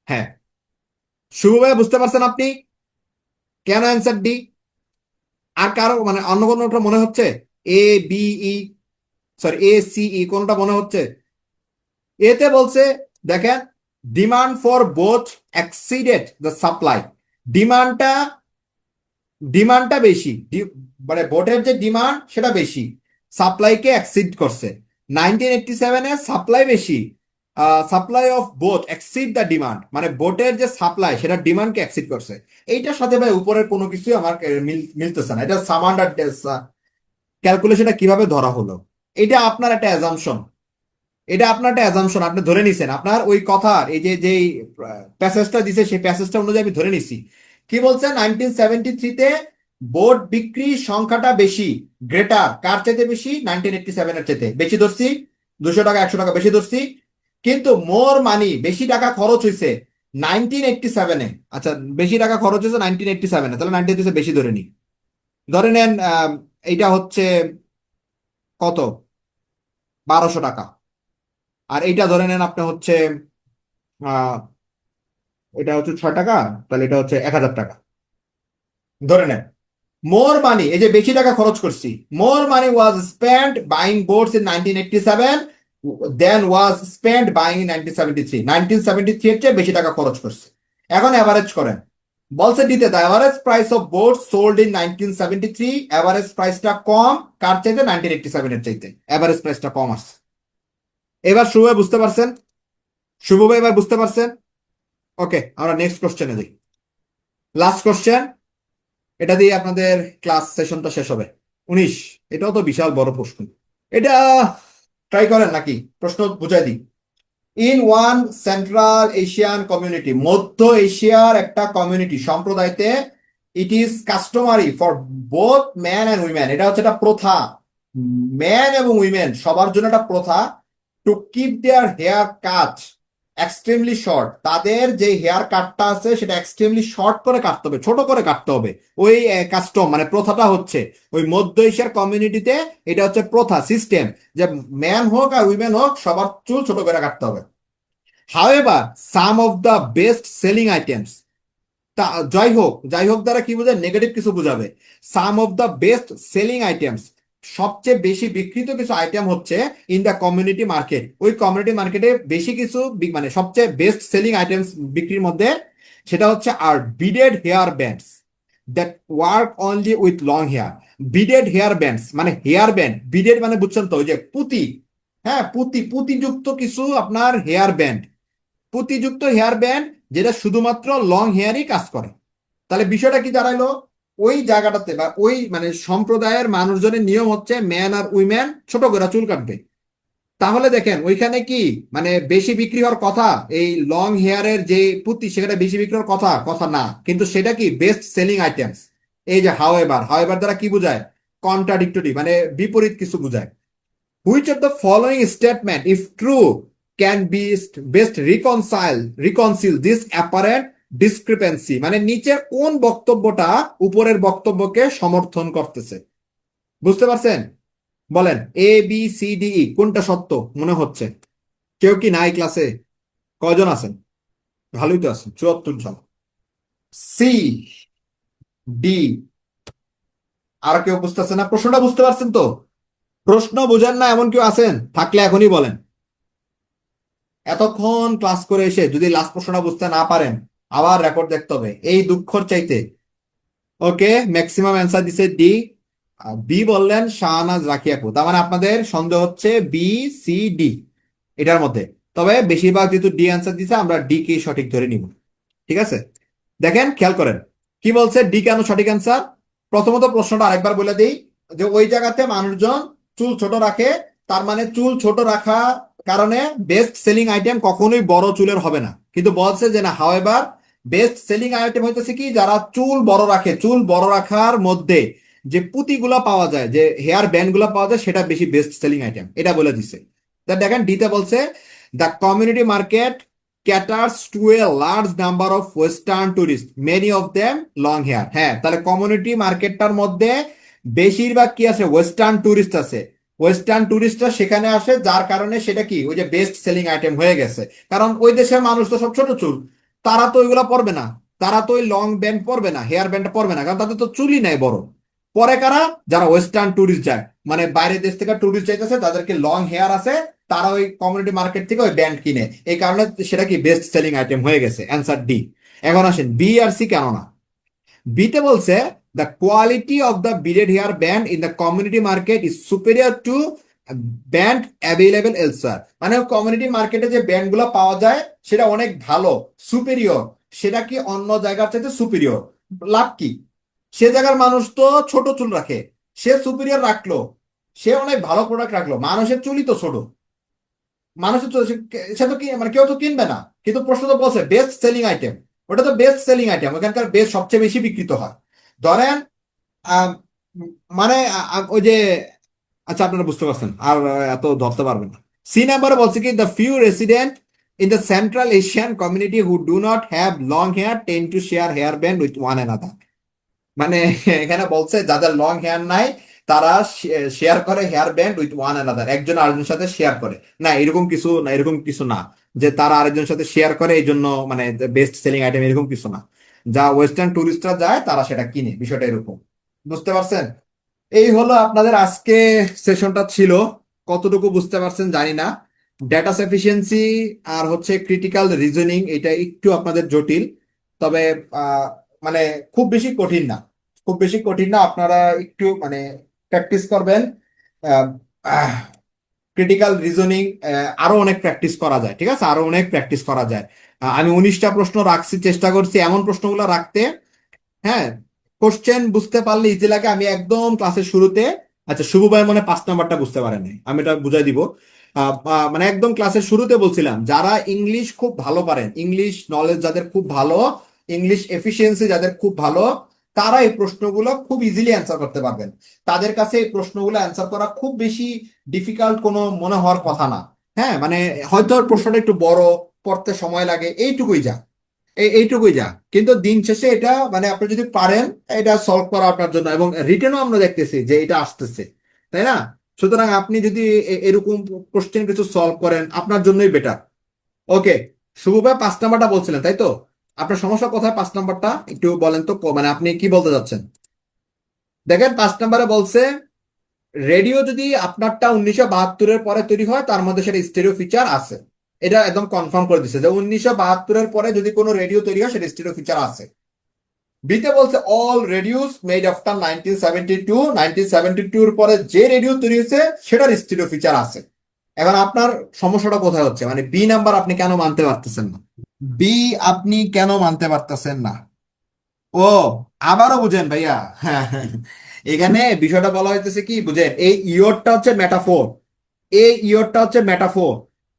হ্যাঁ, শুভ ভাই বুঝতে পারছেন আপনি কেন অ্যান্সার ডি? আর কারো মানে অন্য কোনোটা মনে হচ্ছে? A B E, sorry A C E, কোনটা মনে হচ্ছে? এতে বলছে, দেখেন, demand for both exceeded the supply. ডিমান্ডটা ডিমান্ডটা বেশি, মানে বোটের যে ডিমান্ড সেটা বেশি, সাপ্লাইকে এক্সিড করছে। 1987-এ সাপ্লাই বেশি, supply of boat exceed the demand, মানে বোটের যে সাপ্লাই সেটা ডিমান্ডকে এক্সিড করছে। এইটার সাথে ভাই উপরের কোনো কিছুই আমার মিলতেছে না। এটা সামান্ডার ক্যালকুলেশনটা কিভাবে ধরা হলো? এটা আপনার একটা অ্যাজাম্পশন, এটা আপনার একটা অ্যাজাম্পশন, আপনি ধরে নিছেন আপনার ওই কথার এই যে যেই প্যাসেজটা দিছে সেই প্যাসেজটা অনুযায়ী আমি ধরে নিছি। কি বলছে? 1973-তে বোট বিক্রি সংখ্যাটা বেশি, গ্রেটার কার চাইতে বেশি? 1987-এর চাইতে বেশি ধরছি, 200 টাকা 100 টাকা বেশি ধরছি। কিন্তু মোর মানি, বেশি টাকা খরচ হয়েছে 1987-এ। আচ্ছা, বেশি টাকা খরচ হয়েছে 1987-এ, তাহলে 1987 বেশি ধরে নি। ধরে নেন এইটা হচ্ছে কত, 1200 টাকা। আর এইটা ধরে নেন আপনি হচ্ছে আহ এটা হচ্ছে 6 টাকা, তাহলে এটা হচ্ছে 1000 টাকা। ধরে নেন মোর মানি, এই যে বেশি টাকা খরচ করছি, more money was spent buying boats in 1987 than was spent buying in 1973। 1973 এর চেয়ে বেশি টাকা খরচ করছে। এখন অ্যাভারেজ করেন, বলছে দিতে, the average price of board sold in 1973, average প্রাইসটা কম কার চাইতে? 1987 এর চাইতে অ্যাভারেজ প্রাইসটা কম আসছে। এবার শুভ বুঝতে পারছেন? শুভ ভাই এবার বুঝতে পারছেন? ওকে, আমরা নেক্সট কোশ্চেনে যাই। লাস্ট কোশ্চেন, এটা দিয়ে আপনাদের ক্লাস সেশনটা শেষ হবে। 19, এটাও তো বিশাল বড় প্রশ্ন। এটা ট্রাই করেন নাকি? প্রশ্ন বুঝাই দিই। In one central Asian community, মধ্য এশিয়ার একটা কমিউনিটি সম্প্রদায়তে, it is customary for both man and women, এটা হচ্ছে একটা প্রথা, ম্যান এবং উইমেন সবার জন্য একটা প্রথা, to keep their hair cut extremely short, তাদের যে হেয়ার কাটটা আছে সেটা এক্সট্রিমলি শর্ট করে কাটতে হবে, ছোট করে কাটতে হবে। ওই কাস্টম মানে প্রথাটা হচ্ছে ওই মধ্য এশিয়ার কমিউনিটিতে, এটা হচ্ছে প্রথা সিস্টেম, যে ম্যান হোক আর উইমেন হোক সবার চুল ছোট করে কাটতে হবে। However some of the best selling items, তা যাই হোক দ্বারা কি বোঝায়, নেগেটিভ কিছু বোঝাবে। Some of the best selling items, সবচেয়ে বেশি বিক্রিত কিছু আইটেম হচ্ছে ইন দ্য কমিউনিটি মার্কেট, ওই কমিউনিটি মার্কেটে বেশি কিছু মানে সবচেয়ে বেস্ট সেলিং আইটেমস বিক্রির মধ্যে সেটা হচ্ছে are beaded hair bands that work only with long hair. Beaded hair bands মানে হেয়ার ব্যান্ড, বিডেড মানে বুঝছেন তো, ওই যে পুঁতি, হ্যাঁ পুঁতিযুক্ত কিছু আপনার হেয়ার ব্যান্ড, পুঁতিযুক্ত হেয়ার ব্যান্ড যেটা শুধুমাত্র লং হেয়ারই কাজ করে। তাহলে বিষয়টা কি দাঁড়াইলো, ওই জায়গাটাতে বা ওই মানে সম্প্রদায়ের মানুষজনের নিয়ম হচ্ছে ম্যান আর উইমেন ছোট করে চুল কাটবে। তাহলে দেখেন ওইখানে কি মানে বেশি বিক্রি হওয়ার কথা, এই লং হেয়ারের যে পুঁতি সেখানে বেশি বিক্রি হওয়ার কথা কথা না, কিন্তু সেটা কি বেস্ট সেলিং আইটেমস। এই যে হাউএভার দ্বারা কি বোঝায়, কন্ট্রাডিক্টরি মানে বিপরীত কিছু বোঝায়। Which of the following statement, if true, can be best reconcile this apparent discrepancy? মানে নিচের কোন বক্তব্যটা উপরের বক্তব্যকে সমর্থন করতেছে, বুঝতে পারছেন? বলেন ABCDE কোনটা সত্য মনে হচ্ছে? কেউ কি নাই ক্লাসে? কয়জন আছেন? ভালোই তো আছেন, 74 জন। সি, ডি, আর কেউ বুঝতেছে না? প্রশ্নটা বুঝতে পারছেন তো? প্রশ্ন বুঝেন না এমন কেউ আছেন? থাকলে এখনই বলেন। এতক্ষণ ক্লাস করে এসে যদি লাস্ট প্রশ্নটা বুঝতে না পারেন আবার রেকর্ড দেখতে হবে, এই দুঃখর চাইতে। ওকে, ম্যাক্সিমাম অ্যান্সার দিছে ডি। বি বললেন শাহনাজ রাখি আপু, তার মানে আপনাদের সন্দেহ হচ্ছে বি, সি, ডি এটার মধ্যে। তবে বেশিরভাগ যেহেতু ডি অ্যান্সার দিছে আমরা ডি কে সঠিক ধরে নিব। ঠিক আছে, দেখেন খেয়াল করেন কি বলছে, ডি কেন সঠিক অ্যান্সার। প্রথমত প্রশ্নটা আরেকবার বলে দিই, যে ওই জায়গাতে মানুষজন চুল ছোট রাখে, তার মানে চুল ছোট রাখা কারণে বেস্ট সেলিং আইটেম কখনোই বড় চুলের হবে না। কিন্তু বলছে যে না, হাওয়েভার বেস্ট সেলিং আইটেম হইতেছে কি, যারা চুল বড় রাখে, চুল বড় রাখার মধ্যে যে পুঁতিগুলা পাওয়া যায়, যে হেয়ার ব্যান্ড গুলা পাওয়া যায়, সেটা বেশি বেস্ট সেলিং আইটেম, এটা বলে দিছে। তা দেখেন ডিতে বলছে the community market caters to a large number of western tourists, many of them long hair। হ্যাঁ, তাহলে কমিউনিটি মার্কেটটার মধ্যে বেশিরভাগ কি আছে, ওয়েস্টার্ন টুরিস্ট আছে। ওয়েস্টার্ন টুরিস্টরা সেখানে আসে, যার কারণে সেটা কি ওই যে বেস্ট সেলিং আইটেম হয়ে গেছে। কারণ ওই দেশের মানুষ তো সব ছোট চুল, তারা তো ওইগুলা পরবে না, তারা তো ওই লং ব্যান্ড পরবে না, হেয়ার ব্যান্ড পরবে না, কারণ তাদের তো চুলই নাই বড়। পরে কারা, যারা ওয়েস্টার্ন টুরিস্ট যায়, মানে বাইরের দেশ থেকে টুরিস্ট যাইতেছে, তাদেরকে লং হেয়ার আছে, তারা ওই কমিউনিটি মার্কেট থেকে ওই ব্যান্ড কিনে, এই কারণে সেটা কি বেস্ট সেলিং আইটেম হয়ে গেছে। Answer D. এখন আসেন বি আর সি কেন না। বিতে বলছে the quality of the beaded hair band in the community market is superior to band available elsewhere. মানে কমিউনিটি মার্কেটে যে ব্যান্ড গুলো পাওয়া যায় সেটা অনেক ভালো, সুপেরিয়র, সেটা কি অন্য জায়গার চাইতে সুপেরিয়র। লাভ কি, সে জায়গার মানুষ তো ছোট চুল রাখে, সে সুপেরিয়র রাখলো, সে অনেক ভালো প্রোডাক্ট রাখলো, মানুষের চুলই তো ছোট, মানুষের চুল সে তো কি মানে কেউ তো কিনবে না। কিন্তু প্রশ্ন তো বলছে বেস্ট সেলিং আইটেম, ওটা তো বেস্ট সেলিং আইটেম, ওখানকার বেস্ট সবচেয়ে বেশি বিক্রিত হয়। ধরেন আহ, মানে ওই যে, আচ্ছা আপনারা বুঝতে পারছেন আর এত ধরতে পারবেন না। সি নাম্বারে বলছে কি the few resident in the central Asian community who do not have long hair tend to share hair band with one another. মানে এখানে বলছে যাদের লং হেয়ার নাই তারা শেয়ার করে hair band with one another, একজন আরেকজনের সাথে শেয়ার করে। না এরকম কিছু না, এরকম কিছু না যে তারা আরেকজনের সাথে শেয়ার করে এই জন্য মানে বেস্ট সেলিং আইটেম, এরকম কিছু না। যা ওয়েস্টার্ন টুরিস্টরা যায় তারা সেটা কিনে, বিষয়টা এরকম। বুঝতে পারছেন? এই হলো আপনাদের আজকে সেশনটা ছিল। কতটুকু বুঝতে পারছেন জানি না। ডেটা সাফিসিয়েন্সি আর হচ্ছে ক্রিটিক্যাল রিজনিং এটা একটু আপনাদের জটিল, তবে আহ, মানে খুব বেশি কঠিন না, খুব বেশি কঠিন না। আপনারা একটু মানে প্র্যাকটিস করবেন। ক্রিটিক্যাল রিজনিং আরো অনেক প্র্যাকটিস করা যায়, ঠিক আছে, আরো অনেক প্র্যাকটিস করা যায়। আমি 19টা প্রশ্ন রাখছি, চেষ্টা করছি এমন প্রশ্নগুলো রাখতে, হ্যাঁ, কোশ্চেন বুঝতে পারলে ইজি লাগে। আমি একদম ক্লাসের শুরুতে, আচ্ছা শুভ ভাই মনে হয় 5 নাম্বারটা বুঝতে পারেন নাই, আমি এটা বুঝাই দিব। মানে একদম ক্লাসের শুরুতে বলছিলাম যারা ইংলিশ খুব ভালো পারেন, ইংলিশ নলেজ যাদের খুব ভালো, ইংলিশ এফিসিয়েন্সি যাদের খুব ভালো, তারা এই প্রশ্নগুলো খুব ইজিলি অ্যান্সার করতে পারবেন। তাদের কাছে এই প্রশ্নগুলো অ্যান্সার করা খুব বেশি ডিফিকাল্ট কোনো মনে হওয়ার কথা না। হ্যাঁ মানে হয়তো প্রশ্নটা একটু বড়, পড়তে সময় লাগে, এইটুকুই যা, এইটুকুই যা। কিন্তু দিন শেষে এটা মানে আপনি যদি পারেন এটা সলভ করা আপনার জন্য, এবং রিটেনও আমরা দেখতেছি যে এটা আসতেছে, তাই না? সুতরাং আপনি যদি এরকম কোশ্চেন কিছু সলভ করেন আপনার জন্যই বেটার। ওকে, শুভ ভাই 5 নাম্বারটা বলছিলেন তাই তো? আপনার সমস্যা কোথায় 5 নাম্বারটা একটু বলেন তো, মানে আপনি কি বলতে চাচ্ছেন? দেখেন 5 নাম্বারে বলছে রেডিও যদি আপনারটা 1972-এর পরে তৈরি হয় তার মধ্যে সেটা স্টেরিও ফিচার আছে। এটা একদম কনফার্ম করে দিচ্ছে যে 1972-এর পরে যদি কোনো রেডিও তৈরি হয় সেটা স্টেরিও ফিচার আছে। বিতে বলছে অল রেডিওস মেড আফটার 1972, 1972 এর পরে যে রেডিও তৈরি হয়েছে সেটার স্টেরিও ফিচার আছে। এখন আপনার সমস্যাটা কোথায় হচ্ছে, মানে বি নাম্বার আপনি কেন মানতে পারতেছেন না? বি আপনি কেন মানতে পারতেছেন না? ও, আবারও বুঝেন ভাইয়া। হ্যাঁ, হ্যাঁ। এখানে বিষয়টা বলা হইতেছে কি বুঝেন, এই ইয়রটা হচ্ছে মেটাফোর, এই ইয়রটা হচ্ছে মেটাফোর।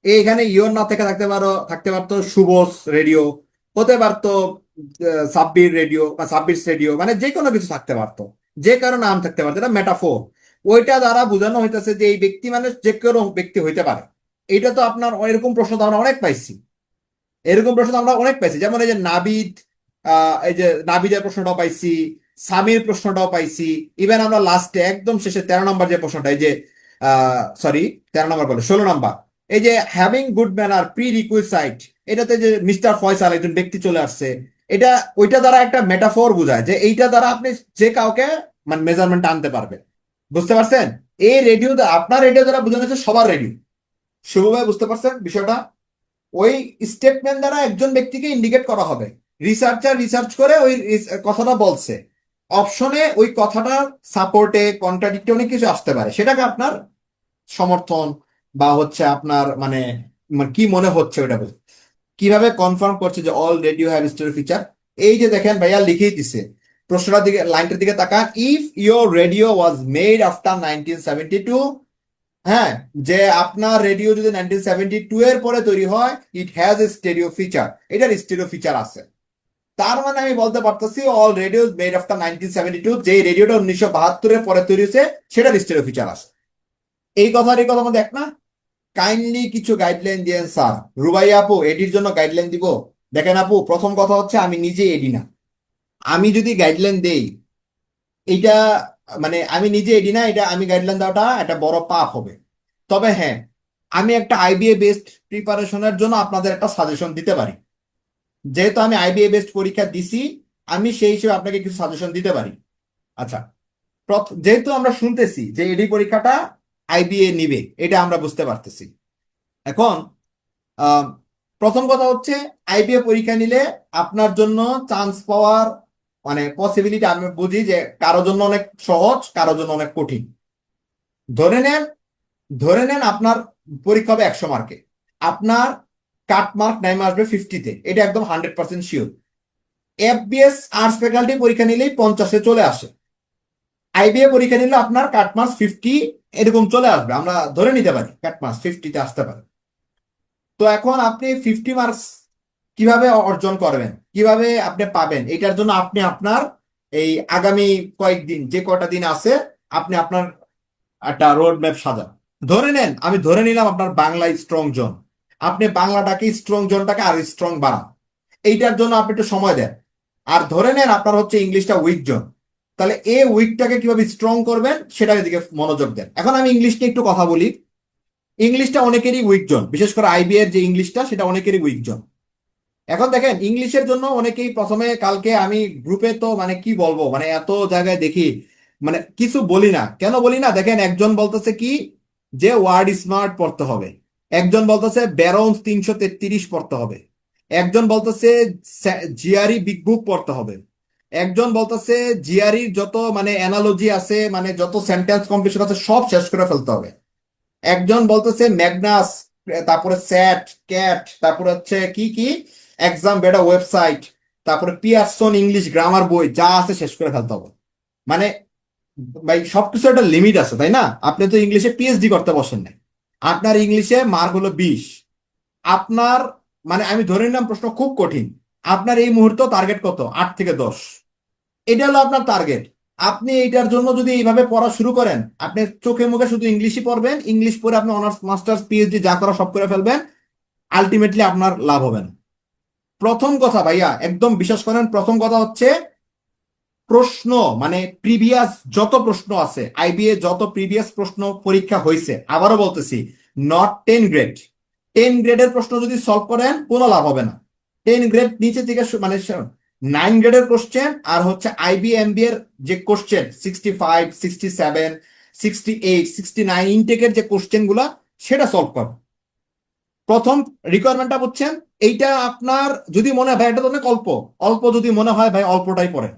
এখানে ইয়র না থেকে থাকতে পারতো শুভস রেডিও, হতে পারতো সাব্বির রেডিও বা সাব্বির রেডিও, মানে যে কোনো কিছু থাকতে পারতো, যে কারো নাম থাকতে পারতো, এটা মেটাফোর। ওইটা দ্বারা বোঝানো হইতেছে যে এই ব্যক্তি মানে যে কোনো ব্যক্তি হইতে পারে। এটা তো আপনার এরকম প্রশ্ন তো আমরা অনেক পাইছি, এরকম প্রশ্ন আমরা অনেক পাইছি, যেমন এই যে নাবিদ, এই যে নাবিদের প্রশ্নটাও পাইছি, সামির প্রশ্নটাও পাইছি। ইভেন আমরা লাস্টে একদম শেষে 13 নম্বর যে প্রশ্নটা, এই যে সরি 13 নম্বর বলে 16 নম্বর, এই যে হ্যাভিং গুড ম্যানার প্রি রিকুইসাইট, এটাতে যে মিস্টার ফয়সাল একজন ব্যক্তি চলে আসছে, এটা ওইটা দ্বারা একটা মেটাফোর বোঝায় যে এইটা দ্বারা আপনি যে কাউকে মানে মেজারমেন্ট আনতে পারবেন। বুঝতে পারছেন? এই রেডিও আপনার রেডিও দ্বারা বোঝানো হচ্ছে সবার রেডিও। শুভভাবে বুঝতে পারছেন বিষয়টা? ওই স্টেটমেন্ট দ্বারা একজন ব্যক্তিকে ইন্ডিকেট করা হবে। রিসার্চার রিসার্চ করে ওই কথাটা বলছে, অপশনে ওই কথাটার সাপোর্টে কন্ট্রাডিক্টে অনেক কিছু আসতে পারে, সেটাকে আপনার সমর্থন বা হচ্ছে আপনার মানে মানে কি মনে হচ্ছে ওটা বলতে। কিভাবে কনফার্ম করছে যে all radio have story feature? এই যে দেখেন ভাইয়া লিখেই দিছে, প্রশ্নটার দিকে লাইনটার দিকে তাকান, if your radio was made after 1972, হ্যাঁ, যে আপনার রেডিও যদি 1972 এর পরে তৈরি হয়, it has a stereo feature, এটার স্টেরিও ফিচার আছে। তার মানে আমি বলতে পারতেছি অল রেডিও মেড আফটার 1972, যে রেডিওটা 1972 এর পরে তৈরি হয়েছে সেটার স্টেরিও ফিচার আছে। এই কথা মধ্যে এক না? কাইন্ডলি কিছু গাইডলাইন দিয়েন স্যার। রুবাই আপু এডির জন্য গাইডলাইন দিব? দেখেন আপু, প্রথম কথা হচ্ছে আমি নিজে এডি না। আমি যদি গাইডলাইন দেই এইটা মানে আমি নিজে এডি না, এটা আমি গাইডলাইন দেওয়াটা একটা বড় পাপ হবে। তবে হ্যাঁ, আমি একটা আইবিএ বেসড প্রিপারেশনের জন্য আপনাদের একটা সাজেশন দিতে পারি। যেহেতু আমি আইবিএ বেসড পরীক্ষা দিছি, আমি সেই হিসেবে আপনাকে কিছু সাজেশন দিতে পারি। আচ্ছা, যেহেতু আমরা শুনতেছি যে এডি পরীক্ষাটা আইবিএ নিবে, এটা আমরা বুঝতে পারতেছি। এখন আহ, প্রথম কথা হচ্ছে আইবিএ পরীক্ষা নিলে আপনার জন্য চান্স পাওয়ার মানে পসিবিলিটি আমি বুঝি যে কারো জন্য অনেক সহজ, কারো জন্য অনেক কঠিন। ধরে নেন, আপনার পরীক্ষা হবে 100 মার্কে, আপনার কাট মার্ক নেমে আসবে 50-তে, এটা একদম 100% শিওর। এফবিএস আর্টস ফ্যাকাল্টি পরীক্ষা নিলেই 50-এ চলে আসে। আইবিএ পরীক্ষা নিলে আপনার কাট মার্কস 50 এরকম চলে আসবে, আমরা ধরে নিতে পারি কাট মার্কস 50-তে আসতে পারে। তো এখন আপনি 50 মার্কস কিভাবে অর্জন করবেন, কিভাবে আপনি পাবেন, এটার জন্য আপনি আপনার এই আগামী কয়েকদিন যে কয়টা দিন আছে আপনি আপনার একটা রোড ম্যাপ সাজান। ধরে নেন, আমি ধরে নিলাম আপনার বাংলা স্ট্রং জোন, আপনি বাংলাটাকে স্ট্রং জোনটাকে আরো স্ট্রং বানান, এইটার জন্য আপনি একটু সময় দেন। আর ধরে নেন আপনার হচ্ছে ইংলিশটা উইক জোন, তাহলে এই উইকটাকে কিভাবে স্ট্রং করবেন সেটার দিকে মনোযোগ দেন। এখন আমি ইংলিশ নিয়ে একটু কথা বলি। ইংলিশটা অনেকেরই উইক জোন, বিশেষ করে আইবি এর যে ইংলিশটা সেটা অনেকেরই উইক জোন। এখন দেখেন ইংলিশের জন্য অনেকেই প্রথমে কালকে আমি গ্রুপে তো মানে কি বলবো, মানে এত জায়গায় দেখি, মানে কিছু বলি না কেন বলি না, দেখেন একজন বলতেছে কি যে ওয়ার্ড স্মার্ট পড়তে হবে, একজন বলতেছে ব্যারন্স 333 পড়তে হবে, একজন বলতেছে জিআরই বিগ বুক পড়তে হবে, একজন বলতেছে জিআরই যত মানে অ্যানালজি আছে মানে যত সেন্টেন্স কমপ্লিশন আছে সব শেষ করে ফেলতে হবে, একজন বলতেছে ম্যাগনাস, তারপরে স্যাট ক্যাট, তারপরে হচ্ছে কি কি এক্সাম বেটা ওয়েবসাইট, তারপরে পিয়ারসন ইংলিশ গ্রামার বই যা আছে শেষ করে ফেলতে হবে। মানে ভাই সবকিছু একটা লিমিট আছে তাই না? আপনি তো ইংলিশে পিএইচডি করতে বসেন নাই, আপনার ইংলিশে মার্ক হলো 20, আপনার মানে আমি ধরে নিলাম প্রশ্ন খুব কঠিন, আপনার এই মুহূর্তে টার্গেট কত, 8 থেকে 10, এটা হলো আপনার টার্গেট। আপনি এইটার জন্য যদি এইভাবে পড়া শুরু করেন, আপনি চোখে মুখে শুধু ইংলিশই পড়বেন, ইংলিশ পড়ে আপনি অনার্স মাস্টার্স পিএইচডি যা করা সব করে ফেলবেন, আলটিমেটলি আপনার লাভ হবে না। প্রথম কথা ভাইয়া একদম বিশ্বাস করেন, প্রথম কথা হচ্ছে প্রশ্ন, মানে প্রিভিয়াস যত প্রশ্ন আছে, আইবিএ যত প্রিভিয়াস প্রশ্ন পরীক্ষা হয়েছে, আবারও বলতেছি, নট 10 গ্রেড, 10 গ্রেডের প্রশ্ন যদি সলভ করেন কোনো লাভ হবে না। 10 গ্রেড নিচে থেকে মানে 9 গ্রেডের কোশ্চেন আর হচ্ছে আইবিএমবি এর যে কোশ্চেন 65, 67, 68, 69 ইনটেকের যে কোশ্চেন গুলা সেটা সলভ কর। প্রথম রিকোয়ারমেন্টটা বুঝছেন? এইটা আপনার যদি মনে হয় ভাই এটা তো অনেক অল্প, অল্প যদি মনে হয় ভাই অল্পটাই পড়েন।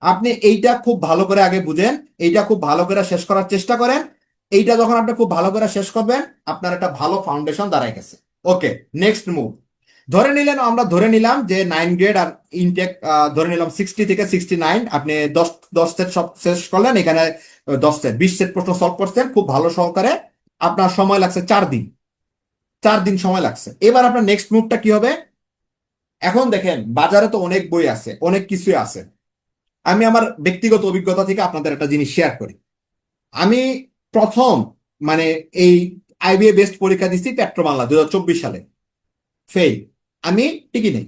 আপনি এইটা খুব ভালো করে আগে বুঝেন, এইটা খুব ভালো করে শেষ করার চেষ্টা করেন। এইটা যখন আপনি খুব ভালো করে শেষ করবেন, আপনার একটা ভালো ফাউন্ডেশন দাঁড়ায় গেছে। ওকে, নেক্সট মুভ। আমরা ধরে নিলাম যে 9 গ্রেড আর ইনটেক ধরে নিলাম 60 থেকে 69, আপনি 10 সেট সব শেষ করলেন, এখানে 10 সেট 20 সেট প্রশ্ন সলভ করছেন খুব ভালো সহকারে। আপনার সময় লাগছে 4 দিন, 4 দিন সময় লাগছে। এবার আপনার নেক্সট মুভটা কি হবে? এখন দেখেন বাজারে তো অনেক বই আছে, অনেক কিছুই আছে। আমি আমার ব্যক্তিগত অভিজ্ঞতা থেকে আপনাদের একটা জিনিস শেয়ার করি। আমি প্রথম মানে এই আইবিএ বেস্ট পরীক্ষা দিচ্ছি পেট্রোবাংলা 2024 সালে, ফেল, আমি টিকি নেই।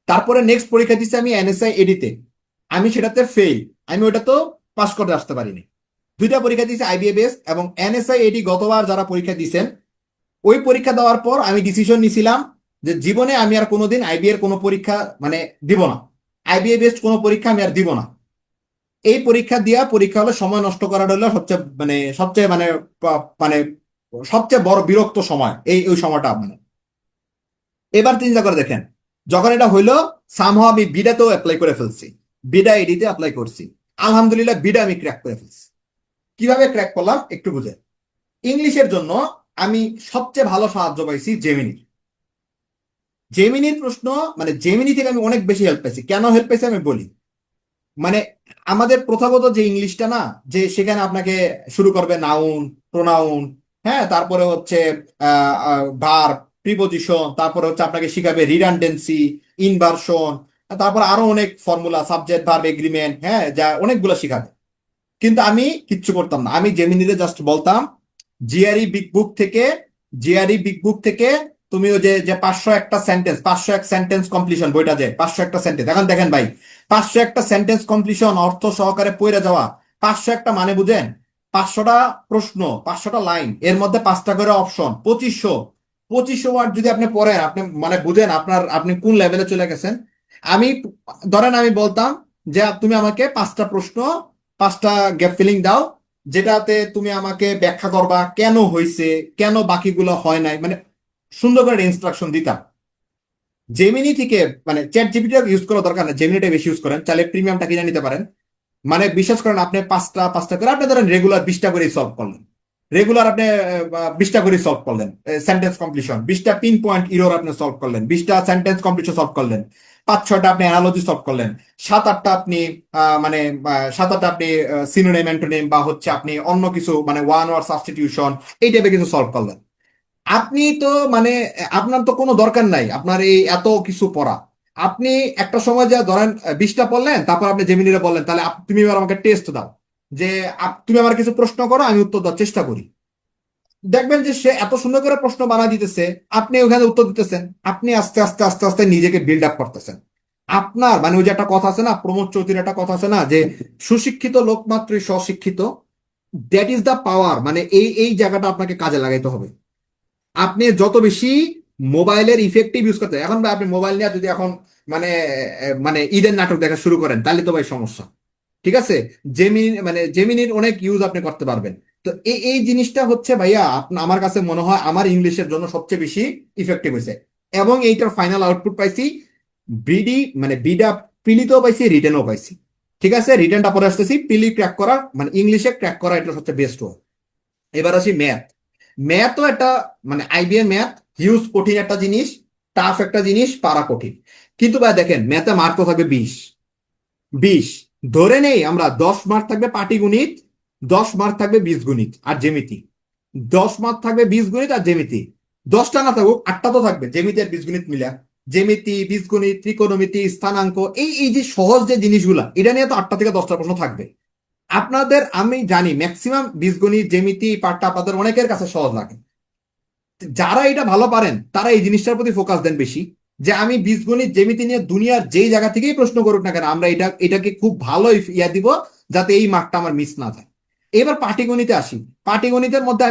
তারপরে নেক্সট পরীক্ষা দিচ্ছি আমি এনএসআই এডিতে, আমি সেটাতে ফেল, আমি ওটা তো পাস করতে আসতে পারিনি। দুইটা পরীক্ষা দিয়েছি আইবিএ বেস্ট এবং এনএসআই এডি। গতবার যারা পরীক্ষা দিয়েছেন, ওই পরীক্ষা দেওয়ার পর আমি ডিসিশন নিছিলাম যে জীবনে আমি আর কোনোদিন আইবিএ এর কোনো পরীক্ষা মানে দিব না, আইবিএ বেস্ট কোনো পরীক্ষা আমি আর দিব না। এই পরীক্ষা দিয়া পরীক্ষা হলে সময় নষ্ট করাটা হলো সবচেয়ে সবচেয়ে বড় বিরক্ত সময়, ওই সময়টা মানে। এবার চিন্তা করে দেখেন, যখন এটা হইলো সামহাও আমি বিডাতেও অ্যাপ্লাই করে ফেলছি, বিডা এডিতে অ্যাপ্লাই করছি, আলহামদুলিল্লাহ বিডা আমি ক্র্যাক করে ফেলছি। কিভাবে ক্র্যাক করলাম একটু বুঝে। ইংলিশের জন্য আমি সবচেয়ে ভালো সাহায্য পাইছি জেমিনি। জেমিনির প্রশ্ন মানে জেমিনি থেকে আমি অনেক বেশি হেল্প পাইছি। কেন হেল্প পাইছি আমি বলি। মানে আমাদের প্রথাগত যে ইংলিশটা না, যে সেখানে আপনাকে শুরু করবে নাউন, প্রোনাউন, হ্যাঁ, তারপরে হচ্ছে ভার্ব, প্রিপোজিশন, তারপরে হচ্ছে আপনাকে শিখাবে রিডান্ডেন্সি, ইনভার্সন, তারপর আরো অনেক ফর্মুলা, সাবজেক্ট ভার্ব এগ্রিমেন্ট, হ্যাঁ, যা অনেকগুলো শিখাবে। কিন্তু আমি কিচ্ছু করতাম না, আমি জেমিনিতে জাস্ট বলতাম জিআরই বিগ বুক থেকে, জিআরই বিগ বুক থেকে তুমি ওই যে যে 501 সেন্টেন্স, 501 সেন্টেন্স কমপ্লিশন বইটা, যে 501 সেন্টেন্স, এখন দেখেন ভাই 501 সেন্টেন্স কমপ্লিশন অর্থ সহকারে পড়ে যাওয়া। 501 মানে বুঝেন, 500টা প্রশ্ন, 500টা লাইন, এর মধ্যে 5টা করে অপশন, 2500 ওয়ার্ড যদি আপনি পড়েন, আপনি মানে বুঝেন আপনি কোন লেভেলে চলে গেছেন। আমি ধরেন আমি বলতাম যে তুমি আমাকে 5টা প্রশ্ন, 5টা গ্যাপ ফিলিং দাও, যেটাতে তুমি আমাকে ব্যাখ্যা করবা কেন হয়েছে, কেন বাকিগুলো হয় নাই, মানে সুন্দর করে ইনস্ট্রাকশন দিতাম। জেমিনি থেকে মানে চ্যাট জিপিটি ইউজ করার দরকার না, জেমিনিটা বেশি ইউজ করেন, চাইলে প্রিমিয়ামটা কিনে নিতে পারেন। মানে বিশ্বাস করেন আপনি পাঁচটা পাঁচটা করে আপনি ধরেন রেগুলার 20টা করে সলভ করলেন, রেগুলার আপনি 20টা করে সলভ করলেন, সেন্টেন্স কমপ্লিশন 20টা পিন পয়েন্ট ইরোর আপনি সলভ করলেন, 20টা সেন্টেন্স কমপ্লিশন সলভ করলেন, 5-6টা আপনি অ্যানালজি সলভ করলেন, 7-8টা আপনি 7-8টা আপনি সিনোনিম অ্যান্টোনিম বা হচ্ছে আপনি অন্য কিছু মানে ওয়ান ওয়ার্ড সাবস্টিটিউশন, এই টাইপের কিছু সলভ করলেন। আপনি তো মানে আপনার তো কোনো দরকার নাই আপনার এই এত কিছু পড়া। আপনি একটা সময় যা ধরেন 20টা পড়লেন, তারপর আপনি জেমিনিরে বললেন তাহলে তুমি এবার আমাকে টেস্ট দাও, যে তুমি আমার কিছু প্রশ্ন করো, আমি উত্তর দেওয়ার চেষ্টা করি। দেখবেন যে সে এত সুন্দর করে প্রশ্ন বানা দিতেছে, আপনি ওখানে উত্তর দিতেছেন, আপনি আস্তে আস্তে আস্তে আস্তে নিজেকে বিল্ড আপ করতেছেন। আপনার মানে ওই যে একটা কথা আছে না, প্রমোদ চৌধুরীর একটা কথা আছে না, যে সুশিক্ষিত লোক মাত্রই স্বশিক্ষিত। দ্যাট ইজ দ্য পাওয়ার, মানে এই এই জায়গাটা আপনাকে কাজে লাগাইতে হবে। আপনি যত বেশি মোবাইলের ইফেক্টিভ ইউজ করতে, এখন ভাই আপনি মোবাইল নিয়ে যদি এখন মানে মানে ঈদের নাটক দেখা শুরু করেন, তাহলে তো ভাই সমস্যা। ঠিক আছে, জেমিনির অনেক ইউজ আপনি করতে পারবেন। তো এই এই জিনিসটা হচ্ছে ভাইয়া আমার কাছে মনে হয় আমার ইংলিশের জন্য সবচেয়ে বেশি ইফেক্টিভ হয়েছে। এবং এইটার ফাইনাল আউটপুট পাইছি বিডা পিলিতেও পাইছি, রিটেনও পাইছি। ঠিক আছে, রিটেনটা পরে আসতেছি, পিলি ক্র্যাক করা মানে ইংলিশে ক্র্যাক করা এটা সবচেয়ে বেস্ট হয়। এবার আসি ম্যাথ। ম্যাথও একটা মানে আইবিএম ম্যাথ হিউজ কঠিন একটা জিনিস, টাফ একটা জিনিস, পারা কঠিন। কিন্তু ভাই দেখেন ম্যাথে মার্ক তো থাকবে 20, ধরে নেই আমরা 10 মার্ক থাকবে পাটিগণিত, 10 মার্ক থাকবে বীজগণিত আর জ্যামিতি, 10 মার্ক থাকবে বীজগণিত আর জ্যামিতি। 10টা না থাকুক 8টা তো থাকবে জ্যামিতি আর বীজগণিত মিলা, জ্যামিতি, বীজগণিত, ত্রিকোণমিতি, স্থানাঙ্ক, এই এই যে সহজ যে জিনিসগুলা, এটা নিয়ে তো 8টা থেকে 10টা প্রশ্ন থাকবে। আপনাদের আমি জানি ম্যাক্সিমাম বীজগণিত জ্যামিতি পাঠটা আপনাদের অনেকের কাছে সহজ লাগে। যারা এটা ভালো পারেন তারা এই জিনিসটার প্রতি ফোকাস দেন বেশি, যে আমি বীজগণিত জ্যামিতি নিয়ে দুনিয়ার যেই জায়গা থেকেই প্রশ্ন করুক না কেন আমরা এটাকে খুব ভালো ইয়া দিব, যাতে এই মার্কটা আমার মিস না যায়। এবার পাটিগণিতে আসি। পাটিগণিতের মধ্যে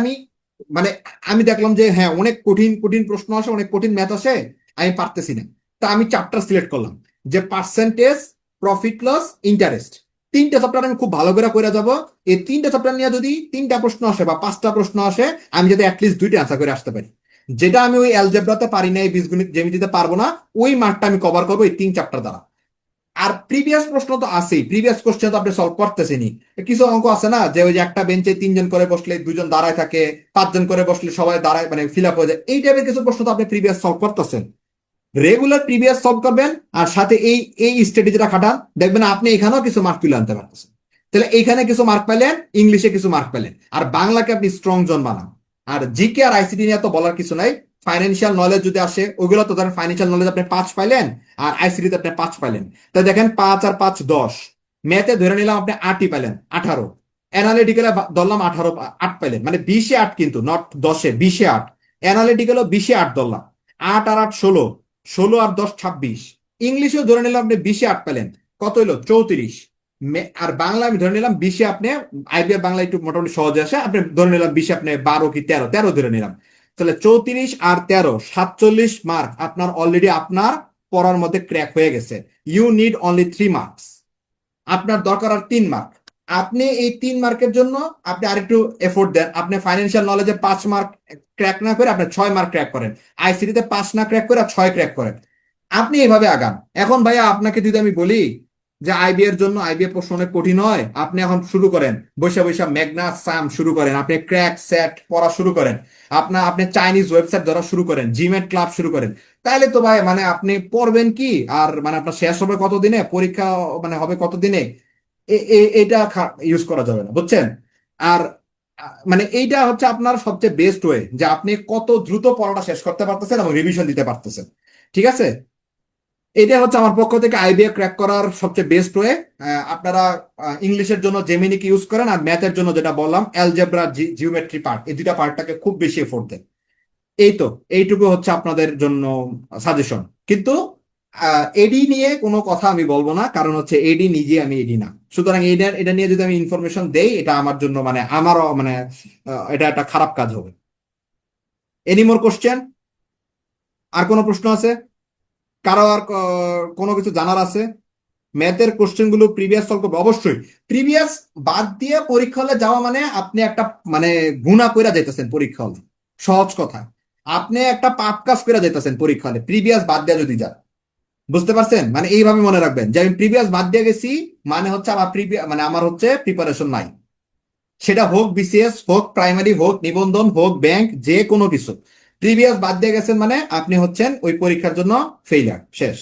মানে আমি দেখলাম যে হ্যাঁ অনেক কঠিন কঠিন প্রশ্ন আসে, অনেক কঠিন ম্যাথ আসে, আমি পারতেছি না। তা আমি চ্যাপ্টার সিলেক্ট করলাম, যে পার্সেন্টেজ, প্রফিট লস, ইন্টারেস্ট, তিনটা চ্যাপ্টার আমি খুব ভালো করে যাব। এই তিনটা চ্যাপ্টার নিয়ে যদি তিনটা প্রশ্ন আসে বা পাঁচটা প্রশ্ন আসে, আমি যাতে অ্যাটলিস্ট দুইটা অ্যান্সার করে আসতে পারি। যেটা আমি ওই অ্যালজেব্রাতে পারি না, এই বীজগণিত জ্যামিতিতে পারবো না, ওই মার্কটা আমি কভার করবো এই তিন চ্যাপ্টার দ্বারা। আর প্রিভিয়াস প্রশ্ন তো আছেই, প্রিভিয়াস কোশ্চেন তো আপনি সলভ করতেছেনই। কিছু অঙ্ক আছে না, যে ওই যে একটা বেঞ্চে তিনজন করে বসলে দুজন দাঁড়ায় থাকে, পাঁচজন করে বসলে সবাই দাঁড়ায়, মানে ফিল আপ হয়ে যায়, এই টাইপের কিছু প্রশ্ন তো আপনি প্রিভিয়াস সলভ করতেছেন। রেগুলার প্রিভিয়াস সলভ করবেন, আর সাথে এই এই স্ট্র্যাটেজিটা খাটান, দেখবেন আপনি এখানেও কিছু মার্ক তুলে আনতে পারতেছেন। তাহলে এইখানে কিছু মার্ক পেলেন, ইংলিশে কিছু মার্ক পেলেন, আর বাংলাকে আপনি স্ট্রং জন বানান। আর জিকে আর আইসিটি নিয়ে তো বলার কিছু নাই। ফাইন্যান্সিয়াল নলেজ যদি আসে, ওগুলো তো ধরেন ফাইন্যান্সিয়াল নলেজ আপনি 5 পাইলেন, আর আইসিটিতে আপনি 5 পাইলেন। তো দেখেন 5 আর 5 10, ম্যাথে ধরে নিলাম আপনি 8ই পাইলেন, 18, অ্যানালিটিক্যালে ধরলাম 18, 8 পাইলেন, মানে 20-এ 8, কিন্তু নট 10-এ, 20-এ 8, অ্যানালিটিক্যালও 20-এ 8 ধরলাম, 8 আর 8 16, 16 আর 10 26, ইংলিশেও ধরে নিলাম আপনি 20-এ 8 পেলেন, কত হইলো 34। আর বাংলা আমি ধরে নিলাম 20-এ আপনি, আইবিএর বাংলা একটু মোটামুটি সহজে আসে, আপনি ধরে নিলাম 20-এ আপনি 12 কি 13, 13 ধরে নিলাম। তাহলে 34 আর 13 47 মার্ক আপনার অলরেডি আপনার পড়ার মধ্যে ক্র্যাক হয়ে গেছে। ইউ নিড অনলি 3 মার্কস, আপনার দরকার আর 3 মার্ক। আপনি এই 3 মার্কের জন্য আপনি আরেকটু এফোর্ট দেন, আপনি ফাইন্যান্সিয়াল নলেজে 5 মার্ক ক্র্যাক না করে আপনি 6 মার্ক ক্র্যাক করেন, আইসিটিতে 5 না ক্র্যাক করে 6 ক্র্যাক করেন। আপনি এইভাবে আগান। এখন ভাইয়া আপনাকে যদি আমি বলি যে আইবি এর জন্য, আইবি প্রশ্ন অনেক কঠিন হয়, আপনি এখন শুরু করেন বৈশা বৈশা মেঘনা সাম শুরু করেন, আপনি ক্র্যাক সেট পড়া শুরু করেন, আপনি চাইনিজ ওয়েবসাইট ধরা শুরু করেন, জিমেট ক্লাব শুরু করেন, তাহলে তো ভাই মানে আপনি পড়বেন কি আর, মানে আপনার শেষ হবে কত দিনে পরীক্ষা, মানে হবে কত দিনে, এটা ইউজ করা যাবে না, বুঝছেন? আর মানে এইটা হচ্ছে আপনার সবচেয়ে বেস্ট ওয়ে, যে আপনি কত দ্রুত পড়াটা শেষ করতে পারতেছেন এবং রিভিশন দিতে পারতেছেন। ঠিক আছে, এটা হচ্ছে আমার পক্ষ থেকে আইবিএ ক্র্যাক করার সবচেয়ে বেস্ট ওয়ে। আপনারা ইংলিশের জন্য জেমিনিকে ইউজ করেন, আর ম্যাথের জন্য যেটা বললাম অ্যালজেব্রা, জিওমেট্রি পার্ট, এই দুইটা পার্টটাকে খুব বেশি এফোর্ট দেন। এই তো, এইটুকু হচ্ছে আপনাদের জন্য সাজেশন। কিন্তু এডি নিয়ে কোনো কথা আমি বলবো না, কারণ হচ্ছে এডি নিজে, আমি এডি না, সুতরাং এটা নিয়ে যদি আমি ইনফরমেশন দেই, এটা আমার জন্য মানে আমারও মানে এটা একটা খারাপ কাজ হবে। Any more question? আর কোনো প্রশ্ন আছে কারো? আর কোনো কিছু জানার আছে? ম্যাথের কোশ্চেন গুলো প্রিভিয়াস সলভ করবো অবশ্যই। প্রিভিয়াস বাদ দিয়ে পরীক্ষা হলে যাওয়া মানে আপনি একটা মানে গুণা কইরা যাইতেছেন পরীক্ষা হলে, সহজ কথা, আপনি একটা পাপ কাজ কইরা যাইতেছেন পরীক্ষা হলে প্রিভিয়াস বাদ দিয়ে যদি যান। বুঝতে পারছেন? মানে এইভাবে মনে রাখবেন যে আমি প্রিভিয়াস বাদ দিয়ে গেছি, মানে হচ্ছে আমার মানে আমার হচ্ছে প্রিপারেশন নাই। সেটা হোক বিসিএস, হোক প্রাইমারি, হোক নিবন্ধন, হোক ব্যাংক, যে কোনো কিছু, প্রিভিয়াস বাদ দিয়ে গেছেন মানে আপনি হচ্ছেন ওই পরীক্ষার জন্য ফেইলিয়ার, শেষ।